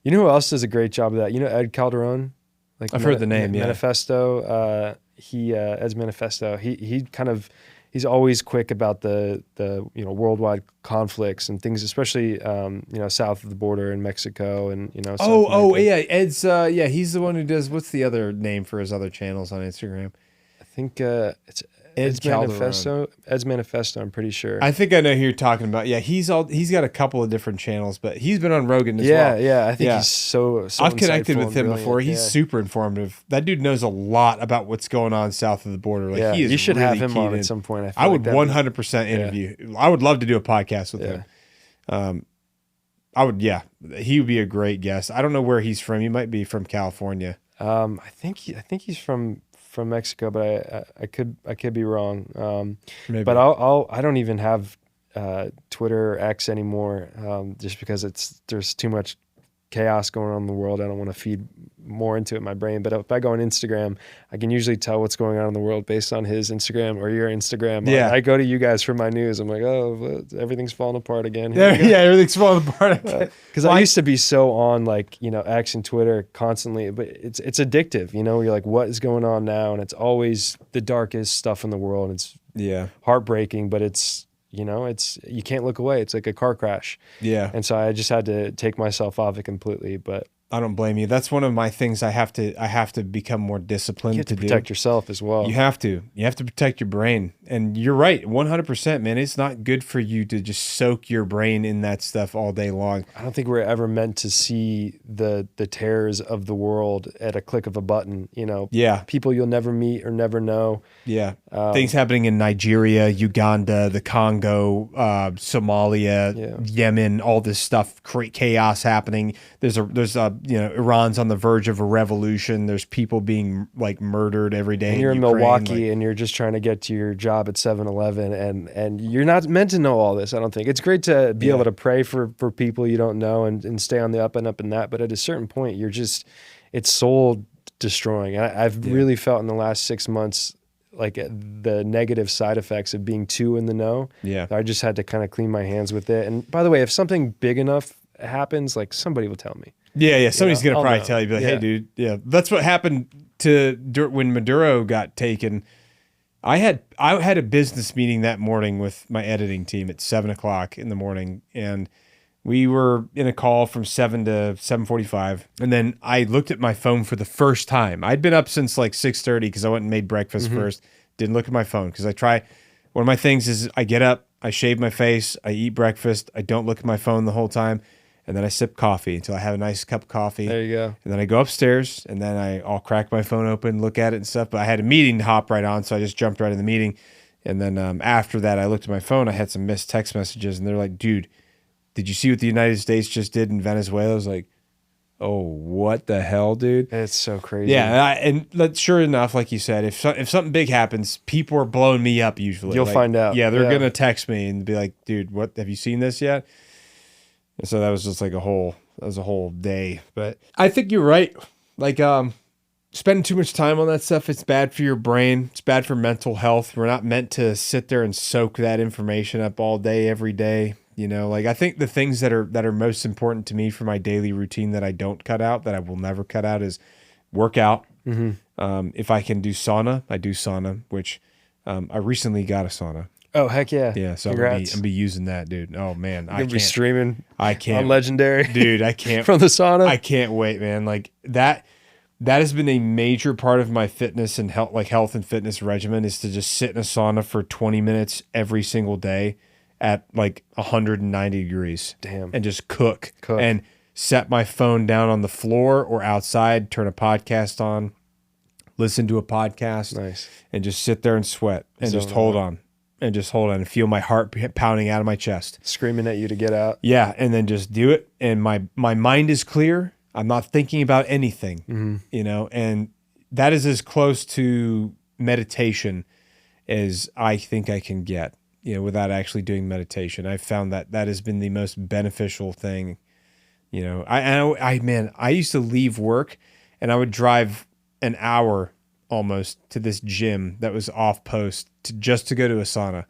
You know who else does a great job of that? You know Ed Calderon? Like I've heard the name, Manifesto. Ed's Manifesto. He kind of he's always quick about the worldwide conflicts and things, especially south of the border in Mexico and South America. Yeah, Ed's he's the one who does. What's the other name for his other channels on Instagram? I think it's Ed's Manifesto. Ed's Manifesto, I'm pretty sure. I think I know who you're talking about. Yeah, he's got a couple of different channels, but he's been on Rogan as well. Yeah, I think he's so I've connected with him brilliant. before. He's super informative. That dude knows a lot about what's going on south of the border. Like, he is you should really have him on at some point. I would 100% interview. I would love to do a podcast with him. I would. Yeah, he would be a great guest. I don't know where he's from. He might be from California. I think he's from Mexico, but I could be wrong. Maybe. But I don't even have Twitter or X anymore, just because there's too much chaos going on in the world. I don't want to feed more into it in my brain. But if I go on Instagram, I can usually tell what's going on in the world based on his Instagram or your Instagram. Yeah. I go to you guys for my news. I'm like, oh, everything's falling apart again. Yeah, everything's falling apart again. Because I used to be so on X and Twitter constantly, but it's addictive. You're like, what is going on now? And it's always the darkest stuff in the world. It's heartbreaking, but it's you can't look away. It's like a car crash. Yeah. And so I just had to take myself off it completely. But I don't blame you. That's one of my things. I have to become more disciplined you have to do. protect yourself as well. You have to protect your brain. And you're right, 100%, man. It's not good for you to just soak your brain in that stuff all day long. I don't think we're ever meant to see the terrors of the world at a click of a button. People you'll never meet or never know. Yeah. Things happening in Nigeria, Uganda, the Congo, Somalia, Yemen, all this stuff, chaos happening. There's Iran's on the verge of a revolution. There's people being murdered every day. And you're in Milwaukee and you're just trying to get to your job at 7-Eleven and you're not meant to know all this, I don't think. It's great to be able to pray for people you don't know and stay on the up and up in that. But at a certain point, it's soul destroying. I've really felt in the last 6 months the negative side effects of being too in the know. Yeah. I just had to kind of clean my hands with it. And by the way, if something big enough happens, somebody will tell me. Yeah. Somebody's going to probably tell you, be like, hey, dude, that's what happened when Maduro got taken. I had a business meeting that morning with my editing team at 7:00 in the morning. And we were in a call from 7 to 7:45. And then I looked at my phone for the first time. I'd been up since 6:30 because I went and made breakfast first. Didn't look at my phone because one of my things is I get up, I shave my face, I eat breakfast. I don't look at my phone the whole time. And then I sip coffee until I have a nice cup of coffee. There you go. And then I go upstairs and then I'll crack my phone open, look at it and stuff. But I had a meeting to hop right on, so I just jumped right in the meeting. And then after that, I looked at my phone. I had some missed text messages, and they're like, dude, did you see what the United States just did in Venezuela? I was like, oh, what the hell, dude? It's so crazy. Yeah, and sure enough, like you said, if something big happens, people are blowing me up usually. You'll find out. Yeah, they're going to text me and be like, dude, what, have you seen this yet? And so that was just a whole day. But I think you're right. Spending too much time on that stuff, it's bad for your brain. It's bad for mental health. We're not meant to sit there and soak that information up all day, every day. I think the things that are most important to me for my daily routine that I don't cut out, that I will never cut out, is workout. Mm-hmm. If I can do sauna, I do sauna, which I recently got a sauna. Oh, heck yeah. Yeah, so I'm gonna be using that, dude. Oh, man. You're going to be streaming I can't. on Legendary. Dude, I can't. From the sauna? I can't wait, man. That has been a major part of my fitness and health and fitness regimen, is to just sit in a sauna for 20 minutes every single day at 190 degrees. Damn. And just cook. And set my phone down on the floor or outside, turn a podcast on, listen to a podcast. Nice. And just sit there and sweat and just hold on. And just hold on and feel my heart pounding out of my chest. Screaming at you to get out. Yeah, and then just do it. And my mind is clear. I'm not thinking about anything, and that is as close to meditation as I think I can get, without actually doing meditation. I've found that has been the most beneficial thing. I used to leave work and I would drive an hour almost to this gym that was off post just to go to a sauna.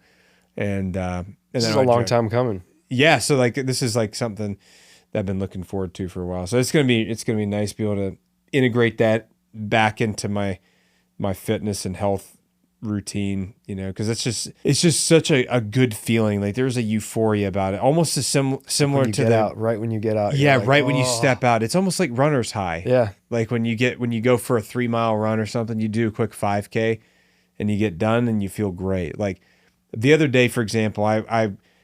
And this is a long time coming. Yeah. So this is something that I've been looking forward to for a while. So it's going to be nice to be able to integrate that back into my fitness and health routine, you know, because it's just such a good feeling. Like there's a euphoria about it, almost as similar to right when you get out. Yeah, like, right when you step out. It's almost like runner's high. Yeah. Like when you go for a 3-mile run or something, you do a quick 5K and you get done and you feel great. Like the other day, for example,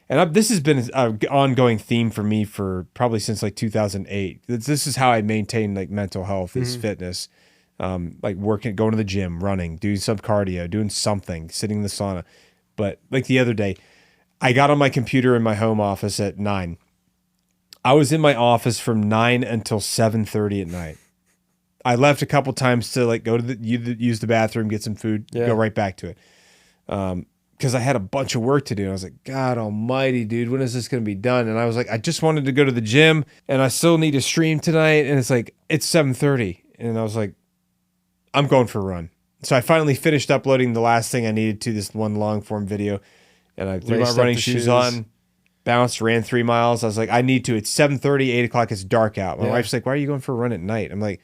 this has been an ongoing theme for me for probably since like 2008. This is how I maintain like mental health is fitness. Like working, going to the gym, running, doing some cardio, doing something, sitting in the sauna. But like the other day, I got on my computer in my home office at 9. I was in my office from 9 until 7:30 at night. I left a couple times to like go to use the bathroom, get some food, go right back to it. Because I had a bunch of work to do. And I was like, God almighty, dude, when is this going to be done? And I was like, I just wanted to go to the gym and I still need to stream tonight. And it's like, it's 7:30. And I was like, I'm going for a run. So I finally finished uploading the last thing I needed to this one long form video. And I threw my running shoes on, bounced, ran 3 miles. I was like, I need to. It's 7:30, 8 o'clock. It's dark out. My wife's like, why are you going for a run at night? I'm like,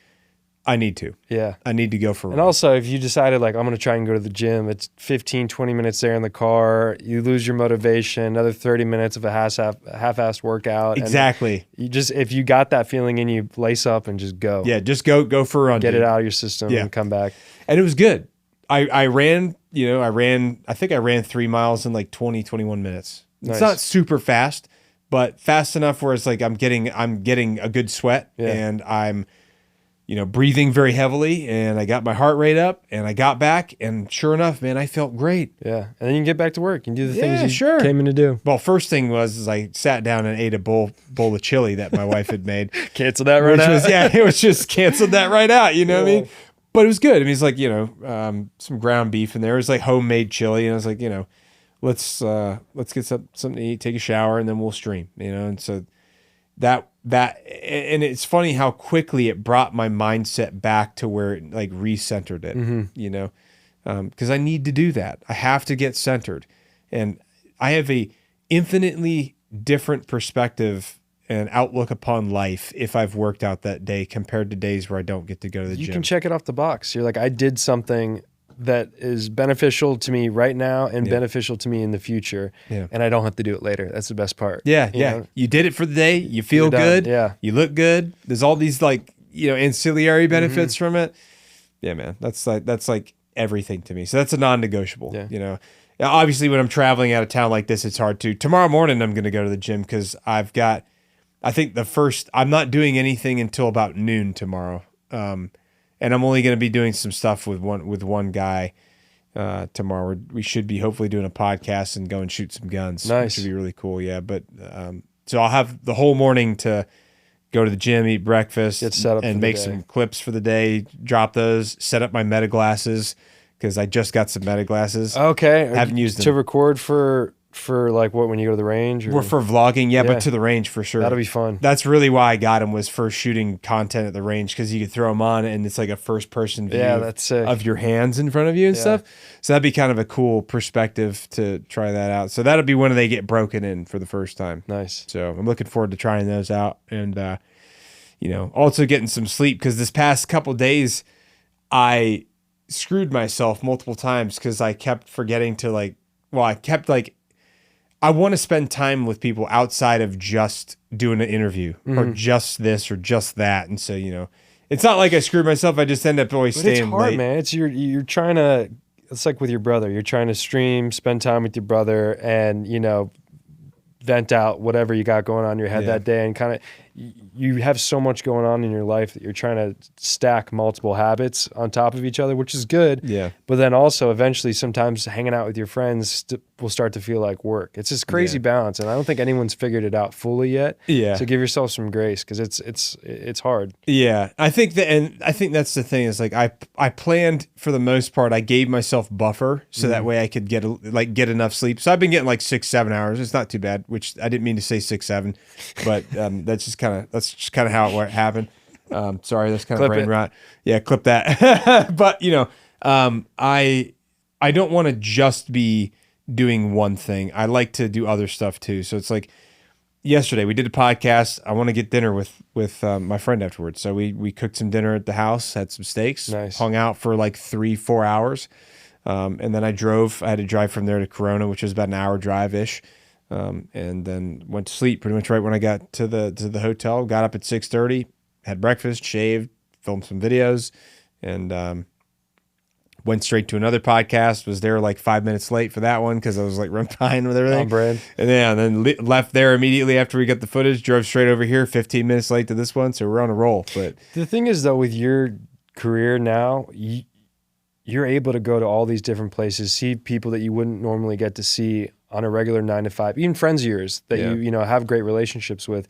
I need to. Yeah. I need to go for a run. And also, if you decided, like, I'm going to try and go to the gym, it's 15, 20 minutes there in the car. You lose your motivation, another 30 minutes of a half-assed workout. Exactly. If you got that feeling in you, lace up and just go. Yeah, just go for a run. Get it out of your system and come back. And it was good. I ran 3 miles in like 20, 21 minutes. Nice. It's not super fast, but fast enough where it's like I'm getting a good sweat and I'm breathing very heavily, and I got my heart rate up, and I got back, and sure enough, man, I felt great. Yeah, and then you can get back to work and do the things you came in to do. Well, first thing was I sat down and ate a bowl of chili that my wife had made. Canceled that right out. It was just canceled that right out. You know what I mean? But it was good. I mean, it's like some ground beef in there. It was like homemade chili, and I was like, let's get something to eat, take a shower, and then we'll stream. And so that and it's funny how quickly it brought my mindset back to where it like recentered it, because I need to do that. I have to get centered, and I have a infinitely different perspective and outlook upon life if I've worked out that day compared to days where I don't get to go to the gym. You can check it off the box. You're like, I did something that is beneficial to me right now and beneficial to me in the future. Yeah. And I don't have to do it later. That's the best part. Yeah. You did it for the day. You feel good. Yeah. You look good. There's all these ancillary benefits from it. Yeah, man. That's like everything to me. So that's a non-negotiable, Now, obviously when I'm traveling out of town like this, it's hard to. Tomorrow morning, I'm going to go to the gym because I'm not doing anything until about noon tomorrow. And I'm only going to be doing some stuff with one guy tomorrow. We should be hopefully doing a podcast and go and shoot some guns. Nice. Which should be really cool. Yeah. But so I'll have the whole morning to go to the gym, eat breakfast, get set up and make some clips for the day, drop those, set up my meta glasses because I just got some meta glasses. Okay. Haven't used them. To record for like what, when you go to the range? Or for vlogging, but to the range for sure. That'll be fun. That's really why I got them, was for shooting content at the range, because you could throw them on and it's like a first person view that's sick. Of your hands in front of you and stuff. So that'd be kind of a cool perspective to try that out. So that'll be when they get broken in for the first time. Nice. So I'm looking forward to trying those out, and also getting some sleep, because this past couple days I screwed myself multiple times because I kept forgetting to I want to spend time with people outside of just doing an interview or just this or just that. And so, it's not like I screwed myself. I just end up always staying it's hard, late. Man. It's you're trying to, it's like with your brother. You're trying to stream, spend time with your brother, and, vent out whatever you got going on in your head that day, and kind of, you have so much going on in your life that you're trying to stack multiple habits on top of each other, which is good. Yeah. But then also eventually sometimes hanging out with your friends will start to feel like work. It's this crazy balance, and I don't think anyone's figured it out fully yet. Yeah. So give yourself some grace, because it's hard. Yeah. I think that's the thing, is like I planned, for the most part, I gave myself buffer so that way I could get enough sleep. So I've been getting like 6-7 hours. It's not too bad, which I didn't mean to say 6-7, but that's just kind of how it happened. Sorry, that's kind of brain rot. Yeah, clip that. But I don't want to just be doing one thing. I like to do other stuff too. So it's like yesterday we did a podcast. I want to get dinner with my friend afterwards. So we cooked some dinner at the house, had some steaks, hung out for like 3-4 hours. And then I had to drive from there to Corona, which was about an hour drive-ish. And then went to sleep pretty much right when I got to the hotel. Got up at 6:30, had breakfast, shaved, filmed some videos, and went straight to another podcast. Was there like 5 minutes late for that one because I was like running behind with everything. On brand. And then left there immediately after we got the footage. Drove straight over here, 15 minutes late to this one. So we're on a roll. But the thing is, though, with your career now, you're able to go to all these different places, see people that you wouldn't normally get to see on a regular 9 to 5, even friends of yours that you know have great relationships with.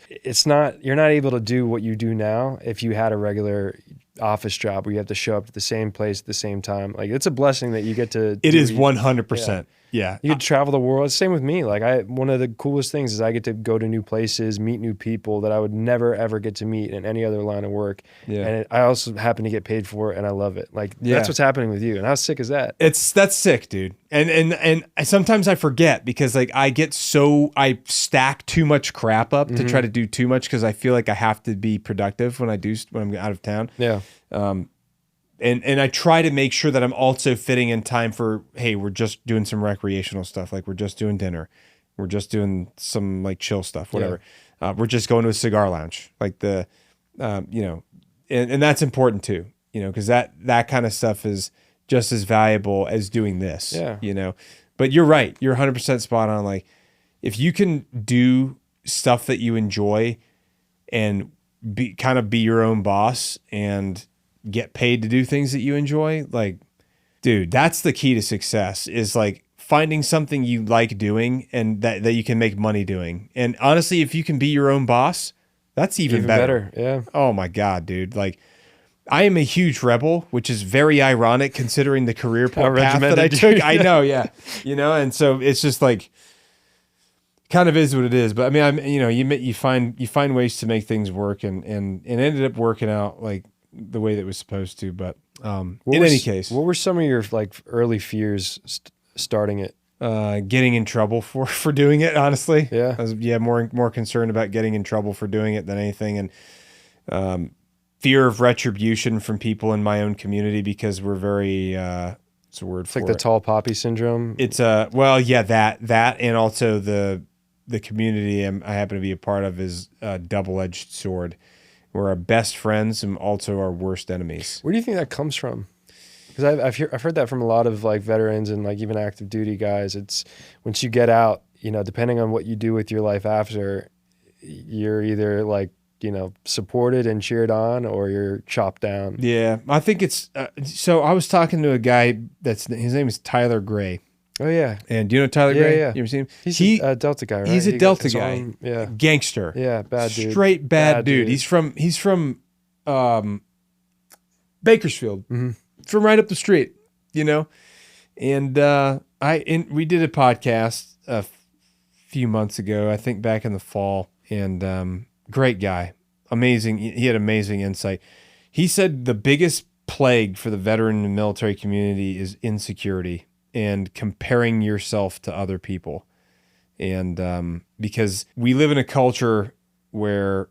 You're not able to do what you do now if you had a regular office job where you have to show up at the same place at the same time. Like, it's a blessing that you get to. It is 100%. Yeah. You get to travel the world. Same with me. Like, one of the coolest things is I get to go to new places, meet new people that I would never ever get to meet in any other line of work. Yeah. And I also happen to get paid for it, and I love it. Like, that's what's happening with you. And how sick is that? That's sick, dude. And sometimes I forget because like I stack too much crap up to try to do too much because I feel like I have to be productive when I'm out of town. Yeah. And I try to make sure that I'm also fitting in time for, hey, we're just doing some recreational stuff. Like we're just doing dinner. We're just doing some like chill stuff, whatever. Yeah. We're just going to a cigar lounge. Like and that's important too, because that kind of stuff is just as valuable as doing this, But you're right. You're 100% spot on. Like if you can do stuff that you enjoy and be your own boss and get paid to do things that you enjoy, like, dude, that's the key to success, is like finding something you like doing and that you can make money doing. And honestly, if you can be your own boss, that's even better. Yeah. Oh my God, dude. Like, I am a huge rebel, which is very ironic considering the career path that I took. I know. Yeah. And so it's just like, kind of is what it is. But I mean, you find ways to make things work and ended up working out like the way that it was supposed to. But in any case, what were some of your like early fears starting it? Getting in trouble for doing it, honestly. Yeah. I was more concerned about getting in trouble for doing it than anything. And fear of retribution from people in my own community because we're very it's a word for it. It's like the tall poppy syndrome. It's that and also the community I happen to be a part of is a double-edged sword. We're our best friends and also our worst enemies. Where do you think that comes from? Because I've heard that from a lot of like veterans and like even active duty guys. It's once you get out, depending on what you do with your life after, you're either like, supported and cheered on, or you're chopped down. Yeah, I think it's. So I was talking to a guy his name is Tyler Gray. Oh yeah, and do you know Tyler Gray? Yeah. You ever seen him? He's a Delta guy, right? He's a Delta guy. Yeah, gangster. Yeah, bad dude. Straight bad dude. He's from Bakersfield, from right up the street. And we did a podcast a few months ago, I think back in the fall, and great guy, amazing. He had amazing insight. He said the biggest plague for the veteran and military community is insecurity and comparing yourself to other people. And because we live in a culture where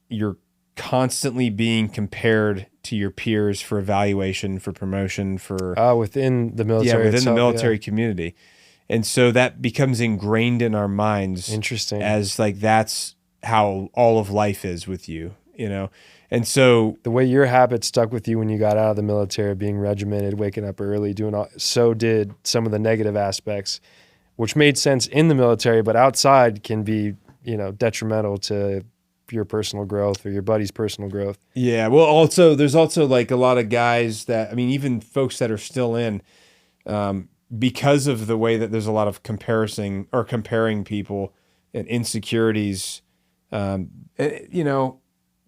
you're constantly being compared to your peers for evaluation, for promotion, for within the military. Within the military community. And so that becomes ingrained in our minds. Interesting. As like that's how all of life is with you, And so the way your habits stuck with you when you got out of the military, being regimented, waking up early, so did some of the negative aspects, which made sense in the military, but outside can be, detrimental to your personal growth or your buddy's personal growth. Yeah. Well, there's also like a lot of guys that, even folks that are still in, because of the way that there's a lot of comparing people and insecurities,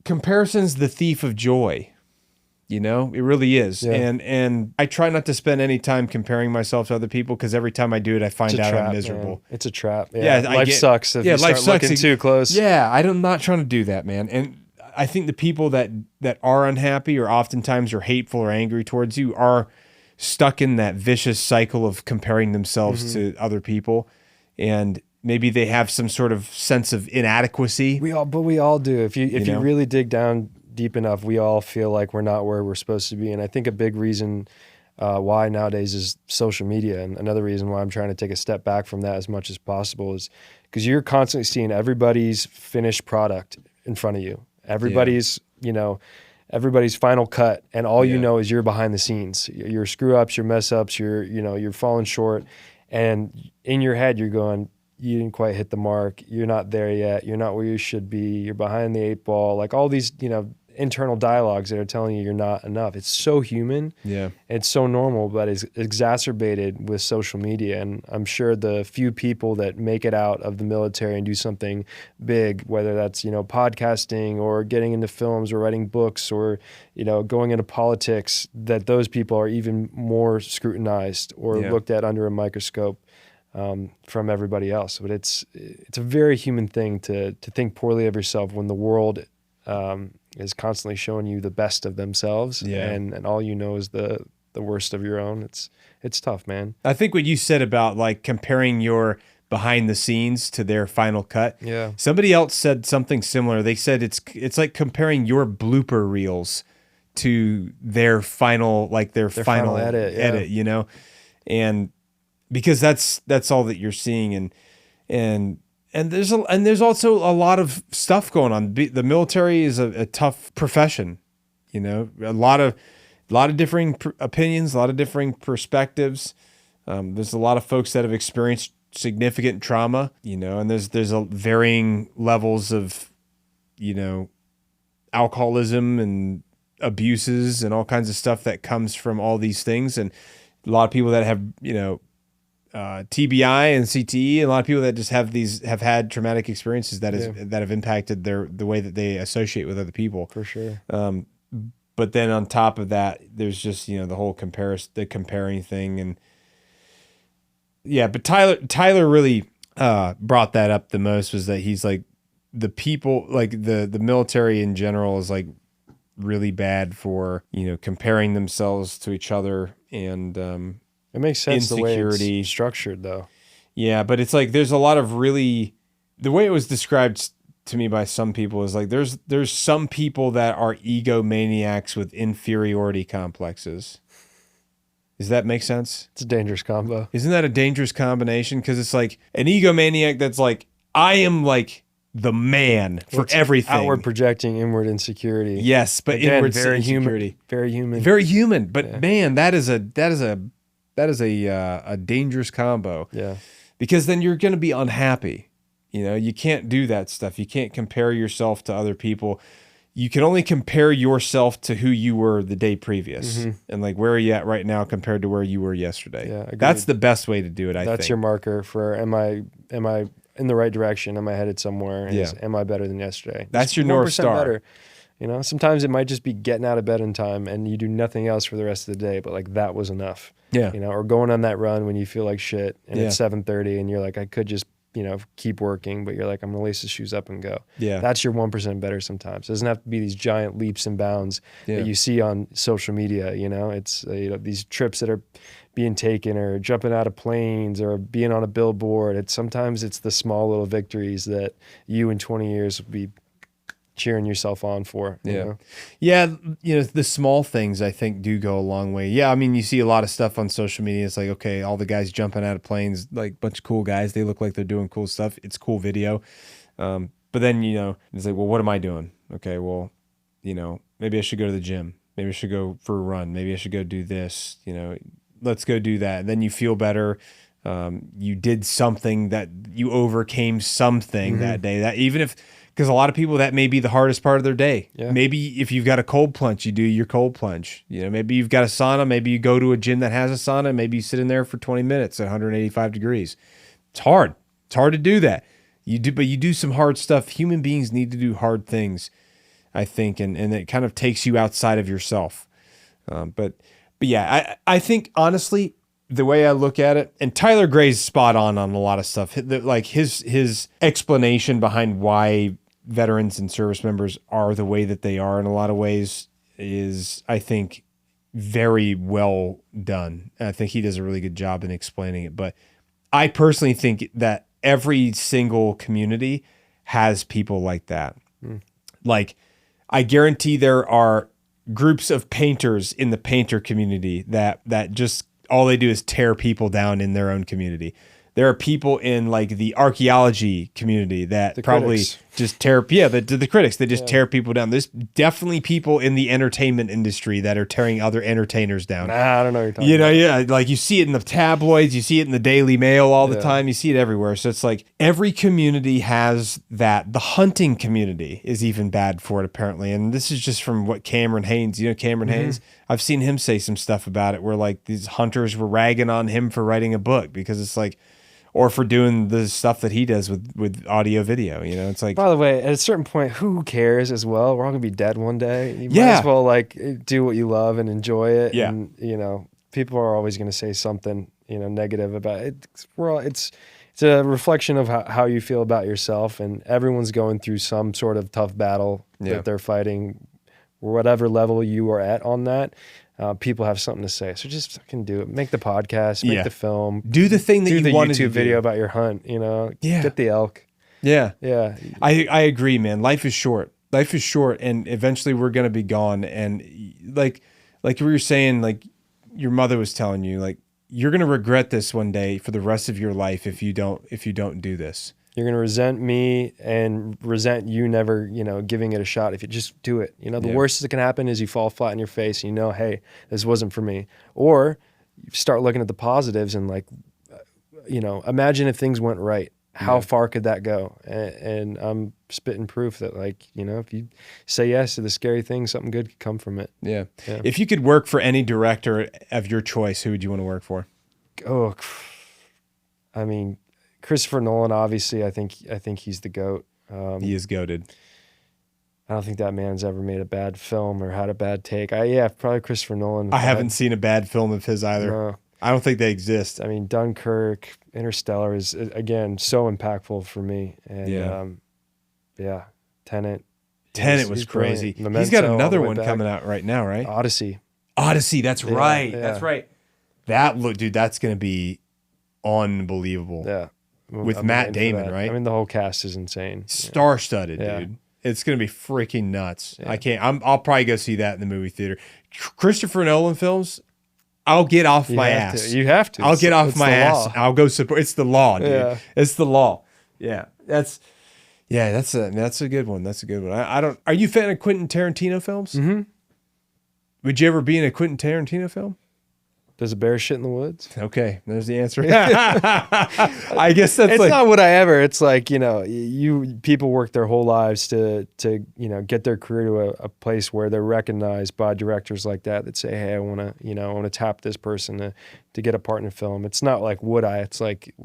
comparison's the thief of joy. It really is. Yeah. And I try not to spend any time comparing myself to other people because every time I do it, I find out I'm miserable. Man. It's a trap. Yeah. Life sucks if you start looking too close. Yeah. I'm not trying to do that, man. And I think the people that are unhappy or oftentimes are hateful or angry towards you are stuck in that vicious cycle of comparing themselves to other people. And maybe they have some sort of sense of inadequacy. We all do. If you really dig down deep enough, we all feel like we're not where we're supposed to be. And I think a big reason why nowadays is social media. And another reason why I'm trying to take a step back from that as much as possible is because you're constantly seeing everybody's finished product in front of you. Everybody's, everybody's final cut, and all you know is you're behind the scenes. Your screw ups, your mess ups, you're falling short, and in your head you're going, you didn't quite hit the mark. You're not there yet. You're not where you should be. You're behind the 8 ball. Like all these, internal dialogues that are telling you you're not enough. It's so human. Yeah. It's so normal, but it's exacerbated with social media. And I'm sure the few people that make it out of the military and do something big, whether that's, podcasting or getting into films or writing books or, going into politics, that those people are even more scrutinized or looked at under a microscope from everybody else. But it's a very human thing to think poorly of yourself when the world is constantly showing you the best of themselves, and all you know is the worst of your own. It's tough, man. I think what you said about like comparing your behind the scenes to their final cut. Yeah. Somebody else said something similar. They said it's like comparing your blooper reels to their final final edit, and because that's all that you're seeing, and there's also a lot of stuff going on. The military is a tough profession, a lot of differing opinions, a lot of differing perspectives. There's a lot of folks that have experienced significant trauma, and there's a varying levels of, alcoholism and abuses and all kinds of stuff that comes from all these things. And a lot of people that have, TBI and CTE, and a lot of people that just have had traumatic experiences that have impacted the way that they associate with other people. For sure. But then on top of that, there's just, the whole comparing thing. And yeah, but Tyler really brought that up the most, was that he's like, the people, like the military in general is like really bad for, comparing themselves to each other, and it makes sense insecurity. The way it's structured, though. Yeah, but it's like there's a lot of the way it was described to me by some people is like there's some people that are egomaniacs with inferiority complexes. Does that make sense? It's a dangerous combo. Isn't that a dangerous combination? Because it's like an egomaniac that's like, I am like the man for everything. Outward projecting, inward insecurity. Yes, but again, inward very insecurity. Human. Very human. But man, that is a dangerous combo. Yeah. Because then you're going to be unhappy. You can't do that stuff. You can't compare yourself to other people. You can only compare yourself to who you were the day previous. Mm-hmm. And like, where are you at right now compared to where you were yesterday? Yeah, agreed. That's the best way to do it, I think. That's your marker for am I in the right direction? Am I headed somewhere? And am I better than yesterday? That's your North Star. Better. Sometimes it might just be getting out of bed in time and you do nothing else for the rest of the day, but like that was enough. Yeah. Or going on that run when you feel like shit and it's 7:30 and you're like, I could just, keep working, but you're like, I'm going to lace the shoes up and go. Yeah. That's your 1% better sometimes. It doesn't have to be these giant leaps and bounds that you see on social media. It's, these trips that are being taken or jumping out of planes or being on a billboard. Sometimes it's the small little victories that you in 20 years will be cheering yourself on for. Yeah, the small things I think do go a long way. Yeah, I mean, you see a lot of stuff on social media. It's like, okay, all the guys jumping out of planes, like a bunch of cool guys. They look like they're doing cool stuff. It's cool video. But then, it's like, well, what am I doing? Okay, well, maybe I should go to the gym. Maybe I should go for a run. Maybe I should go do this. Let's go do that. And then you feel better. You did something, that you overcame something that day. That even if, because a lot of people, that may be the hardest part of their day. Yeah. Maybe if you've got a cold plunge, you do your cold plunge. Maybe you've got a sauna. Maybe you go to a gym that has a sauna. Maybe you sit in there for 20 minutes at 185 degrees. It's hard. It's hard to do that. But you do some hard stuff. Human beings need to do hard things, I think, and it kind of takes you outside of yourself. But yeah, I think honestly, the way I look at it, and Tyler Gray's spot on a lot of stuff. Like his explanation behind why veterans and service members are the way that they are in a lot of ways is, I think, very well done. I think he does a really good job in explaining it. But I personally think that every single community has people like that. Like, I guarantee there are groups of painters in the painter community that just all they do is tear people down in their own community. There are people in like the archaeology community that probably just tear, the critics, they just tear people down. There's definitely people in the entertainment industry that are tearing other entertainers down. I don't know what you're talking about. Yeah, like you see it in the tabloids, you see it in the Daily Mail all the time, you see it everywhere. So it's like every community has that. The hunting community is even bad for it apparently. And this is just from what Cameron Haynes, Cameron Haynes? I've seen him say some stuff about it where like these hunters were ragging on him for writing a book because it's like, or for doing the stuff that he does with audio video, it's like. By the way, at a certain point, who cares as well? We're all gonna be dead one day. You might as well like do what you love and enjoy it. Yeah. And people are always gonna say something negative about it. It's a reflection of how you feel about yourself, and everyone's going through some sort of tough battle that they're fighting, whatever level you are at on that. People have something to say, so just fucking do it. Make the podcast, make the film, do the thing that you want to do. YouTube video about your hunt. Get the elk. Yeah. I agree, man. Life is short. And eventually we're gonna be gone. And like we were saying, like your mother was telling you, like you're gonna regret this one day for the rest of your life if you don't do this. You're going to resent me and resent you never, giving it a shot if you just do it. The worst that can happen is you fall flat on your face and hey, this wasn't for me. Or you start looking at the positives and like, imagine if things went right. How far could that go? And I'm spitting proof that like, if you say yes to the scary thing, something good could come from it. Yeah. If you could work for any director of your choice, who would you want to work for? Oh, I mean, Christopher Nolan, obviously, I think he's the GOAT. He is goated. I don't think that man's ever made a bad film or had a bad take. Probably Christopher Nolan. I haven't seen a bad film of his either. No. I don't think they exist. I mean, Dunkirk, Interstellar is, again, so impactful for me. And Tenet. Tenet was crazy. Memento, he's got another one coming out right now, right? Odyssey, that's right. Yeah. That's right. That's going to be unbelievable. Yeah. With Matt Damon, right? I mean, the whole cast is insane. Star-studded, dude. It's going to be freaking nuts. Yeah. I'll probably go see that in the movie theater. Christopher Nolan films, I'll get off my ass. You have to. I'll get off my ass. I'll go support. It's the law, dude. Yeah. It's the law. Yeah. That's a good one. That's a good one. Are you a fan of Quentin Tarantino films? Mm-hmm. Would you ever be in a Quentin Tarantino film? Does a bear shit in the woods? Okay, there's the answer. I guess that's it's not what I ever. It's like, people work their whole lives to get their career to a place where they're recognized by directors like that say, hey, I want to tap this person to get a part in a film. It's not like would I? It's like,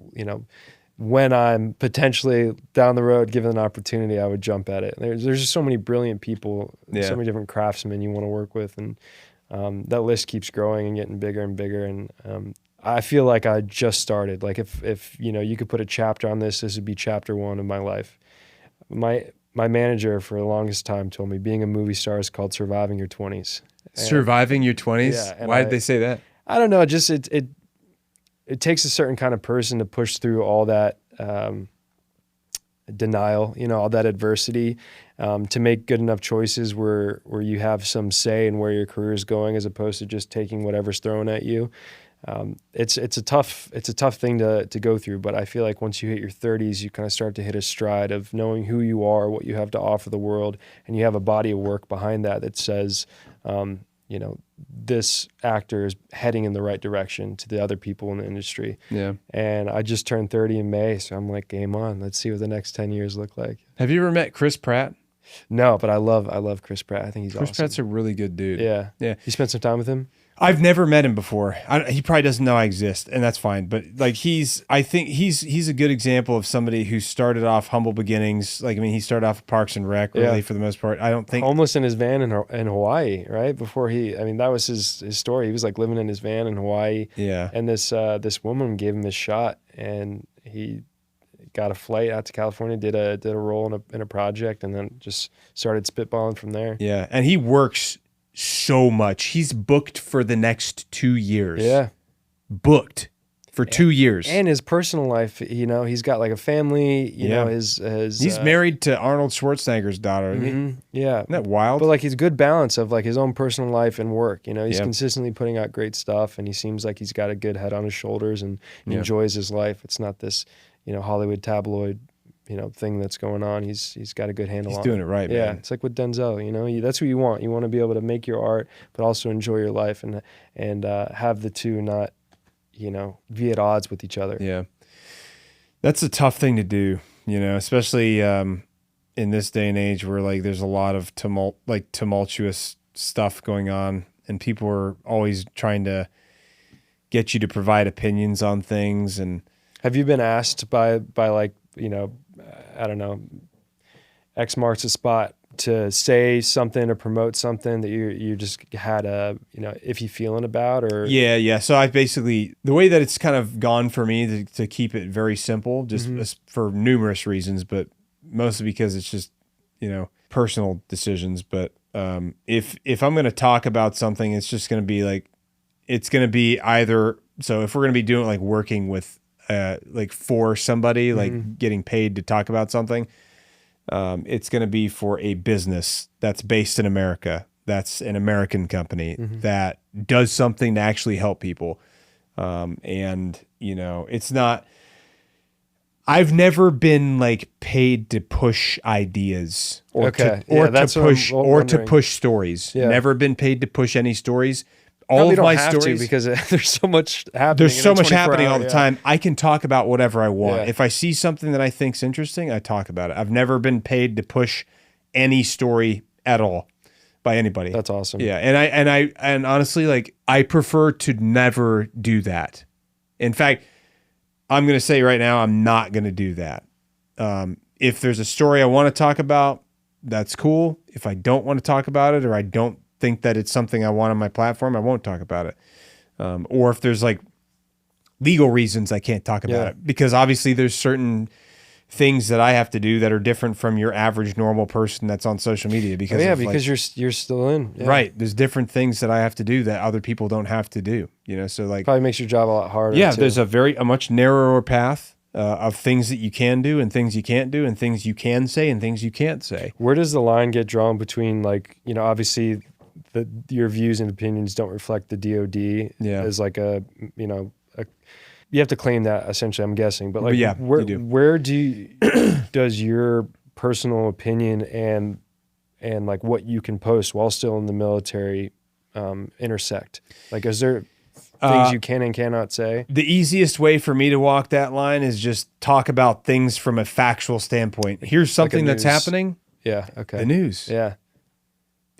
when I'm potentially down the road given an opportunity, I would jump at it. There's just so many brilliant people, so many different craftsmen you want to work with, and that list keeps growing and getting bigger and bigger. And I feel like I just started. Like if you could put a chapter on this would be chapter 1 of my life. My manager for the longest time told me being a movie star is called surviving your 20s. Surviving your 20s? Yeah, why did they say that? I don't know. Just it takes a certain kind of person to push through all that denial, all that adversity, to make good enough choices where you have some say in where your career is going, as opposed to just taking whatever's thrown at you. It's a tough thing to go through, but I feel like once you hit your 30s, you kind of start to hit a stride of knowing who you are, what you have to offer the world, and you have a body of work behind that says, this actor is heading in the right direction to the other people in the industry. Yeah. And I just turned 30 in May, so I'm like, game on. Let's see what the next 10 years look like. Have you ever met Chris Pratt? No, but I love Chris Pratt. I think he's awesome. Chris Pratt's a really good dude. Yeah. Yeah. You spent some time with him? I've never met him before. He probably doesn't know I exist, and that's fine. But like I think he's a good example of somebody who started off humble beginnings. Like, I mean, he started off at Parks and Rec, really, for the most part. I don't think homeless in his van in Hawaii, right? Before that was his story. He was like living in his van in Hawaii. Yeah. And this woman gave him his shot, and he got a flight out to California, did a role in a project, and then just started spitballing from there. Yeah, and he works so much. He's booked for the next 2 years. Yeah. Booked for 2 years. And his personal life, you know, he's got like a family, you know, his he's married to Arnold Schwarzenegger's daughter. Yeah. Isn't that wild? But like he's good balance of like his own personal life and work, you know, he's consistently putting out great stuff, and he seems like he's got a good head on his shoulders and he enjoys his life. It's not this, you know, Hollywood tabloid, you know, thing that's going on. He's got a good handle on it. He's doing it right, man. Yeah, it's like with Denzel, you know, that's what you want. You want to be able to make your art, but also enjoy your life and have the two not, you know, be at odds with each other. Yeah. That's a tough thing to do, you know, especially in this day and age where like there's a lot of tumultuous stuff going on, and people are always trying to get you to provide opinions on things. And have you been asked by like, you know, I don't know, X marks a spot to say something or promote something that you just had a, you know, iffy feeling about? Or yeah. So I basically, the way that it's kind of gone for me to keep it very simple, just for numerous reasons, but mostly because it's just, you know, personal decisions. But if I'm going to talk about something, it's just going to be like, it's going to be either, so if we're going to be doing like working with like for somebody, like getting paid to talk about something, it's going to be for a business that's based in America. That's an American company that does something to actually help people. And, you know, it's not, I've never been like paid to push ideas or to push stories. Yeah. Never been paid to push any stories. All of my stories, because there's so much happening. There's so much happening all the time. I can talk about whatever I want. Yeah. If I see something that I think's interesting, I talk about it. I've never been paid to push any story at all by anybody. That's awesome. Yeah, and honestly, like I prefer to never do that. In fact, I'm going to say right now, I'm not going to do that. If there's a story I want to talk about, that's cool. If I don't want to talk about it, or I don't think that it's something I want on my platform, I won't talk about it. Or if there's like legal reasons I can't talk about it, because obviously there's certain things that I have to do that are different from your average normal person that's on social media. Because you're still in. Yeah. Right. There's different things that I have to do that other people don't have to do, you know? So like probably makes your job a lot harder. Yeah. Too. There's a much narrower path of things that you can do and things you can't do and things you can say and things you can't say. Where does the line get drawn between, like, you know, obviously your views and opinions don't reflect the DOD as like a, you know, you have to claim that essentially, I'm guessing, but like, where does your personal opinion and like what you can post while still in the military intersect? Like, is there things you can and cannot say? The easiest way for me to walk that line is just talk about things from a factual standpoint. Here's something that's happening. Yeah. Okay. The news. Yeah.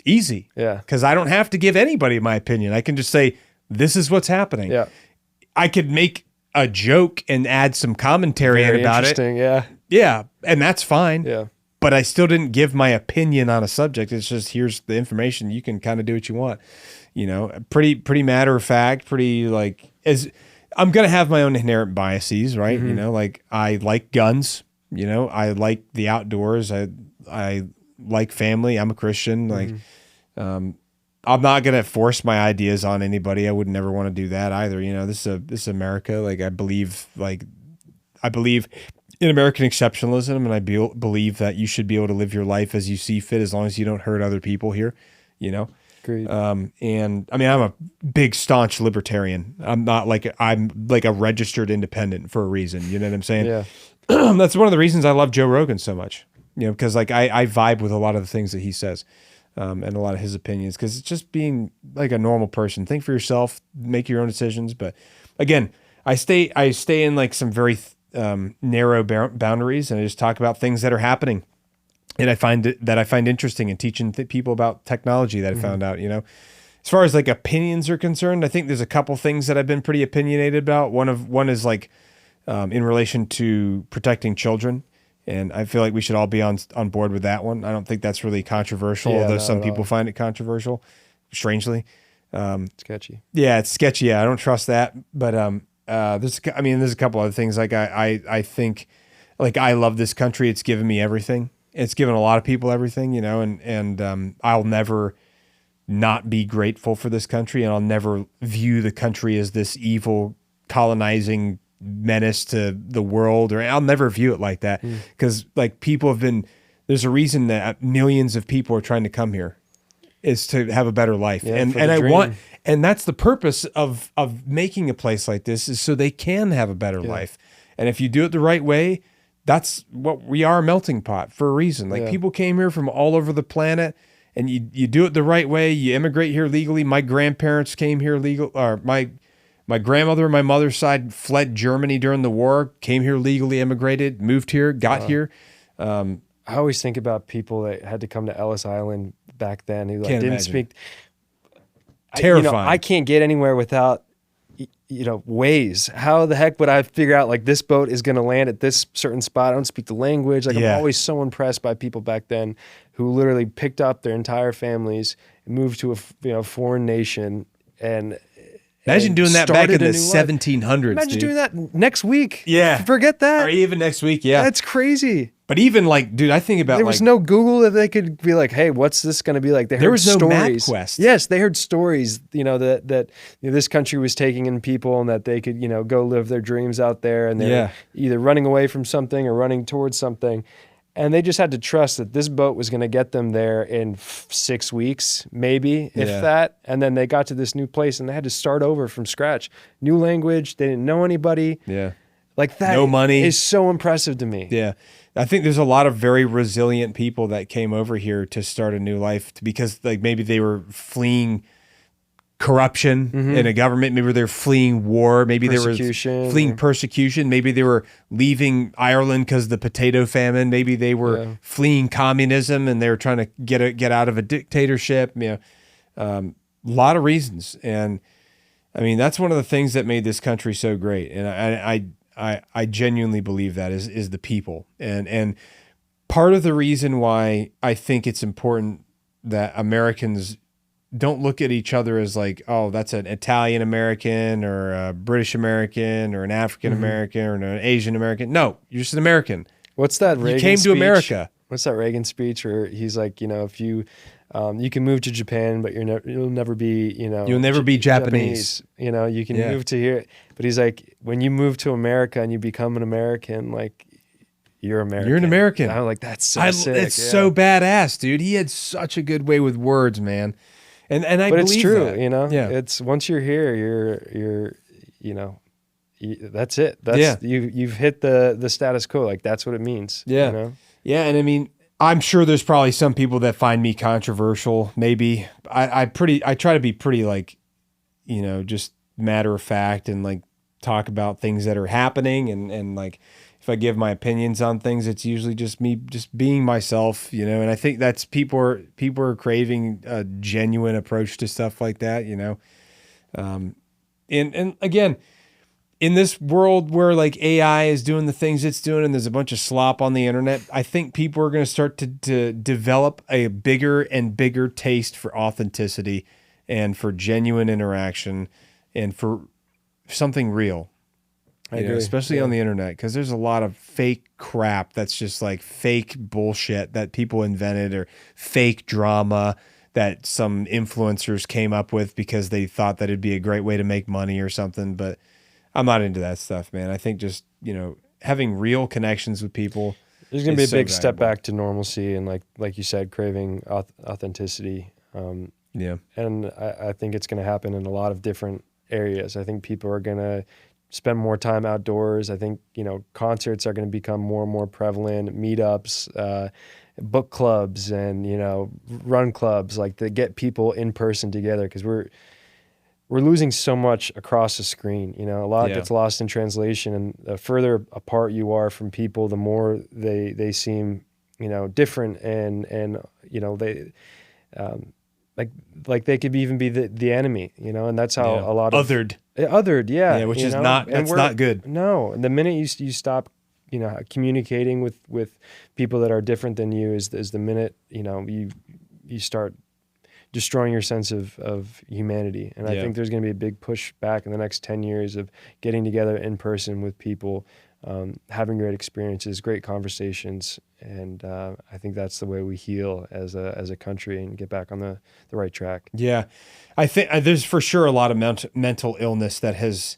Easy. Yeah. Because I don't have to give anybody my opinion. I can just say, this is what's happening. Yeah. I could make a joke and add some commentary about it. Yeah. Yeah. And that's fine. Yeah. But I still didn't give my opinion on a subject. It's just, here's the information. You can kind of do what you want. You know, pretty matter of fact, pretty like, I'm going to have my own inherent biases, right? You know, like I like guns, you know, I like the outdoors. I like family. I'm a Christian. Like, I'm not going to force my ideas on anybody. I would never want to do that either. You know, this is America. Like, I believe in American exceptionalism, and I believe that you should be able to live your life as you see fit, as long as you don't hurt other people here, you know? Agreed. And I mean, I'm a big staunch libertarian. I'm like a registered independent for a reason. You know what I'm saying? Yeah. That's one of the reasons I love Joe Rogan so much, you know, because like I vibe with a lot of the things that he says. And a lot of his opinions, because it's just being like a normal person. Think for yourself, make your own decisions. But again, I stay in like some very narrow boundaries, and I just talk about things that are happening, and I find interesting, and teaching people about technology that I found out. You know, as far as like opinions are concerned, I think there's a couple things that I've been pretty opinionated about. One is like in relation to protecting children. And I feel like we should all be on board with that one. I don't think that's really controversial, although some people find it controversial, strangely. Sketchy. Yeah, it's sketchy. Yeah, I don't trust that. But there's a couple other things. Like I think, like, I love this country. It's given me everything. It's given a lot of people everything, you know, and I'll never not be grateful for this country, and I'll never view the country as this evil colonizing menace to the world, or I'll never view it like that, because like people have been, there's a reason that millions of people are trying to come here, is to have a better life. And I want, and that's the purpose of making a place like this, is so they can have a better life. And if you do it the right way, that's what we are, a melting pot for a reason. Like people came here from all over the planet, and you do it the right way. You immigrate here legally. My grandparents came here legal, or my grandmother on my mother's side fled Germany during the war, came here legally, immigrated, moved here, got here. I always think about people that had to come to Ellis Island back then who like, didn't speak. Terrifying. I can't get anywhere without, Waze. How the heck would I figure out like this boat is going to land at this certain spot? I don't speak the language. Like I'm always so impressed by people back then who literally picked up their entire families, moved to a foreign nation, and imagine doing that back in the 1700s. Imagine doing that next week. Yeah. Forget that. Or even next week. Yeah. That's crazy. But even like, dude, I think about there was no Google that they could be like, hey, what's this going to be like? There was no MapQuest. Yes, they heard stories, that this country was taking in people and that they could, go live their dreams out there, and they're either running away from something or running towards something. And they just had to trust that this boat was going to get them there in 6 weeks, maybe, if that. And then they got to this new place and they had to start over from scratch. New language. They didn't know anybody. Yeah. Like that no money. Is so impressive to me. Yeah. I think there's a lot of very resilient people that came over here to start a new life because like maybe they were fleeing corruption in a government. Maybe they're fleeing war. Maybe they were fleeing persecution. Maybe they were leaving Ireland because of the potato famine. Maybe they were fleeing communism and they were trying to get out of a dictatorship. A lot of reasons. And I mean, that's one of the things that made this country so great. And I genuinely believe that is the people. And part of the reason why I think it's important that Americans don't look at each other as like, oh, that's an Italian American or a British American or an African American or an Asian American. No, you're just an American. What's that Reagan You came speech? to America. What's that Reagan speech where he's like, if you you can move to Japan, but you'll never be, you'll never be Japanese. You can move to here, but he's like, when you move to America and you become an American, like you're American. You're an American. And I'm like, that's so sick. It's so badass, dude. He had such a good way with words, man. And I believe it's true, that. Yeah. It's once you're here, you're that's it. That's you've hit the status quo. Like that's what it means. Yeah. Yeah. And I mean, I'm sure there's probably some people that find me controversial. Maybe I try to be pretty like, just matter of fact and like talk about things that are happening. And like, if I give my opinions on things, it's usually just me just being myself, and I think that's people are craving a genuine approach to stuff like that, and again, in this world where like AI is doing the things it's doing and there's a bunch of slop on the internet, I think people are going to start to develop a bigger and bigger taste for authenticity and for genuine interaction and for something real. I agree. Especially on the internet, because there's a lot of fake crap that's just like fake bullshit that people invented or fake drama that some influencers came up with because they thought that it'd be a great way to make money or something. But I'm not into that stuff, man. I think just, having real connections with people. There's going to be a big step back to normalcy and like you said, craving authenticity. And I think it's going to happen in a lot of different areas. I think people are going to spend more time outdoors. I think, concerts are going to become more and more prevalent, meetups, book clubs and, run clubs, like to get people in person together. Because we're losing so much across the screen, a lot gets lost in translation, and the further apart you are from people, the more they seem, different and they, like they could even be the enemy, and that's how a lot of othered, which is not good. No, and the minute you stop, communicating with people that are different than you is the minute you start destroying your sense of humanity. And I think there's going to be a big push back in the next 10 years of getting together in person with people, having great experiences, great conversations. And I think that's the way we heal as a country and get back on the right track. Yeah. I think there's for sure a lot of mental illness that has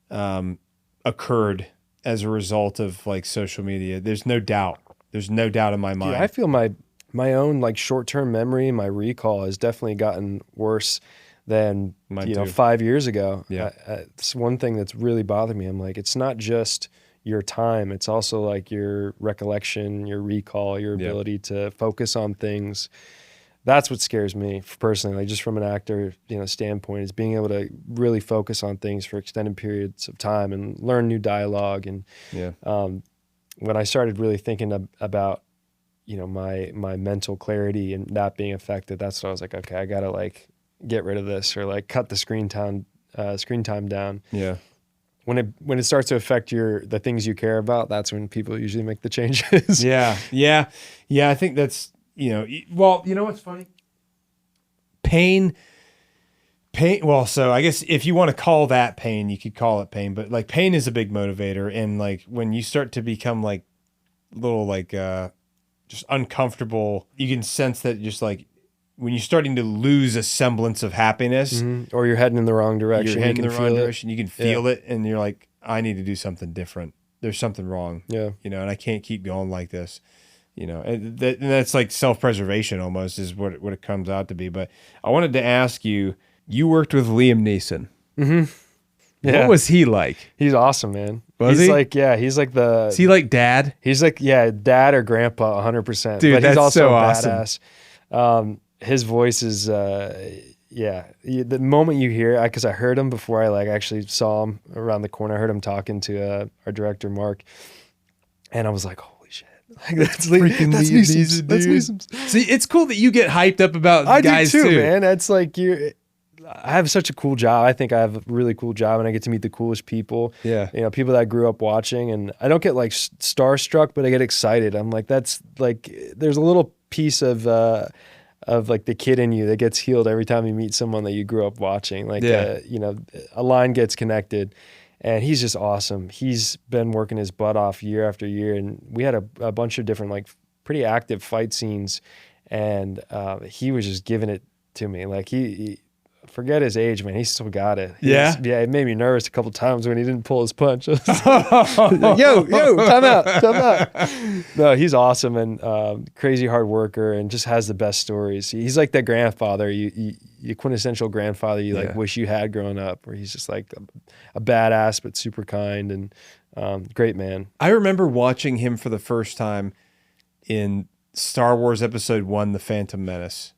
occurred as a result of like social media. There's no doubt. There's no doubt in my mind. Dude, I feel my own like short-term memory, my recall has definitely gotten worse than Mine too. 5 years ago. Yeah. It's one thing that's really bothered me. I'm like, it's not just your time, it's also like your recollection, your recall, your ability to focus on things. That's what scares me personally, like just from an actor, standpoint, is being able to really focus on things for extended periods of time and learn new dialogue. And when I started really thinking about, my mental clarity and not being affected, that's when I was like, okay, I gotta like get rid of this or like cut the screen time down. Yeah. When it starts to affect the things you care about, that's when people usually make the changes. Yeah. I think that's, well, you know what's funny? Pain. Well, so I guess if you want to call that pain, you could call it pain, but like pain is a big motivator. And like when you start to become like little, like, just uncomfortable, you can sense that just like when you're starting to lose a semblance of happiness, or you're heading in the wrong direction, you can feel it. And you're like, I need to do something different. There's something wrong. Yeah. And I can't keep going like this. And that's like self-preservation almost is what it comes out to be. But I wanted to ask you worked with Liam Neeson. Mm-hmm. Yeah. What was he like? He's awesome, man. Was he's he? like, he's like Is he like dad? He's like, dad or grandpa, 100%. Dude, but he's that's also so badass. His voice is, the moment you hear it, because I heard him before I like actually saw him around the corner. I heard him talking to our director, Mark. And I was like, holy shit. Like, that's Neeson, That's Neeson. See, it's cool that you get hyped up about guys too, man. It's like I have such a cool job. I think I have a really cool job and I get to meet the coolest people. Yeah. People that I grew up watching, and I don't get like starstruck, but I get excited. I'm like, that's like, there's a little piece of like the kid in you that gets healed every time you meet someone that you grew up watching. Like, a line gets connected, and he's just awesome. He's been working his butt off year after year. And we had a bunch of different, like pretty active fight scenes, and he was just giving it to me. Like he forget his age, man. He still got it. It made me nervous a couple times when he didn't pull his punch. Yo, time out. No, he's awesome and crazy hard worker and just has the best stories. He's like that grandfather, you quintessential grandfather you like wish you had growing up, where he's just like a badass but super kind and great man. I remember watching him for the first time in Star Wars Episode 1, The Phantom Menace,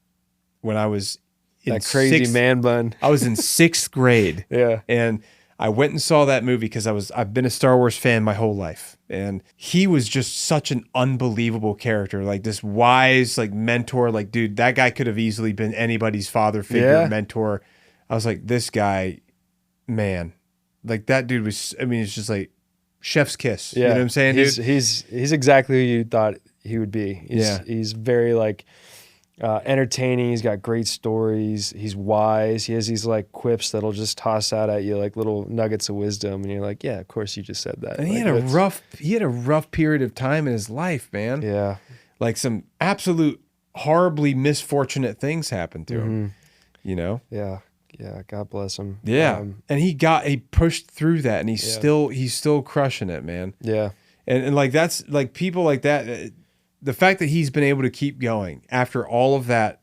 when I was that crazy man bun. I was in 6th grade. Yeah. And I went and saw that movie because I've been a Star Wars fan my whole life. And he was just such an unbelievable character, like this wise, like mentor, like, dude, that guy could have easily been anybody's father figure, mentor. I was like, this guy, man, like that dude was, it's just like chef's kiss. Yeah. You know what I'm saying, dude? He's exactly who you thought he would be. He's very like, entertaining. He's got great stories. He's wise. He has these like quips that'll just toss out at you like little nuggets of wisdom, and you're like, yeah, of course you just said that. And like, he had a rough period of time in his life, man. Yeah, like some absolute horribly misfortunate things happened to him. Yeah. God bless him. Yeah, and he pushed through that, and he's still crushing it, man. Yeah, and like that's like people like that. The fact that he's been able to keep going after all of that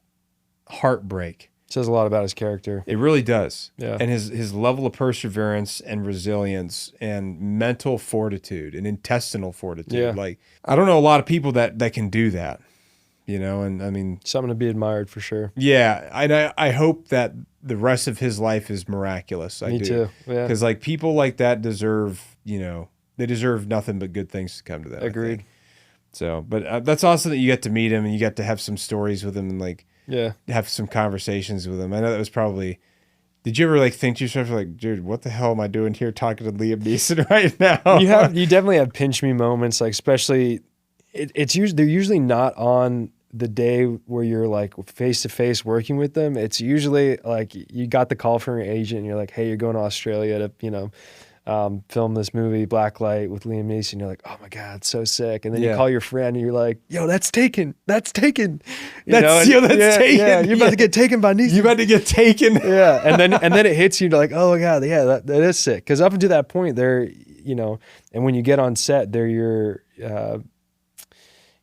heartbreak says a lot about his character. It really does. Yeah. And his level of perseverance and resilience and mental fortitude and intestinal fortitude. Yeah. Like, I don't know a lot of people that can do that, and I mean, something to be admired for sure. Yeah. I hope that the rest of his life is miraculous. Me too. Yeah. Because like people like that deserve, they deserve nothing but good things to come to them. Agreed. So, but that's awesome that you get to meet him and you get to have some stories with him and like have some conversations with him. I know that was probably. Did you ever like think to yourself like, dude, what the hell am I doing here talking to Liam Neeson right now? You definitely have pinch me moments, like especially they're usually not on the day where you're like face to face working with them. It's usually like you got the call from your agent and you're like, hey, you're going to Australia to film this movie Blacklight with Liam Neeson. You're like, oh my God, it's so sick. And then you call your friend and you're like, yo, that's taken. That's taken. That's taken. Yeah, you're about to get taken by Neeson. You're about to get taken. Yeah. And then it hits you like, oh my God, yeah, that is sick. Because up until that point, they're, and when you get on set, they're your, they're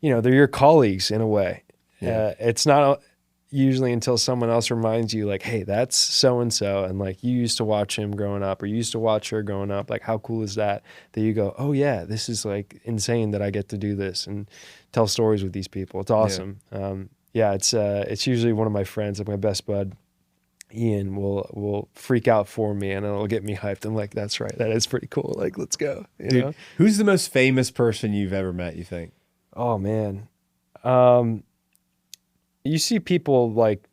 your colleagues in a way. Yeah. It's not usually until someone else reminds you, like, hey, that's so-and-so, and like, you used to watch him growing up, or you used to watch her growing up. Like, how cool is that you go, oh yeah, this is like insane that I get to do this and tell stories with these people. It's awesome. It's usually one of my friends, like my best bud, Ian, will freak out for me, and it'll get me hyped. I'm like, that's right, that is pretty cool. Like, let's go. You know? Who's the most famous person you've ever met, you think? Oh man. You see people like,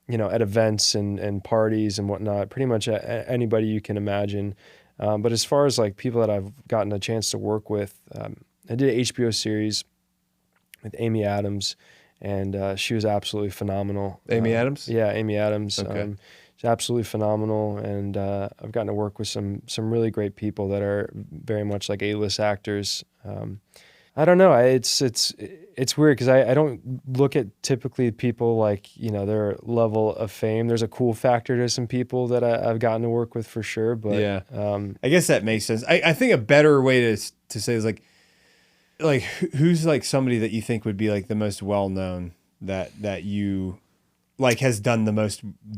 at events and parties and whatnot, pretty much anybody you can imagine. But as far as like people that I've gotten a chance to work with, I did an HBO series with Amy Adams, and she was absolutely phenomenal. Amy Adams? Yeah, Amy Adams. Okay. She's absolutely phenomenal, and I've gotten to work with some really great people that are very much like A-list actors. I don't know. It's weird because I don't look at typically people like, their level of fame. There's a cool factor to some people that I've gotten to work with for sure. But yeah, I guess that makes sense. I think a better way to say is like who's like somebody that you think would be like the most well known that you like has done the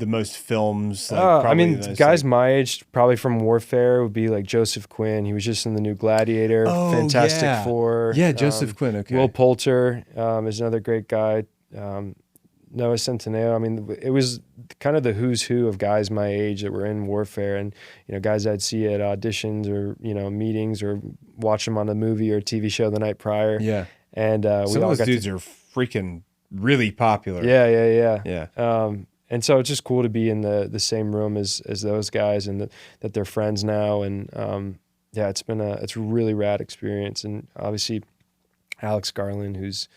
most films. Like, guys my age, probably from Warfare, would be like Joseph Quinn. He was just in the new Gladiator, Fantastic Four. Yeah, Joseph Quinn. Okay. Will Poulter is another great guy. Noah Centineo. I mean, it was kind of the who's who of guys my age that were in Warfare, and guys I'd see at auditions or meetings or watch them on a movie or TV show the night prior. Yeah, and some of those dudes are freaking really popular. Yeah. And so it's just cool to be in the same room as those guys, and that they're friends now. And it's a really rad experience. And obviously Alex Garland, who's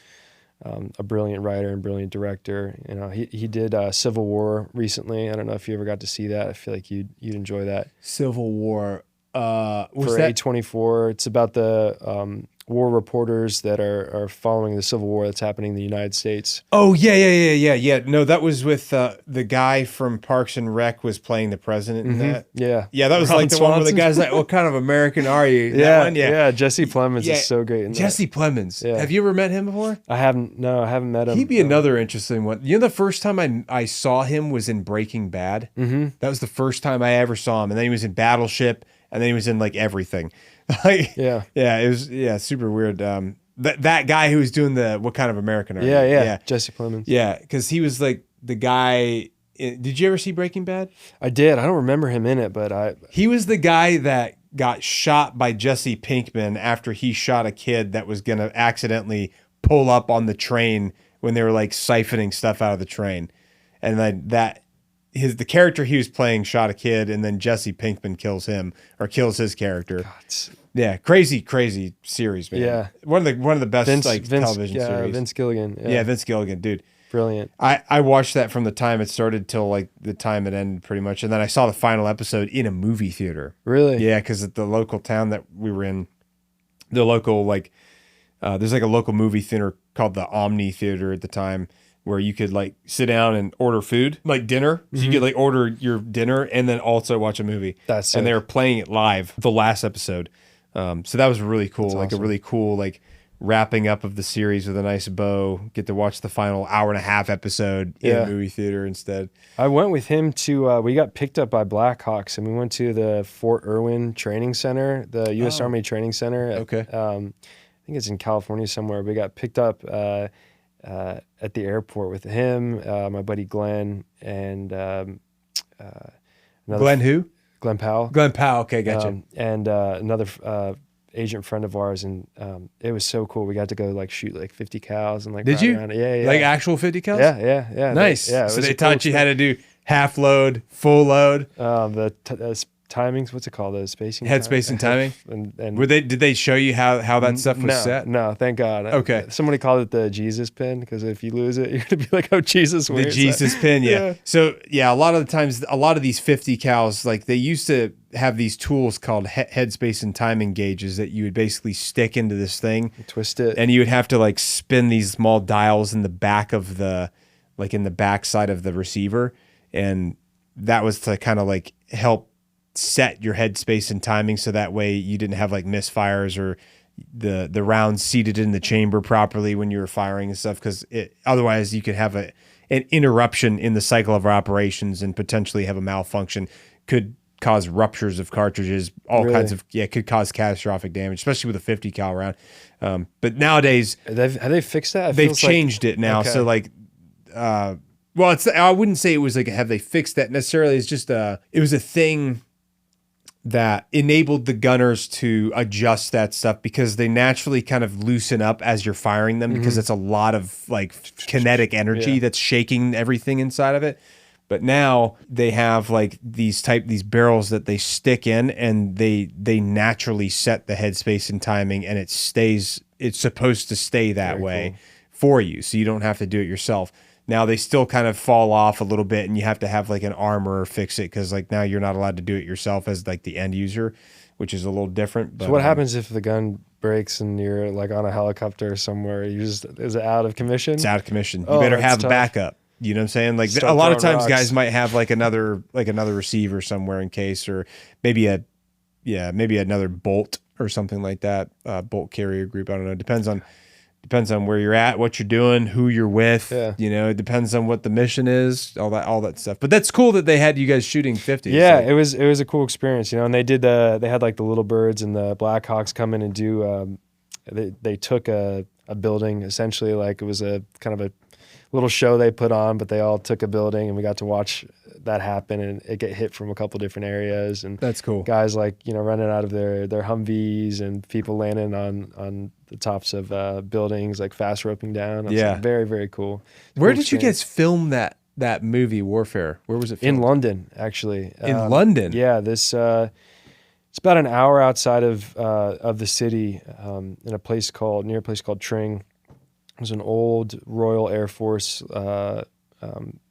a brilliant writer and brilliant director. He did Civil War recently. I don't know if you ever got to see that. I feel like you'd enjoy that. Civil War. For A24. It's about the war reporters that are following the Civil War that's happening in the United States. Oh, yeah. No, that was with the guy from Parks and Rec was playing the president in that. Yeah. Yeah, that was Ron like the Swanson. One where the guy's like, what kind of American are you? Yeah. Jesse Plemons is so great in Jesse Plemons. Yeah. Have you ever met him before? I haven't met him. He'd be another interesting one. The first time I saw him was in Breaking Bad. Mm-hmm. That was the first time I ever saw him. And then he was in Battleship, and then he was in like everything. It was super weird. That guy who was doing the what kind of American are you? Yeah, Jesse Plemons. Yeah, because he was like the guy. Did you ever see Breaking Bad? I did. I don't remember him in it, but he was the guy that got shot by Jesse Pinkman after he shot a kid that was gonna accidentally pull up on the train when they were like siphoning stuff out of the train, and the character he was playing shot a kid, and then Jesse Pinkman kills him or kills his character. God. Yeah, crazy series, man. Yeah, one of the best television series. Vince Gilligan. Yeah, Vince Gilligan, dude, brilliant. I watched that from the time it started till like the time it ended, pretty much, and then I saw the final episode in a movie theater. Really? Yeah, because at the local town that we were in, the local there's like a local movie theater called the Omni Theater at the time, where you could like sit down and order food, like dinner. Mm-hmm. So you could like order your dinner and then also watch a movie. That's and they were playing it live, the last episode. So that was really cool. That's like awesome. A really cool like wrapping up of the series with a nice bow. Get to watch the final hour and a half episode in a movie theater instead. I went with him to, we got picked up by Blackhawks, and we went to the Fort Irwin Training Center, the U.S. Army Training Center. Okay. I think it's in California somewhere. We got picked up at the airport with him, my buddy Glenn, and Glenn who? Glenn Powell. Glenn Powell, okay, gotcha. And another agent friend of ours, and it was so cool. We got to go like shoot like 50 cows and like. Did you? Around. Yeah. Like actual 50 cows? Yeah. Nice. Yeah. So they taught you how to do half load, full load. The timings. What's it called? The spacing. Headspace and timing. And did they show you how that stuff was set? No, thank God. Okay. Somebody called it the Jesus pin because if you lose it, you're gonna be like, oh Jesus, the Jesus pin. Yeah. So yeah, a lot of the times, a lot of these 50 cals, like they used to have these tools called headspace and timing gauges that you would basically stick into this thing, twist it, and you would have to like spin these small dials in the back of the, like in the back side of the receiver, and that was to kind of like help set your headspace and timing so that way you didn't have like misfires or the rounds seated in the chamber properly when you were firing and stuff, because otherwise you could have an interruption in the cycle of operations and potentially have a malfunction, could cause ruptures of cartridges, all kinds of, could cause catastrophic damage, especially with a 50 cal round. But nowadays have they fixed that? They've changed it now. Okay. So like, well, I wouldn't say it was like, have they fixed that necessarily? It's just it was a thing that enabled the gunners to adjust that stuff because they naturally kind of loosen up as you're firing them, because it's a lot of like kinetic energy that's shaking everything inside of it. But now they have like these barrels that they stick in, and they naturally set the headspace and timing, and it's supposed to stay that way for you, so you don't have to do it yourself. Now they still kind of fall off a little bit, and you have to have like an armorer fix it, because like now you're not allowed to do it yourself as like the end user, which is a little different. But, so what happens if the gun breaks and you're like on a helicopter somewhere? Is it out of commission? It's out of commission. You better have a backup. You know what I'm saying? Like a lot of times guys might have like another receiver somewhere in case, or maybe another bolt or something like that. Bolt carrier group. I don't know. Depends on where you're at, what you're doing, who you're with. Yeah. You know, it depends on what the mission is, all that stuff. But that's cool that they had you guys shooting 50s. Yeah, it was a cool experience, you know. And they had like the Little Birds and the Blackhawks come in and do. They took a building, essentially, like it was a kind of a little show they put on, but they all took a building, and we got to watch that happen, and it get hit from a couple different areas. And that's cool. Guys like, you know, running out of their Humvees, and people landing on the tops of buildings, like fast roping down. Like, very, very cool. Where did you guys film that movie Warfare? Where was it filmed? In London, actually. In London? Yeah, this it's about an hour outside of the city, in a place called Tring. It was an old Royal Air Force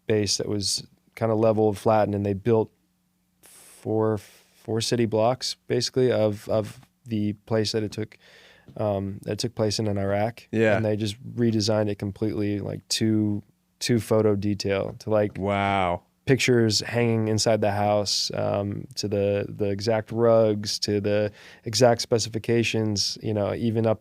base that was kind of level and flattened, and they built four city blocks basically of the place that it took place in Iraq. Yeah, and they just redesigned it completely, like to photo detail, to like pictures hanging inside the house, to the exact rugs, to the exact specifications. You know, even up.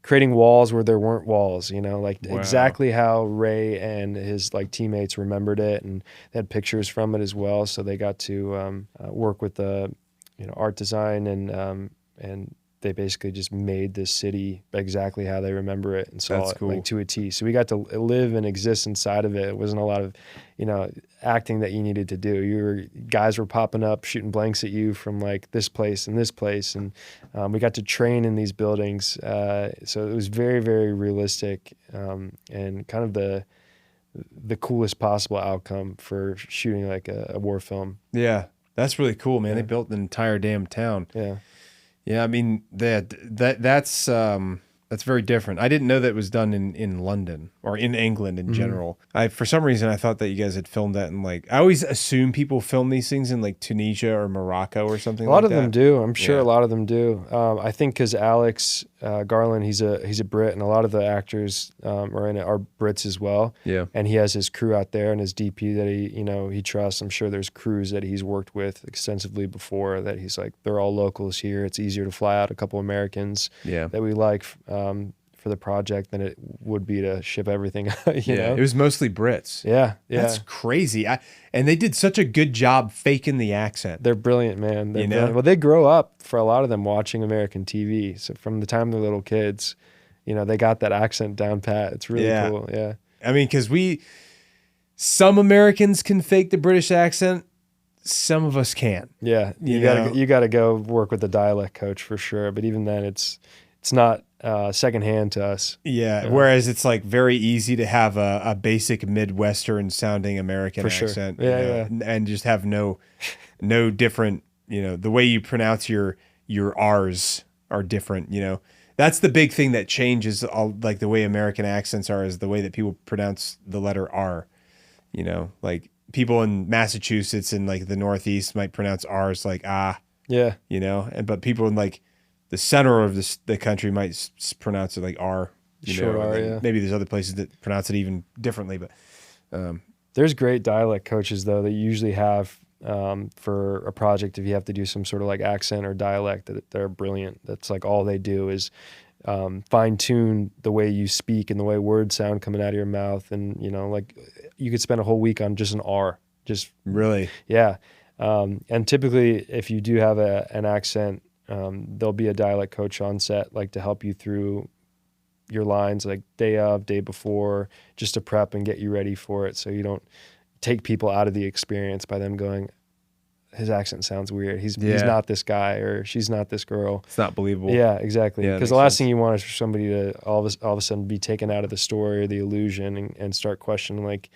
Creating walls where there weren't walls, you know, like exactly how Ray and his like teammates remembered it, and they had pictures from it as well. So they got to work with the, you know, art design, and they basically just made this city exactly how they remember it, and saw it like to a T. So we got to live and exist inside of it. It wasn't a lot of, you know, acting that you needed to do. Guys were popping up, shooting blanks at you from like this place and this place, and we got to train in these buildings. So it was very, very realistic, and kind of the coolest possible outcome for shooting like a war film. Yeah, that's really cool, man. Yeah. They built an entire damn town. Yeah. Yeah, I mean that's very different. I didn't know that it was done in London or in England in general. For some reason I thought that you guys had filmed that in like, I always assume people film these things in like Tunisia or Morocco or something like that. A lot of them do. I'm sure a lot of them do. I think because Alex Garland, he's a Brit, and a lot of the actors are Brits as well. Yeah. And he has his crew out there and his DP that he trusts. I'm sure there's crews that he's worked with extensively before that he's like, they're all locals here. It's easier to fly out a couple Americans that we like for the project than it would be to ship everything. You know? It was mostly Brits. Yeah. That's crazy. And they did such a good job faking the accent. They're brilliant, man. They're brilliant. Well, they grow up, for a lot of them, watching American TV. So from the time they're little kids, you know, they got that accent down pat. It's really cool. Yeah. I mean, because some Americans can fake the British accent. Some of us can't. Yeah. You gotta go work with the dialect coach for sure. But even then, it's not secondhand to us. Yeah. Whereas it's like very easy to have a basic Midwestern sounding American accent. Yeah. And just have no no different. The way you pronounce your R's are different. That's the big thing that changes all, like the way American accents are, is the way that people pronounce the letter R. Like people in Massachusetts and like the Northeast might pronounce R's like ah. Yeah. But people in like the center of the country might pronounce it like R. Short R, yeah. Maybe there's other places that pronounce it even differently, but there's great dialect coaches though that you usually have for a project if you have to do some sort of like accent or dialect, that they're brilliant. That's like all they do is fine tune the way you speak and the way words sound coming out of your mouth, and like you could spend a whole week on just an R. Just really, yeah. And typically, if you do have an accent, there'll be a dialect coach on set, like to help you through your lines, like day of, day before, just to prep and get you ready for it, so you don't take people out of the experience by them going, his accent sounds weird. He's not this guy, or she's not this girl. It's not believable. Yeah, exactly. Because the last thing you want is for somebody to all of a sudden be taken out of the story or the illusion and start questioning, like,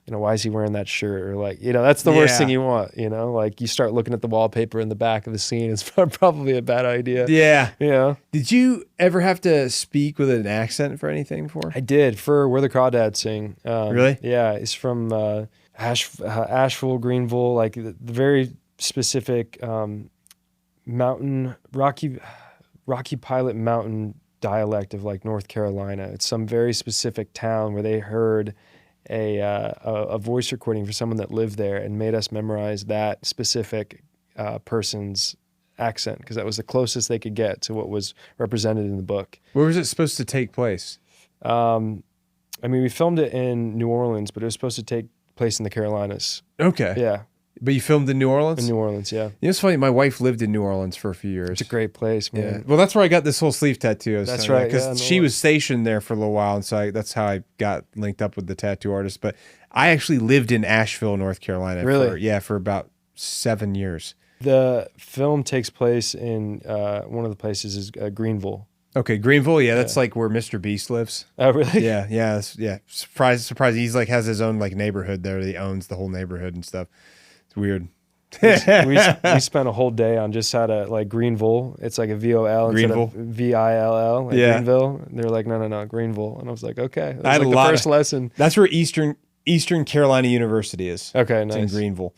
why is he wearing that shirt? Or like, that's the worst thing you want, like you start looking at the wallpaper in the back of the scene. It's probably a bad idea. Yeah. Did you ever have to speak with an accent for anything before? I did, for Where the Crawdads Sing. Really? Yeah. It's from Asheville, Greenville, like the very specific mountain, Rocky Pilot mountain dialect of like North Carolina. It's some very specific town where they heard a voice recording for someone that lived there and made us memorize that specific person's accent, because that was the closest they could get to what was represented in the book. Where was it supposed to take place? We filmed it in New Orleans, but it was supposed to take place in the Carolinas. Okay. Yeah. But you filmed in New Orleans? In New Orleans, yeah. It's funny. My wife lived in New Orleans for a few years. It's a great place, man. Yeah. Well, that's where I got this whole sleeve tattoo. That's right. Because she was stationed there for a little while, and so that's how I got linked up with the tattoo artist. But I actually lived in Asheville, North Carolina. Really? For about 7 years. The film takes place in one of the places is Greenville. Okay, Greenville. Yeah, that's like where Mr. Beast lives. Oh, really? Yeah. Surprise! He's like has his own like neighborhood there. He owns the whole neighborhood and stuff. It's weird. we spent a whole day on just how to like Greenville. It's like a VOL instead of VILL. Like Greenville. And they're like, no, Greenville. And I was like, okay. That was like the first lesson. That's where Eastern Carolina University is. Okay, nice. It's in Greenville.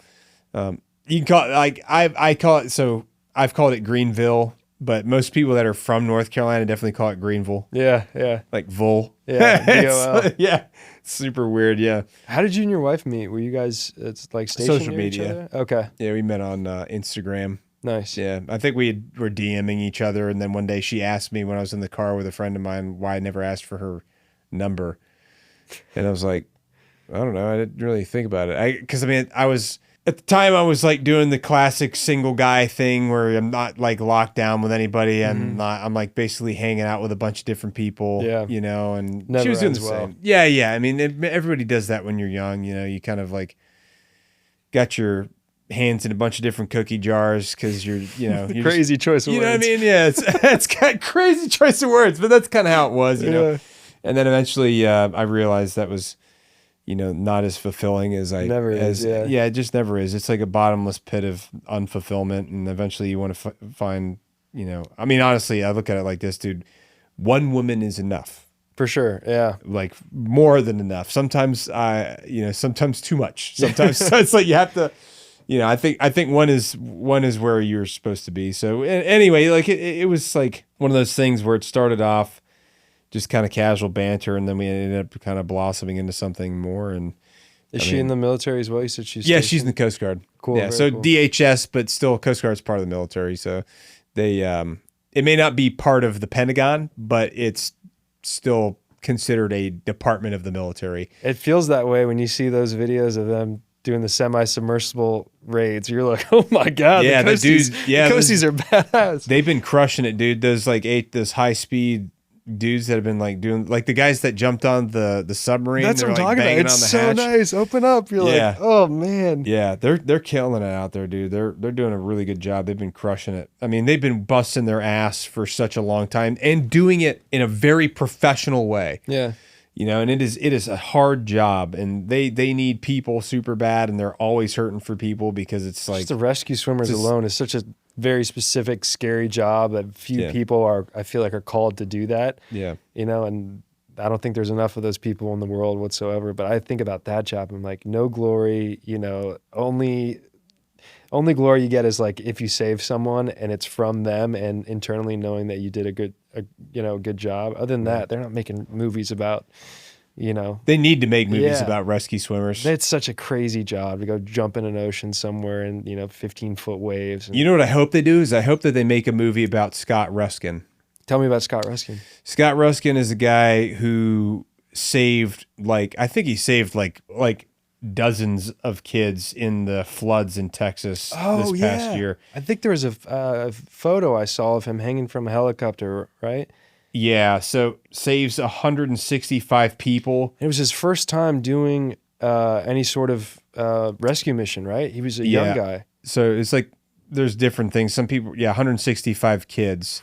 You can call it like I call it. So I've called it Greenville, but most people that are from North Carolina definitely call it Greenville. Yeah. Like Vol. Yeah, VOL. Yeah. Super weird, yeah. How did you and your wife meet? Were you guys like stationed social near media? Each other? Okay. Yeah, we met on Instagram. Nice. Yeah, I think were DMing each other, and then one day she asked me when I was in the car with a friend of mine why I never asked for her number, and I was like, I don't know, I didn't really think about it. Because I was at the time I was like doing the classic single guy thing where I'm not like locked down with anybody, and I'm like basically hanging out with a bunch of different people. Yeah. And Never she was doing the well. same. Yeah. I mean, everybody does that when you're young. You kind of like got your hands in a bunch of different cookie jars because you're crazy choice of words. You know what I mean? Yeah, it's got crazy choice of words, but that's kind of how it was, you know. And then eventually I realized that was, not as fulfilling as it just never is. It's like a bottomless pit of unfulfillment, and eventually you want to find, I mean, honestly, I look at it like this, dude. One woman is enough. For sure, yeah. Like more than enough. Sometimes, sometimes too much. Sometimes so it's like you have to. I think one is where you're supposed to be. So anyway, like it was like one of those things where it started off just kind of casual banter, and then we ended up kind of blossoming into something more. And is she in the military as well? You said she's she's in the Coast Guard. Cool. Yeah, so cool. DHS, but still Coast Guard's part of the military. So they it may not be part of the Pentagon, but it's still considered a department of the military. It feels that way when you see those videos of them doing the semi-submersible raids. You're like, oh my God. Yeah, the dudes. Yeah, the Coasties are badass. They've been crushing it, dude. Those high speed dudes that have been like doing, like the guys that jumped on the submarine. That's what I'm talking about. It's so nice. Open up. You're like, oh man. Yeah, they're killing it out there, dude. They're doing a really good job. They've been crushing it. I mean, they've been busting their ass for such a long time and doing it in a very professional way. Yeah. and it is a hard job, and they need people super bad, and they're always hurting for people because it's like just the rescue swimmers alone is such a very specific, scary job that few people I feel like are called to do that. Yeah. And I don't think there's enough of those people in the world whatsoever. But I think about that job. I'm like, no glory, only glory you get is like if you save someone and it's from them and internally knowing that you did a good job. Other than that, they're not making movies about, They need to make movies about rescue swimmers. It's such a crazy job to go jump in an ocean somewhere and 15-foot waves. You know what I hope they do is I hope that they make a movie about Scott Ruskin. Tell me about Scott Ruskin. Scott Ruskin is a guy who saved I think he saved dozens of kids in the floods in Texas this past year. I think there was a photo I saw of him hanging from a helicopter, right? Yeah, so saves 165 people. It was his first time doing any sort of rescue mission, right? He was a young guy. So it's like there's different things. Some people, 165 kids.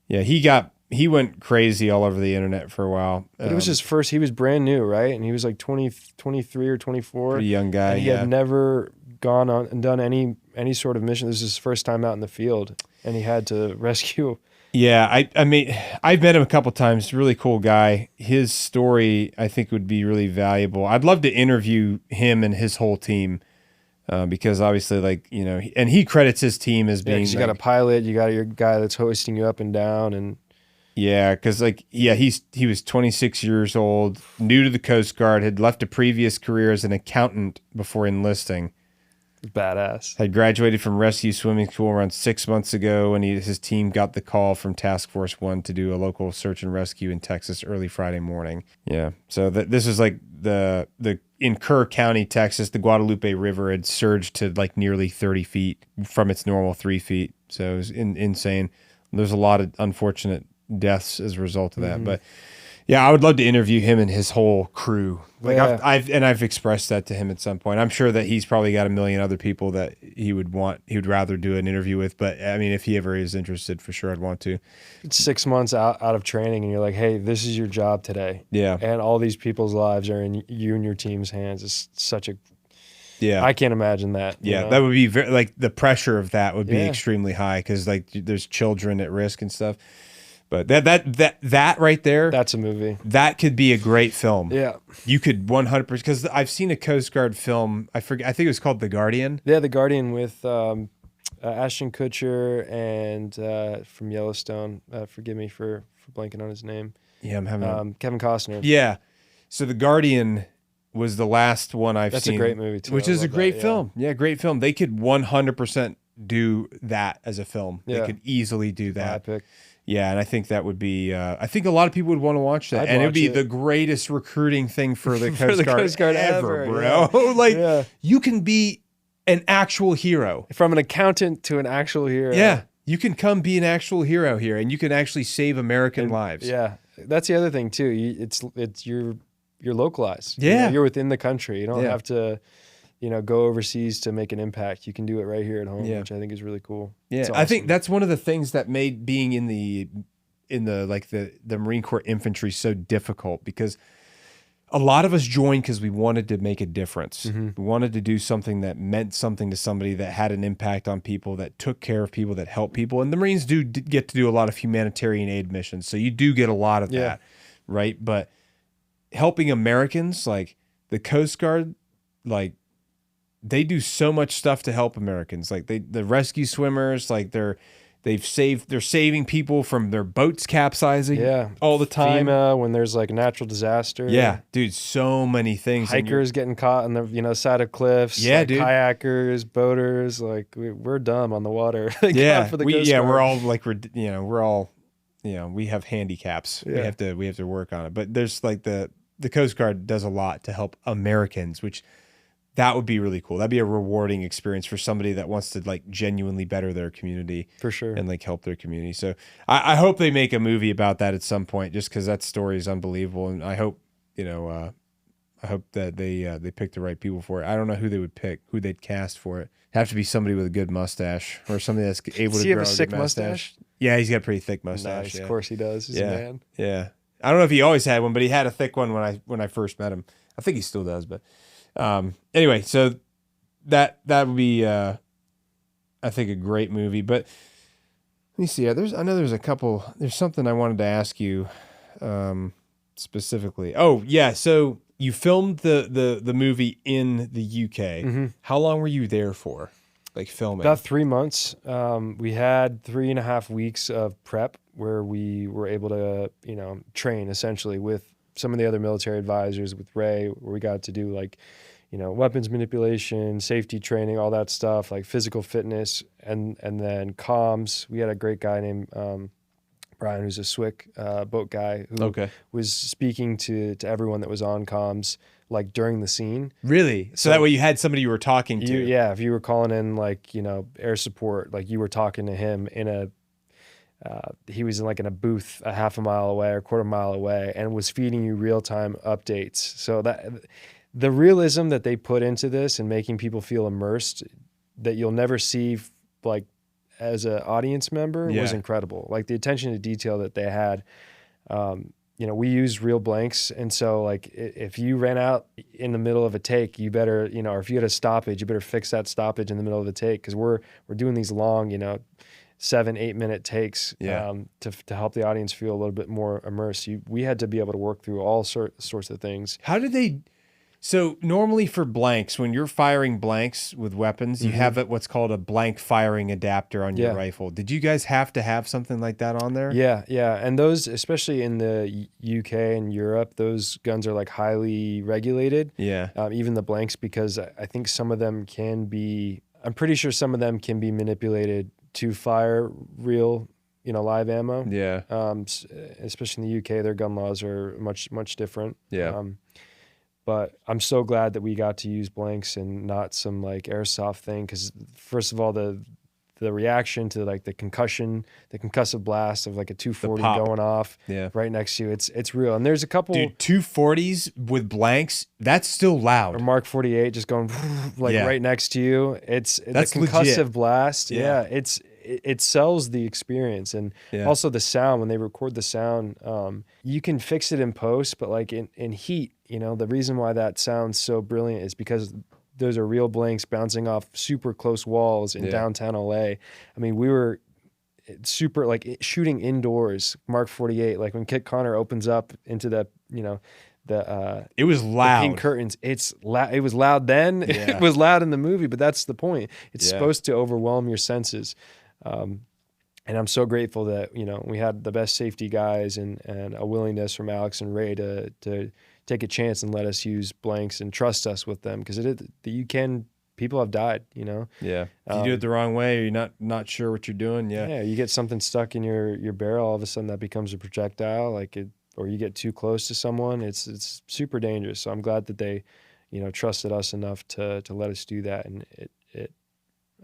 Yeah, he went crazy all over the internet for a while. But it was his first. He was brand new, right? And he was like 23 or 24. Pretty young guy. And he had never gone on and done any sort of mission. This was his first time out in the field, and he had to rescue. Yeah, I mean, I've met him a couple times. Really cool guy. His story, I think, would be really valuable. I'd love to interview him and his whole team. Because obviously, and he credits his team as being. You got a pilot, you got your guy that's hoisting you up and down, and because he was 26 years old, new to the Coast Guard, had left a previous career as an accountant before enlisting. Badass. Had graduated from rescue swimming school around 6 months ago, and his team got the call from Task Force 1 to do a local search and rescue in Texas early Friday morning. Yeah, so this is like in Kerr County, Texas, the Guadalupe River had surged to nearly 30 feet from its normal 3 feet. So it was insane. There's a lot of unfortunate deaths as a result of that. But yeah, I would love to interview him and his whole crew. I've expressed that to him at some point. I'm sure that he's probably got a million other people that he would rather do an interview with. But I mean, if he ever is interested, for sure, I'd want to. It's 6 months out of training, and you're like, hey, this is your job today. Yeah. And all these people's lives are in you and your team's hands. It's such a... Yeah. I can't imagine that. Yeah, that would be very, the pressure of that would be extremely high because there's children at risk and stuff. But that right there, that's a movie. That could be a great film. Yeah, you could 100% because I've seen a Coast Guard film. I forget. I think it was called The Guardian. Yeah, The Guardian with Ashton Kutcher and from Yellowstone. Forgive me for blanking on his name. Yeah, I'm having Kevin Costner. Yeah, so The Guardian was the last one I've seen. That's a great movie too. Which is a great film. Yeah, great film. They could 100% do that as a film. Yeah. They could easily do that. Epic. Yeah, and I think that would be. I think a lot of people would want to watch that, and it'd be the greatest recruiting thing for the Coast Guard ever, bro. Yeah. You can be an actual hero, from an accountant to an actual hero. Yeah, you can come be an actual hero here, and you can actually save American lives. Yeah, that's the other thing too. It's you're localized. Yeah, you're within the country. You don't have to. Go overseas to make an impact. You can do it right here at home, which I think is really cool. Yeah, awesome. I think that's one of the things that made being in the Marine Corps infantry so difficult because a lot of us joined because we wanted to make a difference. Mm-hmm. We wanted to do something that meant something to somebody, that had an impact on people, that took care of people, that helped people. And the Marines do get to do a lot of humanitarian aid missions, so you do get a lot of that, right? But helping Americans, like the Coast Guard, they do so much stuff to help Americans. The rescue swimmers, they're saving people from their boats capsizing all the time. FEMA, when there's a natural disaster. Yeah, dude, so many things. Hikers getting caught on the side of cliffs. Yeah, dude. Kayakers, boaters, we're dumb on the water. We have handicaps. Yeah. We have to work on it. But there's the Coast Guard does a lot to help Americans, which that would be really cool. That'd be a rewarding experience for somebody that wants to genuinely better their community, for sure, and help their community. So I hope they make a movie about that at some point, just because that story is unbelievable. And I hope that they pick the right people for it. I don't know who they would pick, who they'd cast for it. It'd have to be somebody with a good mustache or somebody that's able to grow a good mustache. Yeah, he's got a pretty thick mustache. Nice. Of course he does. He's a man. Yeah. I don't know if he always had one, but he had a thick one when I first met him. I think he still does, but anyway, so that would be I think a great movie. But let me see. I know there's a couple. There's something I wanted to ask you specifically. Oh yeah, so you filmed the movie in the UK. Mm-hmm. How long were you there for? Like filming? About 3 months. We had 3.5 weeks of prep where we were able to, train essentially with some of the other military advisors, with Ray, where we got to do like, weapons manipulation, safety training, all that stuff, like physical fitness, and then comms. We had a great guy named Brian, who's a SWIC boat guy, who was speaking to everyone that was on comms, like during the scene. Really? So that way you had somebody you were talking to. Yeah, if you were calling in like, air support, like you were talking to him he was in a booth a half a mile away or quarter mile away and was feeding you real-time updates. So that the realism that they put into this and making people feel immersed that you'll never see like as an audience member was incredible. Like the attention to detail that they had. We used real blanks. And so like if you ran out in the middle of a take, you better, or if you had a stoppage, you better fix that stoppage in the middle of the take. Cause we're doing these long, 7-8 minute takes to help the audience feel a little bit more immersed. We had to be able to work through all sorts of things. How did they? So normally for blanks, when you're firing blanks with weapons, you have what's called a blank firing adapter on your rifle. Did you guys have to have something like that on there? Yeah. And those, especially in the UK and Europe, those guns are like highly regulated. Yeah. Even the blanks, because I think some of them I'm pretty sure some of them can be manipulated to fire real, live ammo. Yeah. Especially in the UK, their gun laws are much, much different. Yeah. But I'm so glad that we got to use blanks and not some like airsoft thing. Because first of all, the reaction to like the concussive blast of like a 240 going off right next to you, it's real. And there's a couple 240s with blanks, that's still loud. Or Mark 48 just going right next to you. That's the concussive legit. Blast. Yeah. It sells the experience. And also the sound, when they record the sound, you can fix it in post, but like in heat, the reason why that sounds so brilliant is because those are real blanks bouncing off super close walls in downtown LA. I mean, we were super like shooting indoors, Mark 48, like when Kit Connor opens up into the, it was loud. The pink curtains. It was loud then. Yeah. It was loud in the movie, but that's the point. It's supposed to overwhelm your senses. And I'm so grateful that, we had the best safety guys and a willingness from Alex and Ray to take a chance and let us use blanks and trust us with them. Cause people have died, Yeah. If you do it the wrong way or you're not sure what you're doing. Yeah. Yeah. You get something stuck in your barrel, all of a sudden that becomes a projectile, or you get too close to someone. It's super dangerous. So I'm glad that they, trusted us enough to let us do that.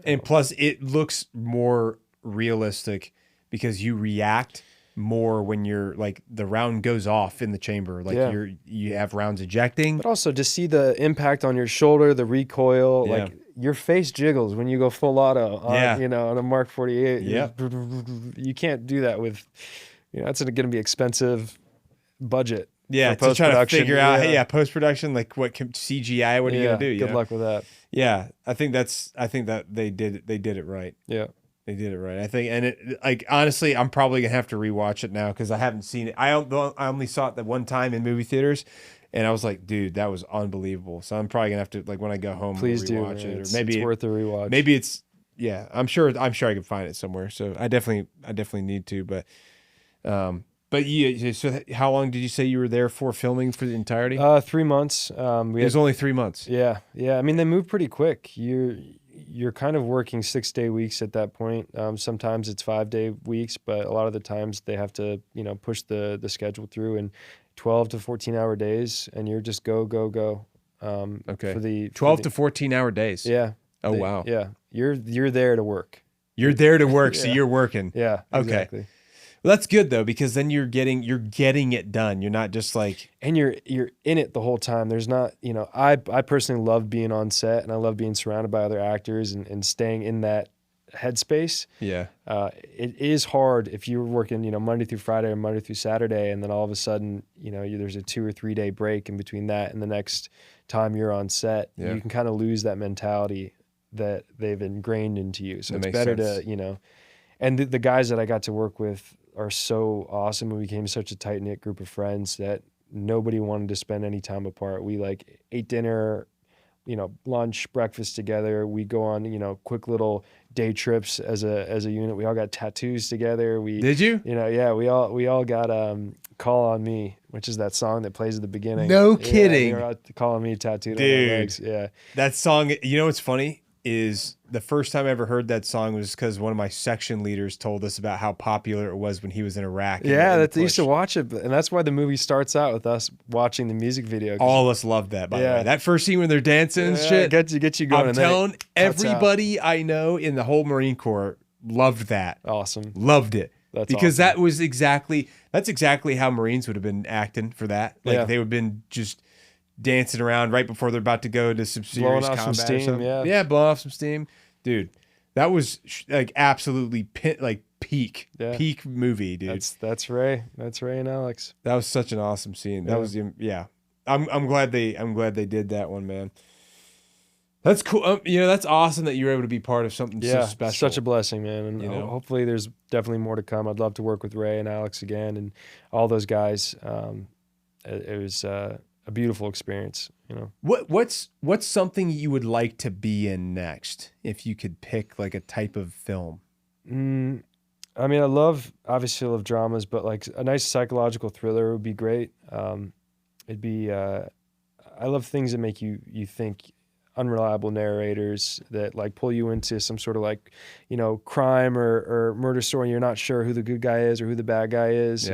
And plus it looks more realistic because you react more when you're like the round goes off in the chamber, like you have rounds ejecting, but also to see the impact on your shoulder, the recoil, like your face jiggles when you go full auto on, on a Mark 48. You can't do that with, that's going to be expensive budget. Yeah, to try to figure out, post-production, like what CGI, what are you going to do? Good luck with that. Yeah, I think that they did it right. Yeah. They did it right. I think, and it, like, honestly, I'm probably gonna have to rewatch it now because I haven't seen it. I only saw it that one time in movie theaters, and I was like, dude, that was unbelievable. So I'm probably gonna have to, like, when I go home, please rewatch do. it, or maybe it's worth a rewatch. Maybe it's I'm sure I can find it somewhere. So I definitely need to. But so how long did you say you were there for filming for the entirety? 3 months. It was only 3 months. Yeah. I mean, they move pretty quick. You're kind of working 6-day weeks at that point. Sometimes it's 5-day weeks, but a lot of the times they have to, push the schedule through in 12 to 14-hour days, and you're just go. Okay. For the 12 to 14-hour days. Yeah. Oh, wow. Yeah. You're there to work. You're there to work, so you're working. Yeah. Exactly. Okay. Well, that's good though, because then you're getting it done. You're not just like, and you're in it the whole time. There's not, I personally love being on set, and I love being surrounded by other actors and staying in that headspace. Yeah. It is hard if you're working, Monday through Friday or Monday through Saturday, and then all of a sudden, there's a 2 or 3 day break in between that and the next time you're on set. Yeah. You can kind of lose that mentality that they've ingrained into you. So that it's better sense. to, and the guys that I got to work with are so awesome. We became such a tight knit group of friends that nobody wanted to spend any time apart. We like ate dinner, lunch, breakfast together. We go on, quick little day trips as a unit. We all got tattoos together. Did you? Yeah, we all got Call on Me, which is that song that plays at the beginning. No kidding. We were all Call on Me tattooed Dude, on our legs. Yeah. That song, what's funny is the first time I ever heard that song was because one of my section leaders told us about how popular it was when he was in Iraq. Yeah, they used to watch it, and that's why the movie starts out with us watching the music video. All of us loved that, by the way. That first scene when they're dancing and shit. Get you going. I'm telling everybody I know in the whole Marine Corps loved that. Awesome. Loved it. That's because awesome. that's exactly how Marines would have been acting for that. Like they would have been just dancing around right before they're about to go to some serious blowing off combat some steam, yeah, blowing off some steam. Dude, that was like absolutely peak movie, dude. That's Ray. That's Ray and Alex. That was such an awesome scene. That was I'm glad they did that one, man. That's cool. That's awesome that you were able to be part of something so special. Such a blessing, man. And hopefully there's definitely more to come. I'd love to work with Ray and Alex again and all those guys. It was a beautiful experience, What's something you would like to be in next if you could pick like a type of film? I mean, I love dramas, but like a nice psychological thriller would be great. It'd be I love things that make you think. Unreliable narrators that like pull you into some sort of like, crime or murder story. You're not sure who the good guy is or who the bad guy is,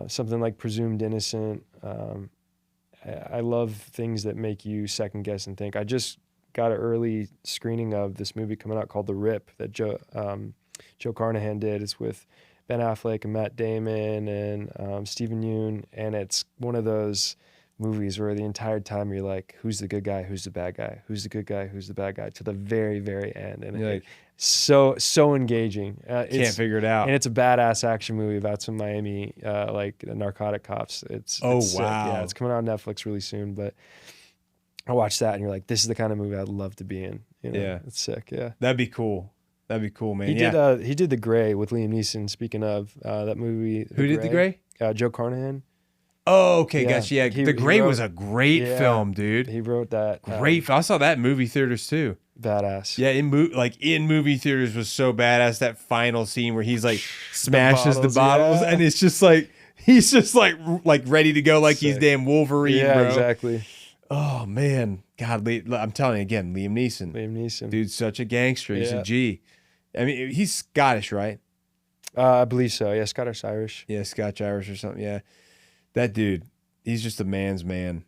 something like Presumed Innocent. I love things that make you second guess and think. I just got an early screening of this movie coming out called The Rip that Joe Carnahan did. It's with Ben Affleck and Matt Damon and Stephen Yeun. And it's one of those movies where the entire time you're like, who's the good guy, who's the bad guy, who's the good guy, who's the bad guy, to the very, very end. And like, so engaging. Can't figure it out. And it's a badass action movie about some Miami like narcotic cops. It's wow. Sick. Yeah, it's coming out on Netflix really soon. But I watched that and you're like, this is the kind of movie I'd love to be in. Yeah, it's sick. Yeah, that'd be cool, man. He did The Gray with Liam Neeson. Speaking of that movie, did The Gray? Joe Carnahan. Oh, okay, gotcha. Yeah, The Gray was a great film, dude. He wrote that. Great. I saw that in movie theaters too. Badass. Yeah, in movie theaters was so badass. That final scene where he's like smashes the bottles, and it's just like he's just like ready to go, like Sick. He's damn Wolverine. Yeah, bro. Exactly. Oh man, God, I'm telling you again, Liam Neeson, dude's such a gangster. He's a G. I mean, he's Scottish, right? I believe so. Yeah, Scottish Irish. Yeah, Scotch Irish or something. Yeah. That dude, he's just a man's man.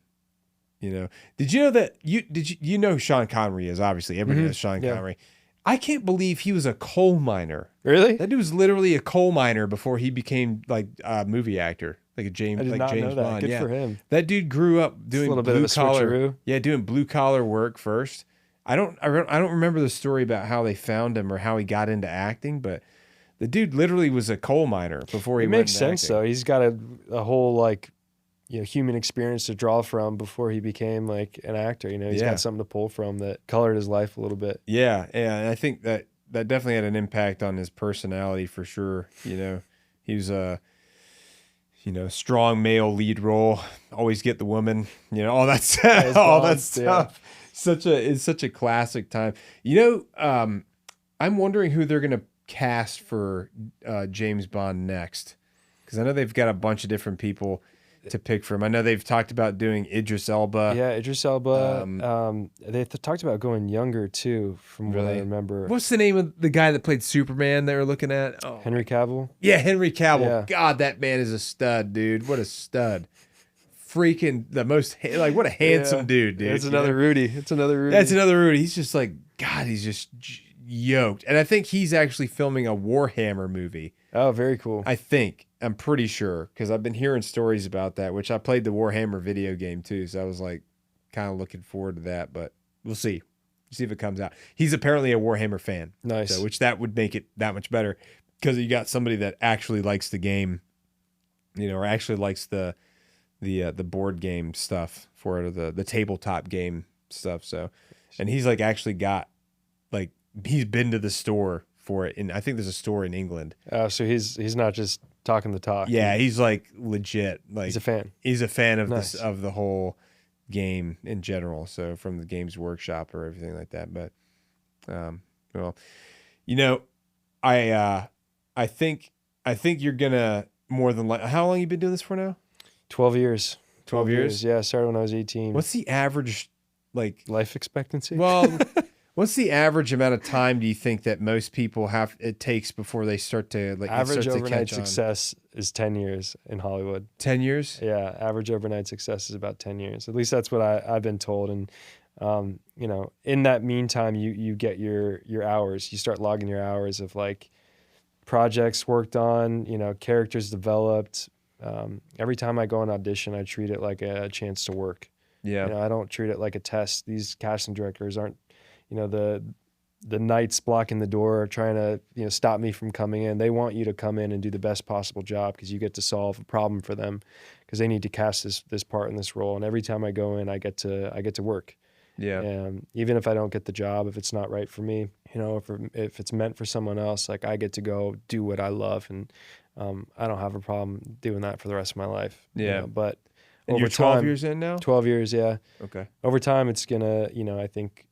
Did you know that you know who Sean Connery is? Obviously, everybody knows Sean Connery. I can't believe he was a coal miner. Really? That dude was literally a coal miner before he became like a movie actor, like a James. I did like not James know that. Bond. Good for him. That dude grew up doing a little bit of a switcheroo. Yeah, doing blue collar work first. I don't remember the story about how they found him or how he got into acting, but the dude literally was a coal miner before he went into acting. It makes sense though. He's got a whole like human experience to draw from before he became like an actor. He's got something to pull from that colored his life a little bit. Yeah, and I think that definitely had an impact on his personality for sure. He was a strong male lead role, always get the woman. All that stuff. All that stuff. Yeah. It's such a classic time. I'm wondering who they're gonna cast for James Bond next, because I know they've got a bunch of different people to pick from. I know they've talked about doing Idris Elba. Yeah, Idris Elba. They talked about going younger too, from what I remember. What's the name of the guy that played Superman they were looking at? Oh. Henry Cavill. Yeah, Henry Cavill. Yeah. God, that man is a stud, dude. What a stud. Freaking the most, like, what a handsome dude, dude. It's another Rudy. That's another Rudy. He's just like, God, he's just yoked. And I think he's actually filming a Warhammer movie. Oh, very cool. I'm pretty sure, because I've been hearing stories about that, which I played the Warhammer video game too. So I was like kind of looking forward to that, but we'll see. See if it comes out. He's apparently a Warhammer fan. Nice. So, which that would make it that much better because you got somebody that actually likes the game, or actually likes the board game stuff for it, or the tabletop game stuff. So, and he's like actually got like he's been to the store for it, and I think there's a store in England. So he's not just talking the talk. Yeah, he's like legit. Like he's a fan. He's a fan of Nice. this of the whole game in general. So from the Games Workshop or everything like that. But well, I think you're gonna more than like. How long you been doing this for now? 12 years. 12 years. Yeah, I started when I was 18. What's the average like life expectancy? Well, what's the average amount of time do you think that most people it takes before they start to like average start to overnight catch on? Success is 10 years in Hollywood. 10 years? Yeah, average overnight success is about 10 years. At least that's what I've been told. And in that meantime, you get your hours. You start logging your hours of like projects worked on, characters developed. Every time I go on audition, I treat it like a chance to work. Yeah. I don't treat it like a test. These casting directors aren't, the knights blocking the door trying to, stop me from coming in. They want you to come in and do the best possible job because you get to solve a problem for them because they need to cast this part in this role. And every time I go in, I get to work. Yeah. And even if I don't get the job, if it's not right for me, if it's meant for someone else, like I get to go do what I love. And I don't have a problem doing that for the rest of my life. Yeah. But and over you're 12 time, years in now? 12 years, yeah. Okay. Over time, it's going to, I think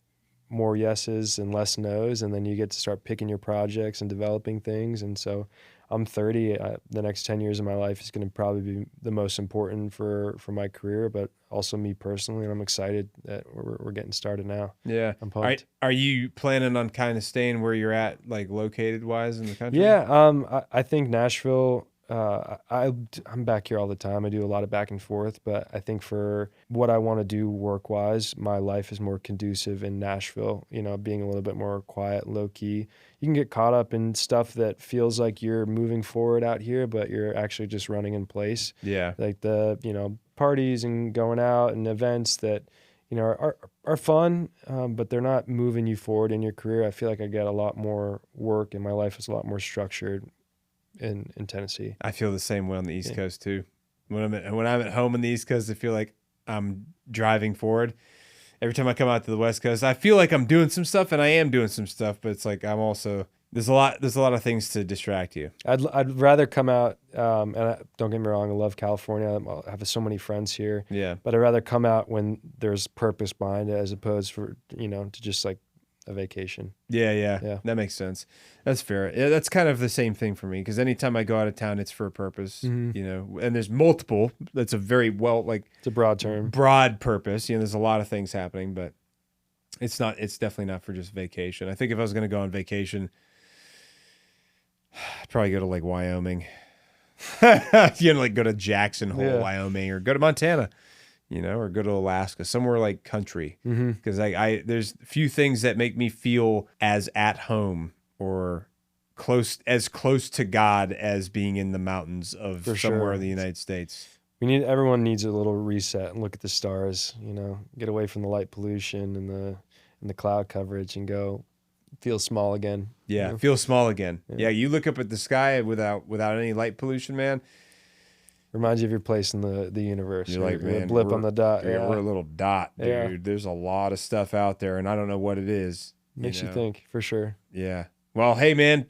more yeses and less nos, and then you get to start picking your projects and developing things. And so I'm 30. The next 10 years of my life is going to probably be the most important for my career, but also me personally. And I'm excited that we're getting started now. Yeah. I'm pumped. Are you planning on kind of staying where you're at, like located wise in the country? Yeah. I think Nashville, I'm back here all the time. I do a lot of back and forth, but I think for what I want to do work-wise, my life is more conducive in Nashville, being a little bit more quiet, low-key. You can get caught up in stuff that feels like you're moving forward out here, but you're actually just running in place. Yeah. Like the, parties and going out and events that, are fun, but they're not moving you forward in your career. I feel like I get a lot more work and my life is a lot more structured in Tennessee. I feel the same way on the East Coast too. When I'm at home on the East Coast, I feel like I'm driving forward. Every time I come out to the West Coast, I feel like I'm doing some stuff, and I am doing some stuff. But it's like I'm also there's a lot of things to distract you. I'd rather come out. And don't get me wrong, I love California. I have so many friends here. Yeah. But I'd rather come out when there's purpose behind it, as opposed to just like a vacation. Yeah. That makes sense. That's fair. Yeah, that's kind of the same thing for me because anytime I go out of town, it's for a purpose, and there's multiple. That's a very it's a broad term. Broad purpose. There's a lot of things happening, but it's definitely not for just vacation. I think if I was going to go on vacation, I'd probably go to like Wyoming, like go to Jackson Hole, Wyoming, or go to Montana. Or go to Alaska, somewhere like country. Because there's few things that make me feel as at home or as close to God as being in the mountains of somewhere in the United States. Everyone needs a little reset and look at the stars, get away from the light pollution and the cloud coverage and go feel small again. Yeah, feel small again. Yeah, you look up at the sky without any light pollution, man. Reminds you of your place in the universe. You're like, man, a blip on the dot. Yeah, we're a little dot, dude. Yeah. There's a lot of stuff out there, and I don't know what it is. Makes you think, for sure. Yeah. Well, hey, man,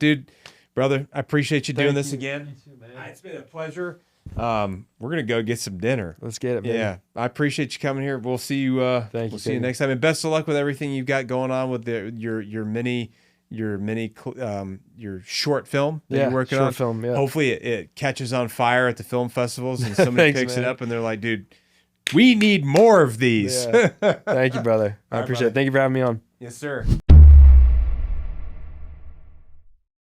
brother, I appreciate you doing this again. You too, man. It's been a pleasure. We're gonna go get some dinner. Let's get it, man. Yeah, I appreciate you coming here. We'll see you. We'll see you next time, and best of luck with everything you've got going on with your short film that you're working on. Film, yeah. Hopefully it catches on fire at the film festivals and somebody picks it up and they're like, dude, we need more of these. Yeah. Thank you, brother. I appreciate it. Thank you for having me on. Yes, sir.